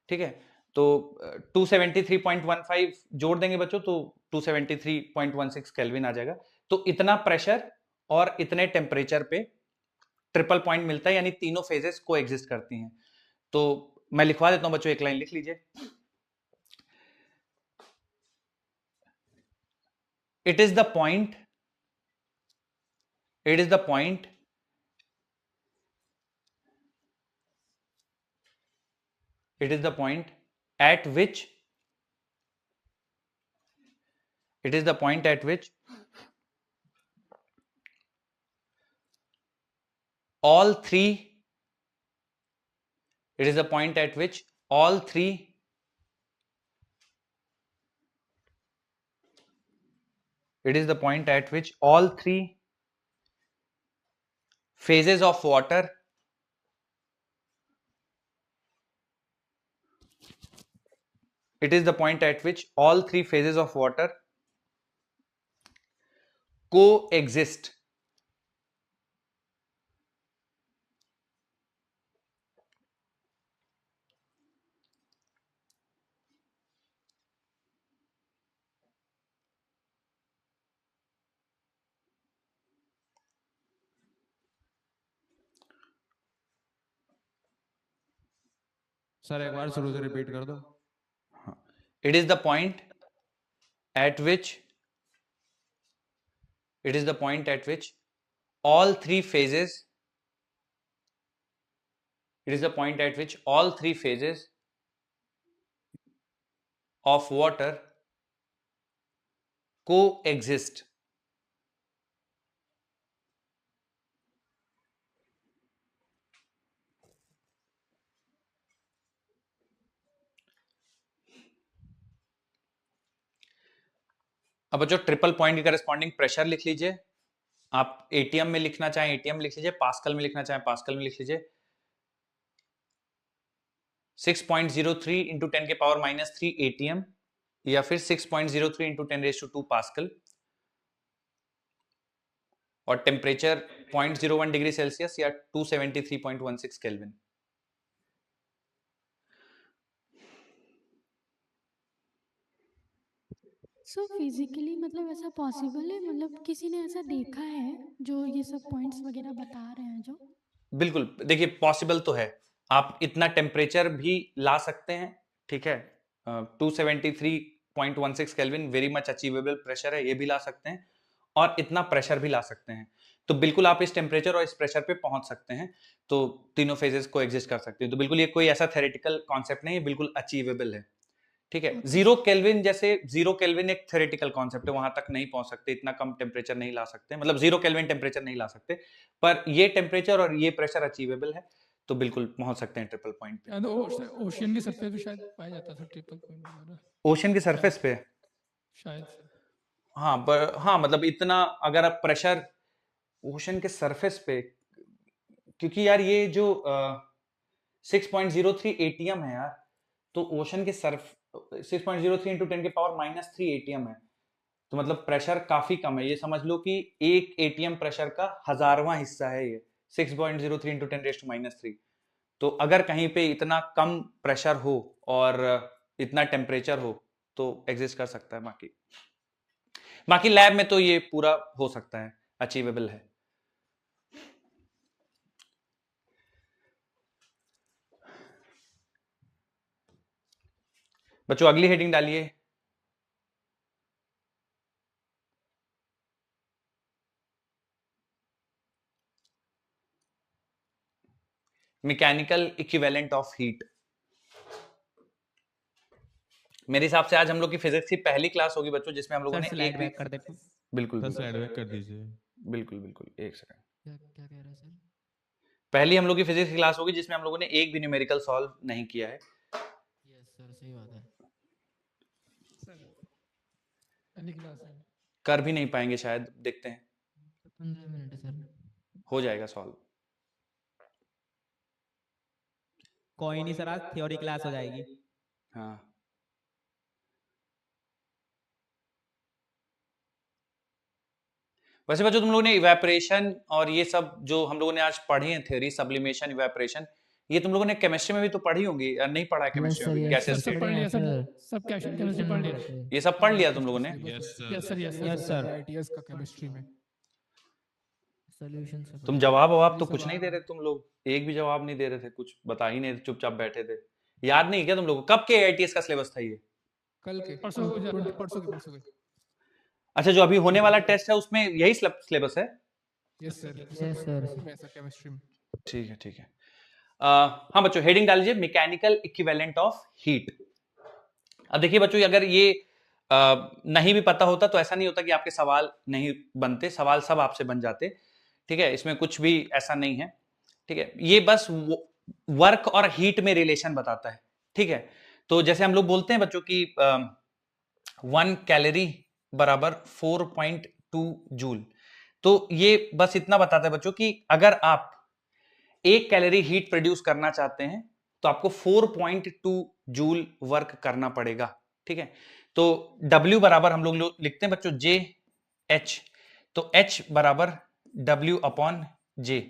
ठीक है। तो 273.15 जोड़ देंगे बच्चों तो 273.16 केल्विन आ जाएगा। तो इतना प्रेशर और इतने टेम्परेचर पे ट्रिपल पॉइंट मिलता है, यानी तीनों फेजेस को एग्जिस्ट करती हैं। तो मैं लिखवा देता हूं बच्चों, एक लाइन लिख लीजिए। It is the point at which all three phases of water coexist. Sir एक बार शुरू से रिपीट कर दो। It is the point at which all three phases of water coexist. अब जो ट्रिपल पॉइंट की करस्पॉन्डिंग प्रेशर लिख लीजिए। आप एटीएम में लिखना चाहें एटीएम लिख लीजिए, पास्कल में लिखना चाहें पास्कल में लिख लीजिए। 6.03 इंटू 10 के पावर माइनस 3 एटीएम या फिर 6.03 इंटू 10 रेज़ टू 2 पास्कल। और टेम्परेचर 0.01 डिग्री सेल्सियस या 273.16 केल्विन। सो फिजिकली मतलब ऐसा पॉसिबल है, मतलब किसी ने ऐसा देखा है जो ये सब पॉइंट्स वगैरह बता रहे हैं जो? बिल्कुल, देखिए पॉसिबल तो है, आप इतना टेम्परेचर भी ला सकते हैं, ठीक है। 273.16 kelvin very much achievable pressure है, ये भी ला सकते हैं। और इतना प्रेशर भी ला सकते हैं, तो बिल्कुल आप इस टेम्परेचर और इस प्रेशर पे पहुंच सकते हैं। तो तीनों फेजेस को एग्जिस्ट कर सकते हैं। तो बिल्कुल ये कोई ऐसा थ्योरेटिकल कॉन्सेप्ट नहीं है, बिल्कुल अचीवेबल है, ठीक है। 0 केल्विन जैसे 0 केल्विन एक थ्योरेटिकल कॉन्सेप्ट है, वहां तक नहीं पहुंच सकते, इतना कम टेम्परेचर नहीं ला सकते, मतलब 0 केल्विन टेम्परेचर नहीं ला सकते। पर ये टेम्परेचर और ये प्रेशर अचीवेबल है, तो बिल्कुल पहुंच सकते हैं ट्रिपल पॉइंट पे। ओशियन की सरफेस पे शायद पाया जाता था ट्रिपल पॉइंट वगैरह। ओशन की सरफेस पे शायद हाँ मतलब इतना अगर आप प्रेशर ओशन के सरफेस पे, क्योंकि यार ये जो 6.03 एटीएम है यार, तो ओशन के सर्फ 6.03 इंटू 10 के पावर -3 एटीएम है, तो मतलब प्रेशर काफी कम है। ये समझ लो कि एक एटीएम प्रेशर का 1000वां हिस्सा है ये 6.03 इंटू 10⁻³ तो अगर कहीं पे इतना कम प्रेशर हो और इतना टेम्परेचर हो तो एग्जिस्ट कर सकता है। बाकी लैब में तो ये पूरा हो सकता है, अचीवेबल है। बच्चों अगली हेडिंग डालिए। Mechanical equivalent of heat. मेरे हिसाब से आज हम लोग की फिजिक्स की पहली क्लास होगी बच्चों जिसमें हम लोगों ने स्लाइड बैक कर देते हैं। बिल्कुल सर स्लाइड बैक कर दीजिए। बिल्कुल एक सेकंड। क्या कह रहे हैं सर? पहली हम लोग की फिजिक्स की क्लास होगी जिसमें हम लोगों ने एक भी न्यूमेरिकल सॉल्व नहीं किया है। यस सर, सही बात है सर। पहली क्लास है, कर भी नहीं पाएंगे शायद, देखते हैं। 15 मिनट है सर। हो जाएगा सॉल्व। कोई नहीं सर, आज थ्योरी क्लास हो जाएगी। हाँ वैसे बच्चों तुम लोगों ने इवेपोरेशन और ये सब जो हम लोगों ने आज पढ़ी है थ्योरी, सब्लिमेशन, इवेपोरेशन, ये तुम लोगों ने केमिस्ट्री में भी तो पढ़ी होंगी या नहीं पढ़ा है केमिस्ट्री में? गैसेस सब पढ़ लिया सर, सब केमिस्ट्री पढ़ लिया। ये सब पढ़ लिया तुम लोगों ने? Yes sir yes sir. ITS का केमिस्ट्री में सॉल्यूशन से तुम जवाब तो कुछ नहीं दे रहे तुम लोग, एक भी जवाब नहीं दे रहे थे, कुछ बता ही नहीं, चुपचाप बैठे थे। याद नहीं क्या तुम लोगों को? कब के आईटीएस का सिलेबस था ये? कल के, परसों के। अच्छा, जो अभी होने वाला टेस्ट है उसमें यही सिलेबस है? यस सर केमिस्ट्री में। ठीक है। हाँ बच्चों हेडिंग डाल लीजिए, मैकेनिकल इक्विवेलेंट ऑफ हीट। अब देखिए बच्चों, अगर ये नहीं भी पता होता तो ऐसा नहीं होता कि आपके सवाल नहीं बनते, सवाल सब आपसे बन जाते। ठीक है, इसमें कुछ भी ऐसा नहीं है। ठीक है, ये बस वर्क और हीट में रिलेशन बताता है। ठीक है, तो जैसे हम लोग बोलते हैं बच्चों की 1 कैलोरी बराबर 4.2 जूल, तो ये बस इतना बताता है बच्चों कि अगर आप 1 कैलोरी हीट प्रोड्यूस करना चाहते हैं तो आपको 4.2 जूल वर्क करना पड़ेगा। ठीक है, तो W बराबर हम लोग लिखते हैं बच्चों JH, तो H बराबर W अपॉन J।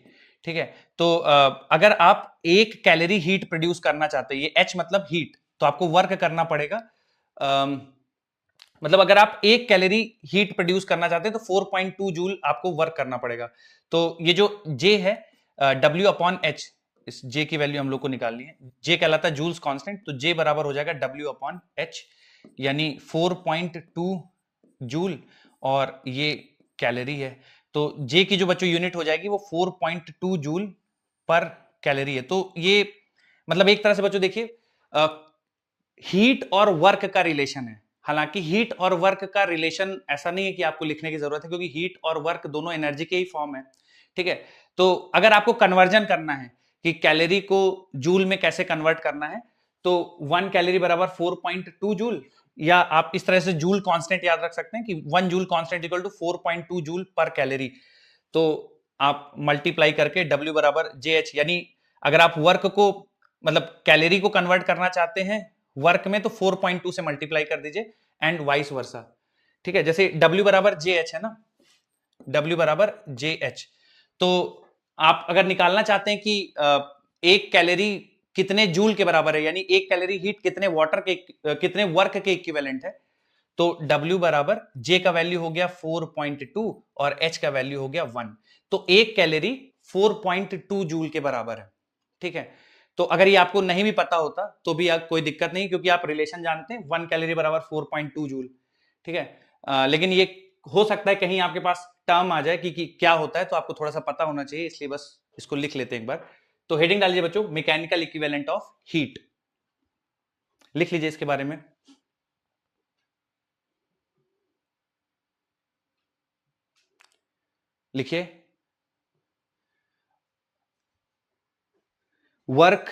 ठीक है, तो अगर आप 1 कैलोरी हीट प्रोड्यूस करना चाहते हैं, ये H मतलब हीट, तो आपको वर्क करना पड़ेगा। मतलब अगर आप 1 कैलोरी हीट प्रोड्यूस करना चाहते हैं तो 4.2 जूल आपको वर्क करना पड़ेगा। तो ये जो J है W अपॉन H, इस J की वैल्यू हम लोग को निकालनी है। J कहलाता है जूल्स कांस्टेंट, तो J बराबर हो जाएगा W अपॉन H, यानी 4.2 जूल, और ये कैलोरी है। तो J की जो बच्चों यूनिट हो जाएगी वो 4.2 जूल पर कैलोरी है। तो ये मतलब एक तरह से बच्चों देखिए हीट और वर्क का रिलेशन है। हालांकि हीट और वर्क का रिलेशन ऐसा नहीं है कि आपको लिखने की जरूरत है, क्योंकि हीट और वर्क दोनों एनर्जी के ही फॉर्म है। ठीक है, तो अगर आपको कन्वर्जन करना है कि कैलोरी को जूल में कैसे कन्वर्ट करना है, तो 1 कैलोरी बराबर 4.2 जूल, या आप इस तरह से जूल कांस्टेंट याद रख सकते हैं कि 1 joule constant equal to 4.2 joule per calorie. तो आप मल्टीप्लाई करके W बराबर JH, यानी अगर आप वर्क को मतलब कैलोरी को कन्वर्ट करना चाहते हैं वर्क में तो 4.2 से मल्टीप्लाई कर दीजिए, एंड वाइस वर्सा। ठीक है, जैसे W बराबर JH है ना, W बराबर JH, तो आप अगर निकालना चाहते हैं कि 1 कैलोरी कितने जूल के बराबर है, यानी 1 कैलोरी हीट कितने कितने वर्क के इक्विवेलेंट है, तो W बराबर J का वैल्यू हो गया 4.2 और H का वैल्यू हो गया 1, तो 1 कैलोरी 4.2 जूल के बराबर है। ठीक है, तो अगर ये आपको नहीं भी पता होता तो भी कोई दिक्कत नहीं, क्योंकि आप रिलेशन जानते हैं 1 कैलोरी बराबर 4.2 जूल। ठीक है, लेकिन ये हो सकता है कहीं आपके पास टर्म आ जाए कि क्या होता है, तो आपको थोड़ा सा पता होना चाहिए, इसलिए बस इसको लिख लेते हैं एक बार। तो हेडिंग डालिए बच्चों, मैकेनिकल इक्विवेलेंट ऑफ हीट, लिख लीजिए इसके बारे में। लिखिए, work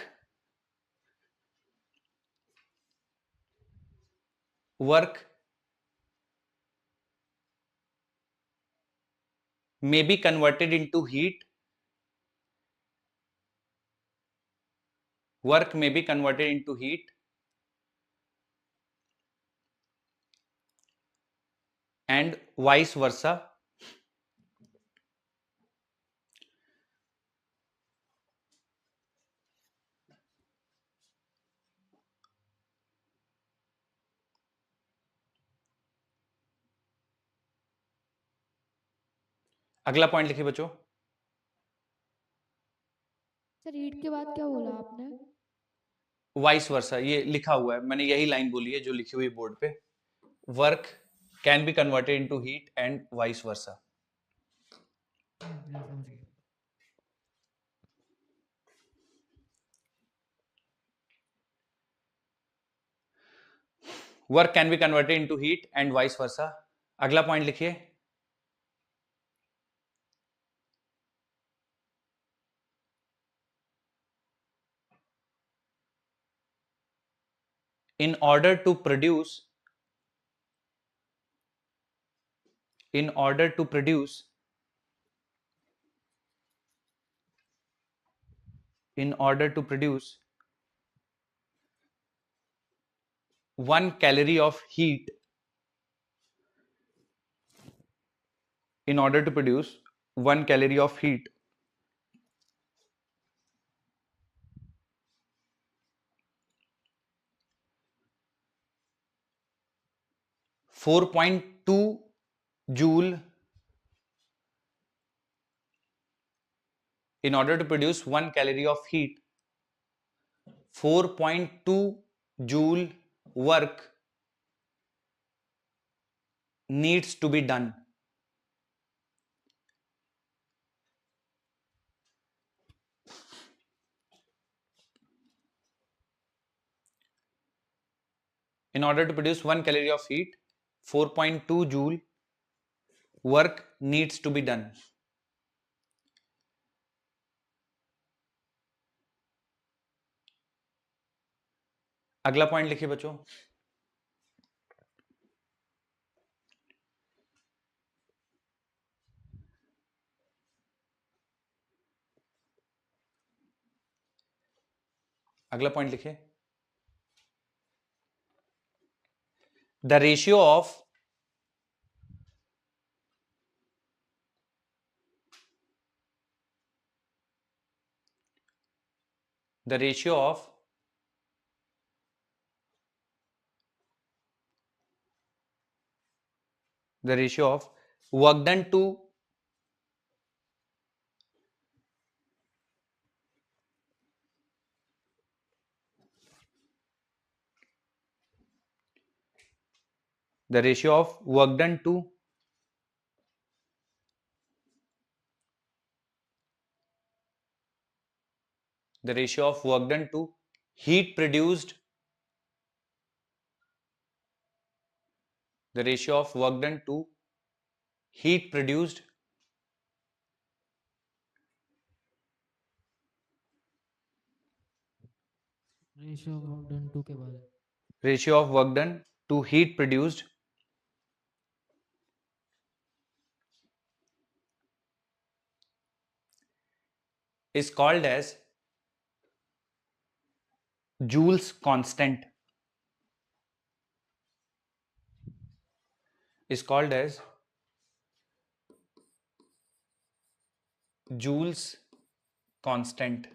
may be converted into heat. Work may be converted into heat and vice versa. अगला पॉइंट लिखिए बच्चों। सर रीड के बाद क्या बोला आपने? वाइस वर्सा, ये लिखा हुआ है, मैंने यही लाइन बोली है जो लिखी हुई बोर्ड पे। Work can be converted into heat and vice versa. समझ गए। Work can be converted into heat and vice versa. अगला पॉइंट लिखिए। In order to produce one calorie of heat, in order to produce 1 calorie of heat, (4.2 joule, in order to produce 1 calorie of heat, 4.2 joule work needs to be done. In order to produce 1 calorie of heat, 4.2 joule work needs to be done. अगला point लिखिए बच्चों। अगला point लिखिए। The ratio of work done to heat produced, the ratio of work done to heat produced ratio of work done 2 के बाद ratio of work done to heat produced is called as Joule's constant. Is called as Joule's constant.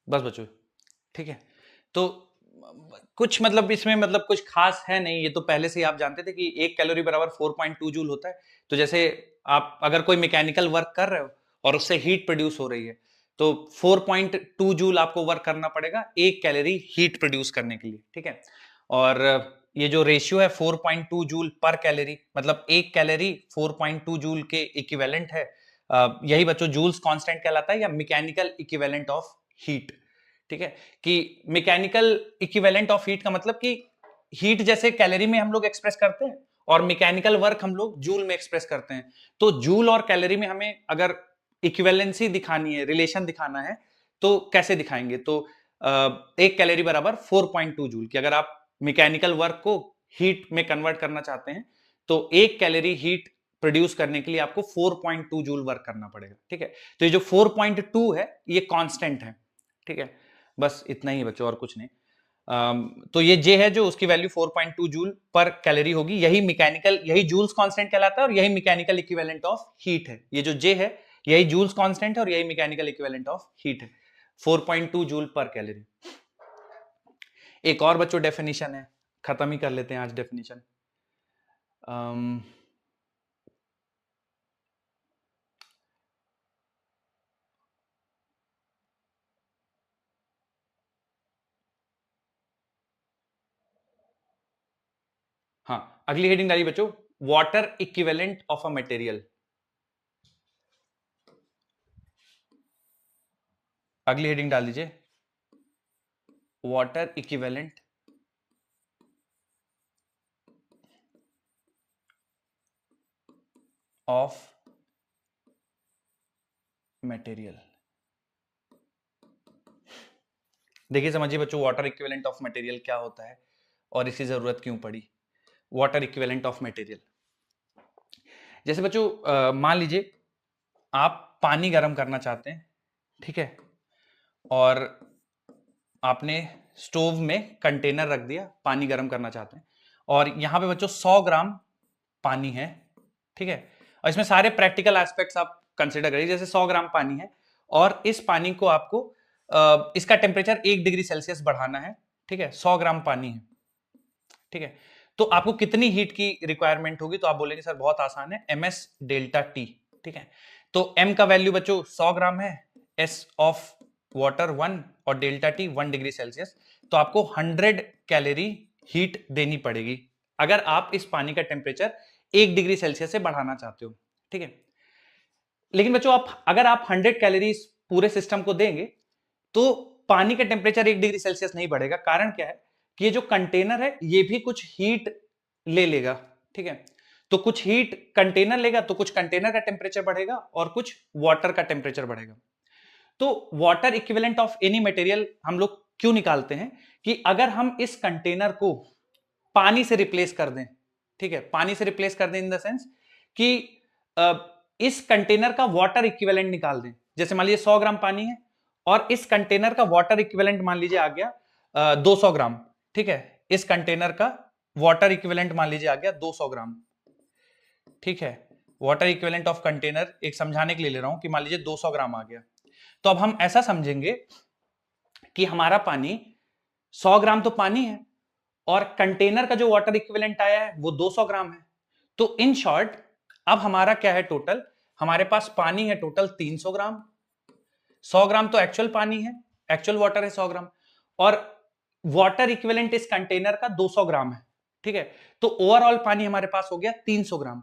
बस बच्चों, ठीक है। तो कुछ मतलब इसमें मतलब कुछ खास है नहीं, ये तो पहले से ही आप जानते थे कि 1 कैलोरी बराबर 4.2 जूल होता है। तो जैसे आप अगर कोई मैकेनिकल वर्क कर रहे हो और उससे हीट प्रोड्यूस हो रही है तो 4.2 जूल आपको वर्क करना पड़ेगा 1 कैलोरी हीट प्रोड्यूस करने के लिए, ठीक है। और ये जो रेशियो है 4.2 जूल पर कैलोरी, मतलब 1 कैलोरी 4.2 जूल के इक्विवेलेंट है। यही बच्चों जूल्स कांस्टेंट कहलाता है या मैकेनिकल इक्विवेलेंट ऑफ हीट, ठीक है। कि मैकेनिकल इक्विवेलेंट ऑफ हीट का मतलब कि हीट जैसे कैलोरी में हम लोग एक्सप्रेस करते हैं और मैकेनिकल वर्क हम लोग जूल में एक्सप्रेस करते हैं। तो जूल और कैलोरी में हमें अगर इक्विवेलेंसी दिखानी है, रिलेशन दिखाना है, तो कैसे दिखाएंगे? तो एक कैलोरी बराबर 4.2 जूल की अगर आप मैकेनिकल वर्क को हीट में कन्वर्ट करना चाहते हैं तो एक कैलोरी हीट प्रोड्यूस करने के लिए आपको 4.2 जूल वर्क करना पड़ेगा। ठीक है, तो ये जो 4.2 है ये कांस्टेंट है। ठीक है, बस इतना ही बच्चों, और कुछ नहीं। तो ये जे है जो उसकी वैल्यू 4.2 जूल पर कैलोरी होगी। यही मैकेनिकल, यही जूल्स कांस्टेंट कहलाता है और यही मैकेनिकल इक्विवेलेंट ऑफ हीट है। ये जो जे है यही जूल्स कांस्टेंट है और यही मैकेनिकल इक्विवेलेंट ऑफ हीट है, 4.2 जूल पर कैलोरी। एक और बच्चों डेफिनेशन है, खत्म ही कर लेते हैं आज डेफिनेशन। हाँ, अगली हेडिंग डालिए बच्चों, water equivalent of a material. अगली हेडिंग डाल दीजिए, वाटर इक्विवेलेंट ऑफ मटेरियल। देखिए समझिए बच्चों, वाटर इक्विवेलेंट ऑफ मटेरियल क्या होता है और इसकी जरूरत क्यों पड़ी। वाटर इक्विवेलेंट ऑफ मटेरियल, जैसे बच्चों मान लीजिए आप पानी गर्म करना चाहते हैं, ठीक है, और आपने स्टोव में कंटेनर रख दिया, पानी गर्म करना चाहते हैं, और यहां पे बच्चों 100 ग्राम पानी है। ठीक है, और इसमें सारे प्रैक्टिकल एस्पेक्ट्स आप कंसिडर करिए। जैसे 100 ग्राम पानी है और इस पानी को आपको इसका टेम्परेचर 1 डिग्री सेल्सियस बढ़ाना है। ठीक है, 100 ग्राम पानी है। ठीक है, तो आपको कितनी हीट की रिक्वायरमेंट होगी? तो आप बोलेंगे सर बहुत आसान है, ms डेल्टा टी। ठीक है, तो m का वैल्यू बच्चों 100 ग्राम है, s ऑफ वाटर 1 और डेल्टा टी 1 डिग्री सेल्सियस, तो आपको 100 कैलोरी हीट देनी पड़ेगी अगर आप इस पानी का टेम्परेचर 1 डिग्री सेल्सियस से बढ़ाना चाहते हो। ठीक है, लेकिन बच्चों अगर आप 100 कैलोरी पूरे सिस्टम को देंगे तो पानी का टेम्परेचर 1 डिग्री सेल्सियस नहीं बढ़ेगा। कारण क्या है कि ये जो कंटेनर है ये भी कुछ हीट ले लेगा। ठीक है, तो कुछ हीट कंटेनर लेगा तो कुछ कंटेनर का टेम्परेचर बढ़ेगा और कुछ वाटर का टेम्परेचर बढ़ेगा। तो water equivalent of any material हम लोग क्यों निकालते हैं कि अगर हम इस कंटेनर को पानी से रिप्लेस कर दें, ठीक है, पानी से रिप्लेस कर दें इन द सेंस कि इस कंटेनर का वाटर इक्विवेलेंट निकाल दें। जैसे मान लीजिए 100 ग्राम पानी है और इस कंटेनर का वाटर इक्विवेलेंट मान लीजिए आ गया 200 ग्राम। ठीक है, इस कंटेनर का वाटर इक्विवेलेंट मान लीजिए आ गया 200 ग्राम। ठीक है, वाटर इक्विवेलेंट ऑफ कंटेनर एक समझाने के लिए ले रहा हूं कि मान लीजिए 200 ग्राम आ गया, तो अब हम ऐसा समझेंगे कि हमारा पानी 100 ग्राम तो पानी है और कंटेनर का जो वाटर इक्विवेलेंट आया है वो 200 ग्राम है। तो इन शॉर्ट अब हमारा क्या है, टोटल हमारे पास पानी है टोटल 300 ग्राम। 100 ग्राम तो एक्चुअल पानी है, एक्चुअल वाटर है 100 ग्राम, और वाटर इक्विवेलेंट इस कंटेनर का 200 ग्राम है। ठीक है, तो ओवरऑल पानी हमारे पास हो गया 300 ग्राम।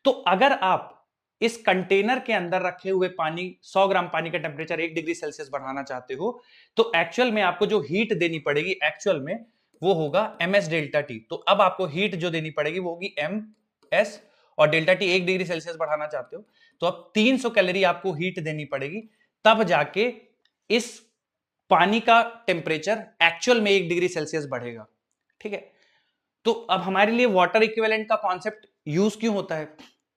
तो अगर आप इस कंटेनर के अंदर रखे हुए पानी 100 ग्राम पानी का टेम्परेचर 1 डिग्री सेल्सियस बढ़ाना चाहते हो तो एक्चुअल में आपको जो हीट देनी पड़ेगी एक्चुअल में वो होगा ms डेल्टा टी। तो अब आपको हीट जो देनी पड़ेगी वो होगी ms, और डेल्टा टी 1 डिग्री सेल्सियस बढ़ाना चाहते हो तो अब 300 कैलोरी आपको हीट देनी पड़ेगी, तब जाके इस पानी का टेम्परेचर एक्चुअल में 1 डिग्री सेल्सियस बढ़ेगा। ठीक है, तो अब हमारे लिए वाटर इक्विवेलेंट का कॉन्सेप्ट यूज क्यों होता है?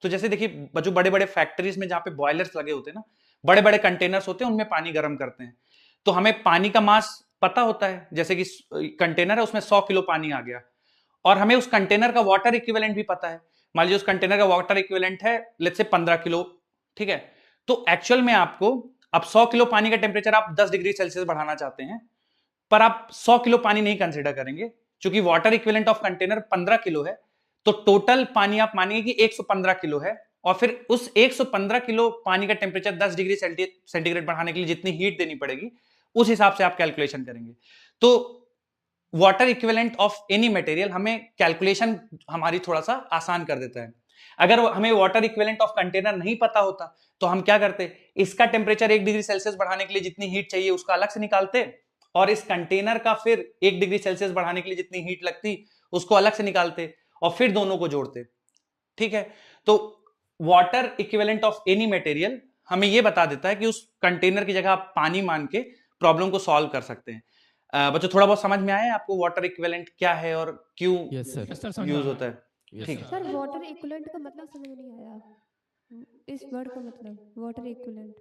तो जैसे देखिए बच्चों, बड़े बड़े फैक्ट्रीज में जहां पे बॉयलर्स लगे होते हैं ना, बड़े बड़े कंटेनर्स होते हैं, उनमें पानी गर्म करते हैं, तो हमें पानी का मास पता होता है। जैसे कि कंटेनर है उसमें 100 किलो पानी आ गया और हमें उस कंटेनर का वाटर इक्विवेलेंट भी पता है। मान लीजिए उस कंटेनर का वाटर इक्विवेलेंट है लेट्स से 15 किलो। ठीक है, तो एक्चुअल में आपको अब 100 किलो पानी का टेम्परेचर आप 10 डिग्री सेल्सियस बढ़ाना चाहते हैं, पर आप 100 किलो पानी नहीं कंसिडर करेंगे क्योंकि water equivalent of container 15 kilo है, तो टोटल पानी आप मानिए कि 115 किलो है, और फिर उस 115 किलो पानी का टेम्परेचर 10 डिग्री सेंटीग्रेड बढ़ाने के लिए जितनी हीट देनी पड़ेगी उस हिसाब से आप कैलकुलेशन करेंगे। तो water equivalent of any material हमें कैलकुलेशन हमारी थोड़ा सा आसान कर देता है। अगर हमें वाटर इक्विवेलेंट ऑफ कंटेनर नहीं पता होता तो हम क्या करते, इसका टेम्परेचर 1 डिग्री सेल्सियस बढ़ाने के लिए जितनी हीट चाहिए उसका अलग से निकालते, और इस कंटेनर का फिर 1 डिग्री सेल्सियस बढ़ाने के लिए जितनी हीट लगती उसको अलग से निकालते और फिर दोनों को जोड़ते। ठीक है, तो water equivalent of any material हमें यह बता देता है कि उस कंटेनर की जगह आप पानी मान के प्रॉब्लम को सॉल्व कर सकते हैं। बच्चों थोड़ा बहुत समझ में आया है आपको वाटर इक्विवेलेंट क्या है और क्यों यूज होता है? ठीक है सर, वाटर इक्विवेलेंट का मतलब समझ नहीं आया, इस वर्ड का मतलब वाटर इक्विवेलेंट।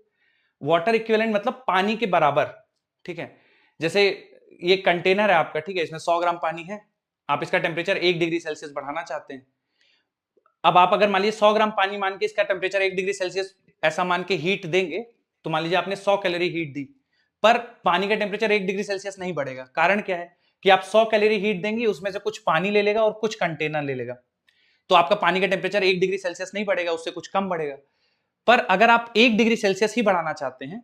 वाटर इक्विवेलेंट मतलब पानी के बराबर। ठीक है, जैसे ये कंटेनर है आपका, ठीक है, इसमें 100 ग्राम पानी है, आप इसका टेम्परेचर 1 डिग्री सेल्सियस बढ़ाना चाहते हैं। अब आप अगर मान लीजिए 100 ग्राम पानी मान के इसका टेम्परेचर 1 डिग्री सेल्सियस ऐसा मान के हीट देंगे, तो मान लीजिए आपने 100 कैलोरी हीट दी, पर पानी का टेम्परेचर 1 डिग्री सेल्सियस नहीं बढ़ेगा। कारण क्या है कि आप 100 कैलोरी हीट देंगे, उसमें से कुछ पानी ले लेगा और कुछ कंटेनर ले लेगा, तो आपका पानी का टेम्परेचर 1 डिग्री सेल्सियस नहीं बढ़ेगा, उससे कुछ कम बढ़ेगा। पर अगर आप 1 डिग्री सेल्सियस ही बढ़ाना चाहते हैं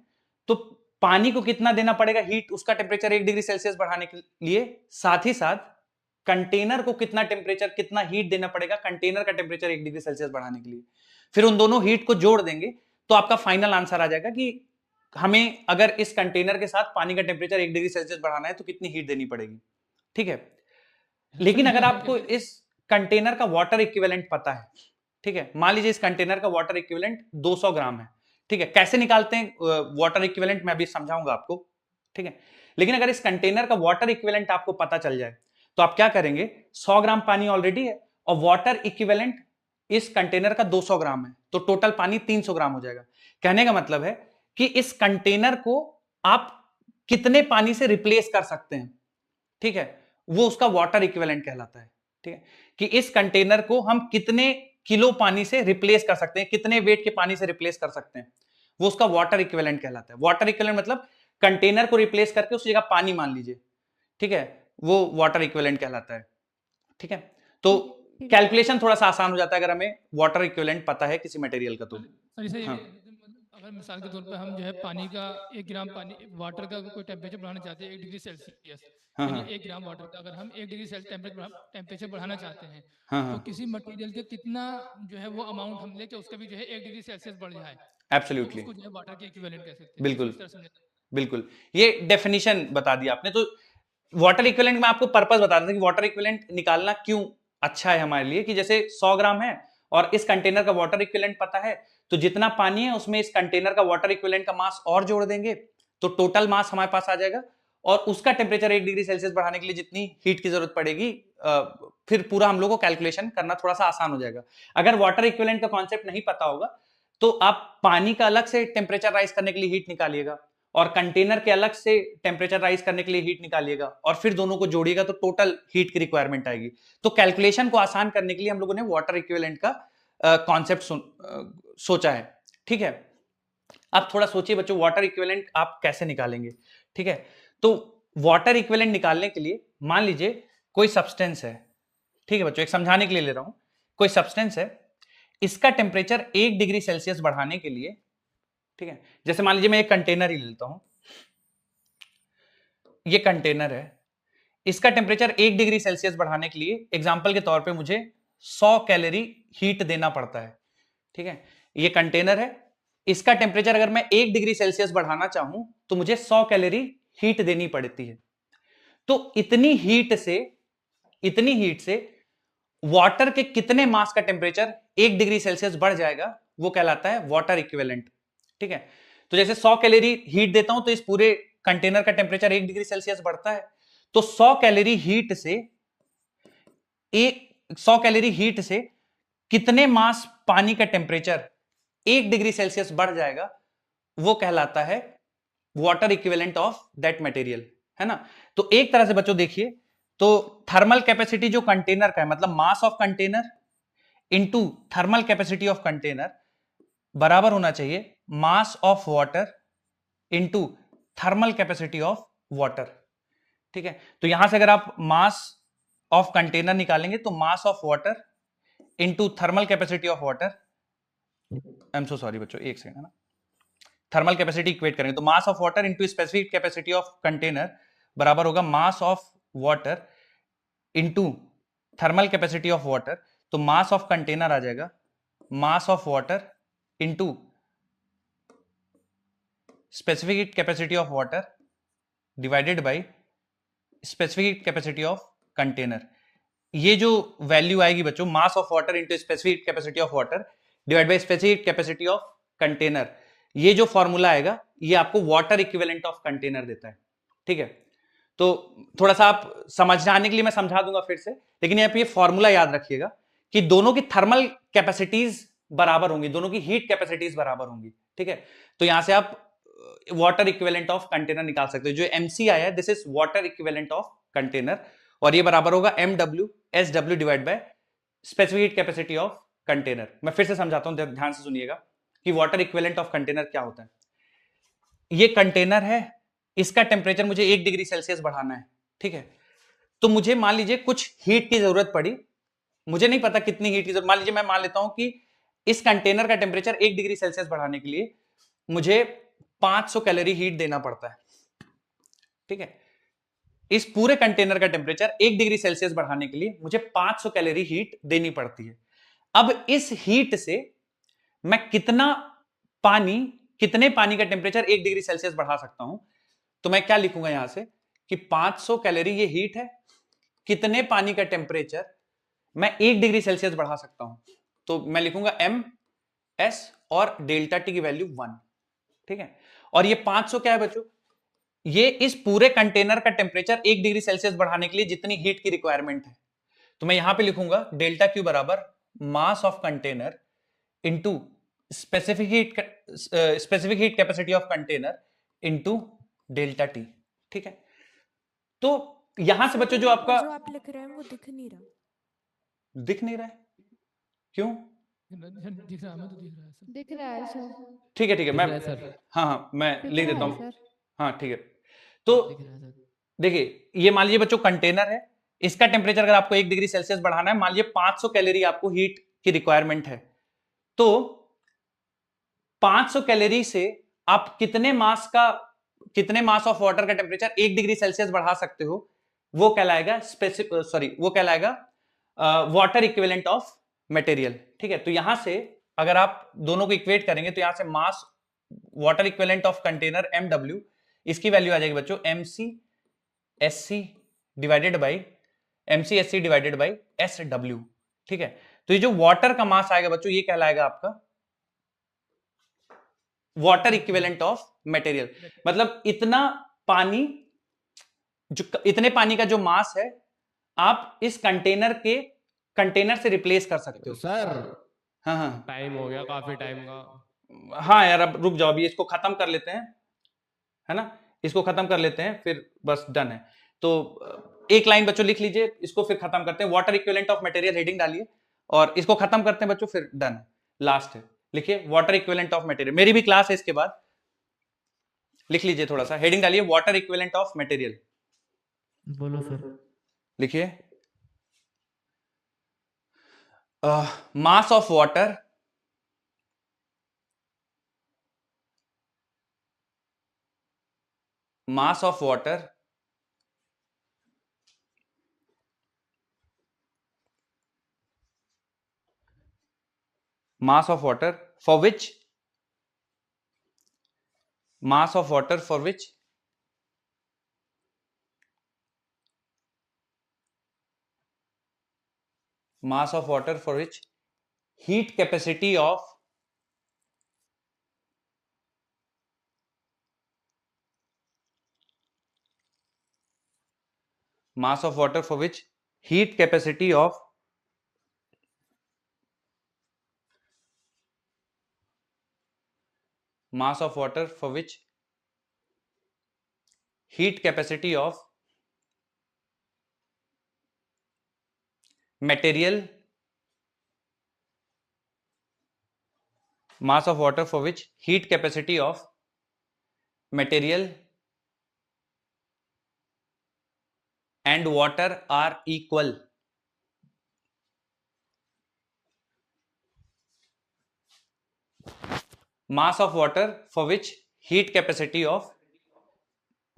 तो पानी को कितना देना पड़ेगा हीट, उसका टेम्परेचर 1 डिग्री सेल्सियस बढ़ाने के लिए, साथ ही साथ कंटेनर को कितना टेम्परेचर, कितना हीट देना पड़ेगा कंटेनर का टेम्परेचर 1 डिग्री सेल्सियस बढ़ाने के लिए। फिर उन दोनों हीट को जोड़ देंगे तो आपका फाइनल आंसर आ जाएगा कि हमें अगर इस कंटेनर के साथ पानी का टेम्परेचर 1 डिग्री सेल्सियस बढ़ाना है तो कितनी हीट देनी पड़ेगी। ठीक है, लेकिन अगर आपको इस कंटेनर का वाटर इक्विवेलेंट पता है, ठीक है, मान लीजिए इस कंटेनर का वाटर इक्विवेलेंट 200 ग्राम है, ठीक है, कैसे निकालते हैं वाटर इक्विवेलेंट मैं अभी समझाऊंगा आपको। ठीक है, लेकिन अगर इस कंटेनर का वाटर इक्विवेलेंट आपको पता चल जाए तो आप क्या करेंगे, 100 ग्राम पानी ऑलरेडी है और वाटर इक्विवेलेंट इस कंटेनर का 200 ग्राम है, तो टोटल पानी 300 ग्राम हो जाएगा। कहने का मतलब है कि इस कंटेनर को आप कितने पानी से रिप्लेस कर सकते हैं, ठीक है, वो उसका वाटर इक्विवेलेंट कहलाता है। ठीक है, कि इस कंटेनर को हम कितने किलो पानी से रिप्लेस कर सकते हैं, कितने वेट के पानी से रिप्लेस कर सकते हैं, वो उसका वाटर इक्विवेलेंट कहलाता है। वाटर इक्विवेलेंट मतलब कंटेनर को रिप्लेस करके उस जगह पानी मान लीजिए, ठीक है, वो वाटर इक्विवेलेंट कहलाता है। ठीक है, तो कैलकुलेशन थोड़ा सा आसान हो जाता है अगर हमें वाटर इक्विवेलेंट पता है किसी मटेरियल का। तो हाँ, अगर मिसाल के तौर पर हम जो है पानी का 1 ग्राम पानी वाटर का कोई टेम्परेचर बढ़ाना चाहते हैं 1 डिग्री सेल्सियस, यानी 1 ग्राम वाटर का अगर हम 1 डिग्री सेल्सियस टेम्परेचर बढ़ाना चाहते हैं, तो किसी मटेरियल के कितना जो है वो अमाउंट हम लेके उसका भी जो है 1 डिग्री सेल्सियस बढ़ जाए, एब्सोल्युटली, उसको जो है वाटर के इक्विवेलेंट कह सकते हैं। बिल्कुल बिल्कुल, ये डेफिनेशन बता दी आपने। तो वाटर इक्विवेलेंट में आपको पर्पस बता दें कि वाटर इक्विवेलेंट निकालना क्यों अच्छा है हमारे लिए, कि जैसे 100 ग्राम है और इस कंटेनर का वाटर इक्विवेलेंट पता है, तो जितना पानी है उसमें इस कंटेनर का वाटर इक्विवेलेंट का मास और जोड़ देंगे तो टोटल मास हमारे पास आ जाएगा, और उसका टेम्परेचर 1 डिग्री सेल्सियस बढ़ाने के लिए जितनी हीट की जरूरत पड़ेगी, फिर पूरा हम लोग को कैलकुलेशन करना थोड़ा सा आसान हो जाएगा। अगर वाटर इक्विवेलेंट का कॉन्सेप्ट नहीं पता होगा तो आप पानी का अलग से टेम्परेचर राइज करने के लिए हीट निकालिएगा और कंटेनर के अलग से टेम्परेचर राइज करने के लिए हीट निकालिएगा और फिर दोनों को जोड़िएगा तो टोटल हीट की रिक्वायरमेंट आएगी। तो कैलकुलेशन को आसान करने के लिए हम लोगों ने वाटर इक्विवेलेंट का कॉन्सेप्ट सोचा है। ठीक है, अब थोड़ा सोचिए बच्चों वाटर इक्विवेलेंट आप कैसे निकालेंगे। ठीक है, तो वाटर इक्विवेलेंट निकालने के लिए मान लीजिए कोई सब्सटेंस है, ठीक है बच्चों, एक समझाने के लिए ले रहा हूं, कोई सब्सटेंस है, इसका टेम्परेचर 1 डिग्री सेल्सियस बढ़ाने के लिए, ठीक है, जैसे मान लीजिए मैं एक कंटेनर ही लेता हूं, ये कंटेनर है, इसका टेम्परेचर 1 डिग्री सेल्सियस बढ़ाने के लिए एग्जांपल के तौर पे मुझे 100 कैलोरी हीट देना पड़ता है। ठीक है, ये कंटेनर है, इसका टेम्परेचर अगर मैं 1 डिग्री सेल्सियस बढ़ाना चाहूं तो मुझे 100 कैलोरी हीट देनी पड़ती है। तो इतनी हीट से वाटर के कितने मास का टेम्परेचर 1 डिग्री सेल्सियस बढ़ जाएगा, वो कहलाता है वाटर इक्विवेलेंट। ठीक है, तो जैसे 100 कैलोरी हीट देता हूं तो इस पूरे कंटेनर का टेम्परेचर 1 डिग्री सेल्सियस बढ़ता है, तो 100 कैलोरी हीट से कितने मास पानी का टेम्परेचर 1 डिग्री सेल्सियस बढ़ जाएगा, वो कहलाता है water equivalent of that material, है ना। तो एक तरह से बच्चों देखिए, तो थर्मल कैपेसिटी जो कंटेनर का है, मतलब mass of container into thermal capacity of container बराबर होना चाहिए mass of water into thermal capacity of water. ठीक है, तो यहां से अगर आप मास ऑफ कंटेनर निकालेंगे तो mass of water into thermal capacity of water, I am so sorry बच्चों, एक सेकंड, है ना, थर्मल कैपेसिटी इक्वेट करेंगे तो mass of water into specific capacity of container बराबर होगा mass of water into thermal capacity of water. तो mass of container आ जाएगा mass of water into specific capacity of water divided by specific capacity of container. ये जो value आएगी बच्चों, mass of water into specific capacity of water divide by specific capacity of container, ये जो formula आएगा ये आपको वाटर इक्विवेलेंट ऑफ कंटेनर देता है। ठीक है, तो थोड़ा सा आप समझने आने के लिए मैं समझा दूंगा फिर से, लेकिन यहाँ पे ये फॉर्मूला याद रखिएगा कि दोनों की थर्मल कैपेसिटीज बराबर होंगी, दोनों की हीट कैपेसिटीज बराबर होंगी। ठीक है, तो यहां से आप वाटर इक्विवेलेंट ऑफ कंटेनर निकाल सकते हो। जो एमसी आया है this is water equivalent of container, और ये बराबर होगा MW SW divide by specific capacity of container. मैं फिर से समझाता हूं, ध्यान से सुनिएगा कि वाटर इक्विवेलेंट ऑफ कंटेनर क्या होता है। ये कंटेनर है, इसका टेम्परेचर मुझे 1 डिग्री सेल्सियस बढ़ाना है। ठीक है, तो मुझे मान लीजिए कुछ हीट की जरूरत पड़ी, मुझे नहीं पता कितनी हीट की जरूरत, मान लीजिए मैं मान लेता हूं कि इस कंटेनर का टेम्परेचर 1 डिग्री सेल्सियस बढ़ाने के लिए मुझे 500 कैलोरी हीट देना पड़ता है। ठीक है, इस पूरे कंटेनर का टेम्परेचर 1 डिग्री सेल्सियस बढ़ाने के लिए मुझे 500 कैलोरी हीट देनी पड़ती है। अब इस हीट से मैं कितने पानी का टेम्परेचर 1 डिग्री सेल्सियस बढ़ा सकता हूं, तो मैं क्या लिखूंगा यहां से कि 500 कैलोरी ये हीट है, कितने पानी का टेम्परेचर मैं 1 डिग्री सेल्सियस बढ़ा सकता हूं, तो मैं लिखूंगा MS और डेल्टा टी की वैल्यू 1। ठीक है, और ये 500 क्या है बच्चों, ये इस पूरे कंटेनर का टेम्परेचर 1 डिग्री सेल्सियस बढ़ाने के लिए जितनी हीट की रिक्वायरमेंट है, तो मैं यहां पे लिखूंगा डेल्टा क्यू बराबर mass of container into specific heat capacity of container into delta T. ठीक है, तो यहां से बच्चों जो आपका जो आप लिख रहे हैं वो दिख नहीं रहा है, क्यों? दिख रहा है, हमें तो दिख रहा है सर। दिख रहा है सर। ठीक है, मैं हाँ मैं लिख देता हूं। हाँ ठीक है, तो देखिए ये मान लीजिए बच्चों कंटेनर है, इसका टेम्परेचर अगर आपको 1 डिग्री सेल्सियस बढ़ाना है, मान लीजिए 500 कैलोरी आपको हीट की रिक्वायरमेंट है, तो 500 कैलोरी से आप कितने मास ऑफ वाटर का टेम्परेचर 1 डिग्री सेल्सियस बढ़ा सकते हो, वो कहलाएगा वाटर इक्विवेलेंट ऑफ मटेरियल। ठीक है, तो यहां से अगर आप दोनों को इक्वेट करेंगे तो यहां से mass water equivalent of container MW, इसकी वैल्यू आ जाएगी बच्चों MCSC डिवाइडेड बाई SW। ठीक है, तो ये जो वाटर का मास आएगा बच्चों ये कहलाएगा आपका वाटर इक्विवेलेंट ऑफ मटेरियल, मतलब इतने पानी का जो मास है आप इस कंटेनर से रिप्लेस कर सकते हो। सर हाँ टाइम हो गया काफी टाइम का। हाँ यार, अब रुक जाओ, अभी इसको खत्म कर लेते हैं, है ना, इसको खत्म कर लेते हैं फिर बस डन है। तो एक लाइन बच्चों लिख लीजिए, इसको फिर खत्म करते हैं, water equivalent of material heading डालिए और इसको खत्म करते हैं बच्चों, फिर डन, लास्ट है। लिखिए वाटर इक्विवेलेंट ऑफ मटेरियल, मेरी भी क्लास है इसके बाद, लिख लीजिए थोड़ा सा, हेडिंग डालिए वाटर इक्विवेलेंट ऑफ मटेरियल। बोलो सर। लिखिए mass of water mass of water for which heat capacity of mass of water for which heat capacity of mass of water for which heat capacity of material mass of water for which heat capacity of material and water are equal. Mass of water for which heat capacity of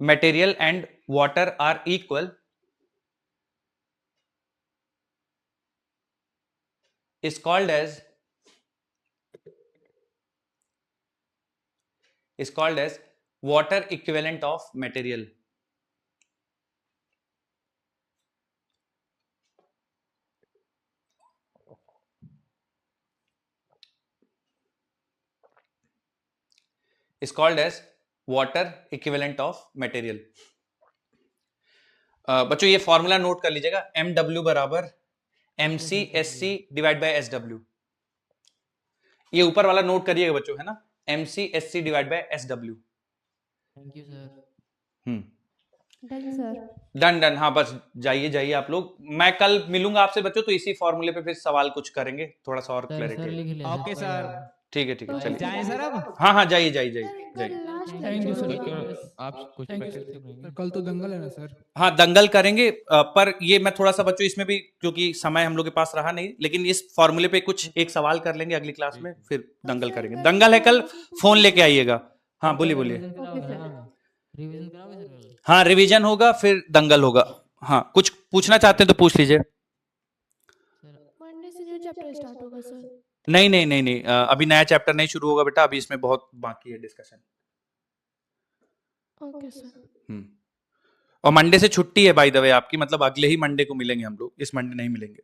material and water are equal is called as water equivalent of material. Is called as water equivalent of material. बच्चों ये formula note कर लीजिएगा, MW बराबर MC/SC divide by SW। ये ऊपर वाला note करिएगा बच्चों, है ना, MC/SC divide by SW। Thank you sir. Done sir. Done. हाँ बस जाइए आप लोग, मैं कल मिलूंगा आपसे बच्चों, तो इसी फॉर्मूले पे फिर सवाल कुछ करेंगे, थोड़ा सा और क्लैरिटी। Okay sir. ठीक है चलिए जाएं सर अब। हाँ जाइए। Thank you sir. आप कुछ प्रैक्टिस कल तो दंगल है ना सर? हाँ दंगल करेंगे, पर ये मैं थोड़ा सा बच्चों इसमें भी, क्योंकि समय हम लोग के पास रहा नहीं, लेकिन इस फॉर्मूले पे कुछ एक सवाल कर लेंगे अगली क्लास में, फिर दंगल करेंगे। दंगल है कल, फोन लेके आइएगा। हाँ बोलिए। रिवीजन कराओगे सर? हाँ रिवीजन होगा, फिर दंगल होगा। हाँ कुछ पूछना चाहते हैं तो पूछ लीजिए। मंडे से न्यू चैप्टर स्टार्ट होगा सर? नहीं, अभी नया चैप्टर नहीं शुरू होगा बेटा, अभी इसमें बहुत बाकी है डिस्कशन। Okay sir. और मंडे से छुट्टी है बाय द वे आपकी, मतलब अगले ही मंडे को मिलेंगे हम लोग, इस मंडे नहीं मिलेंगे।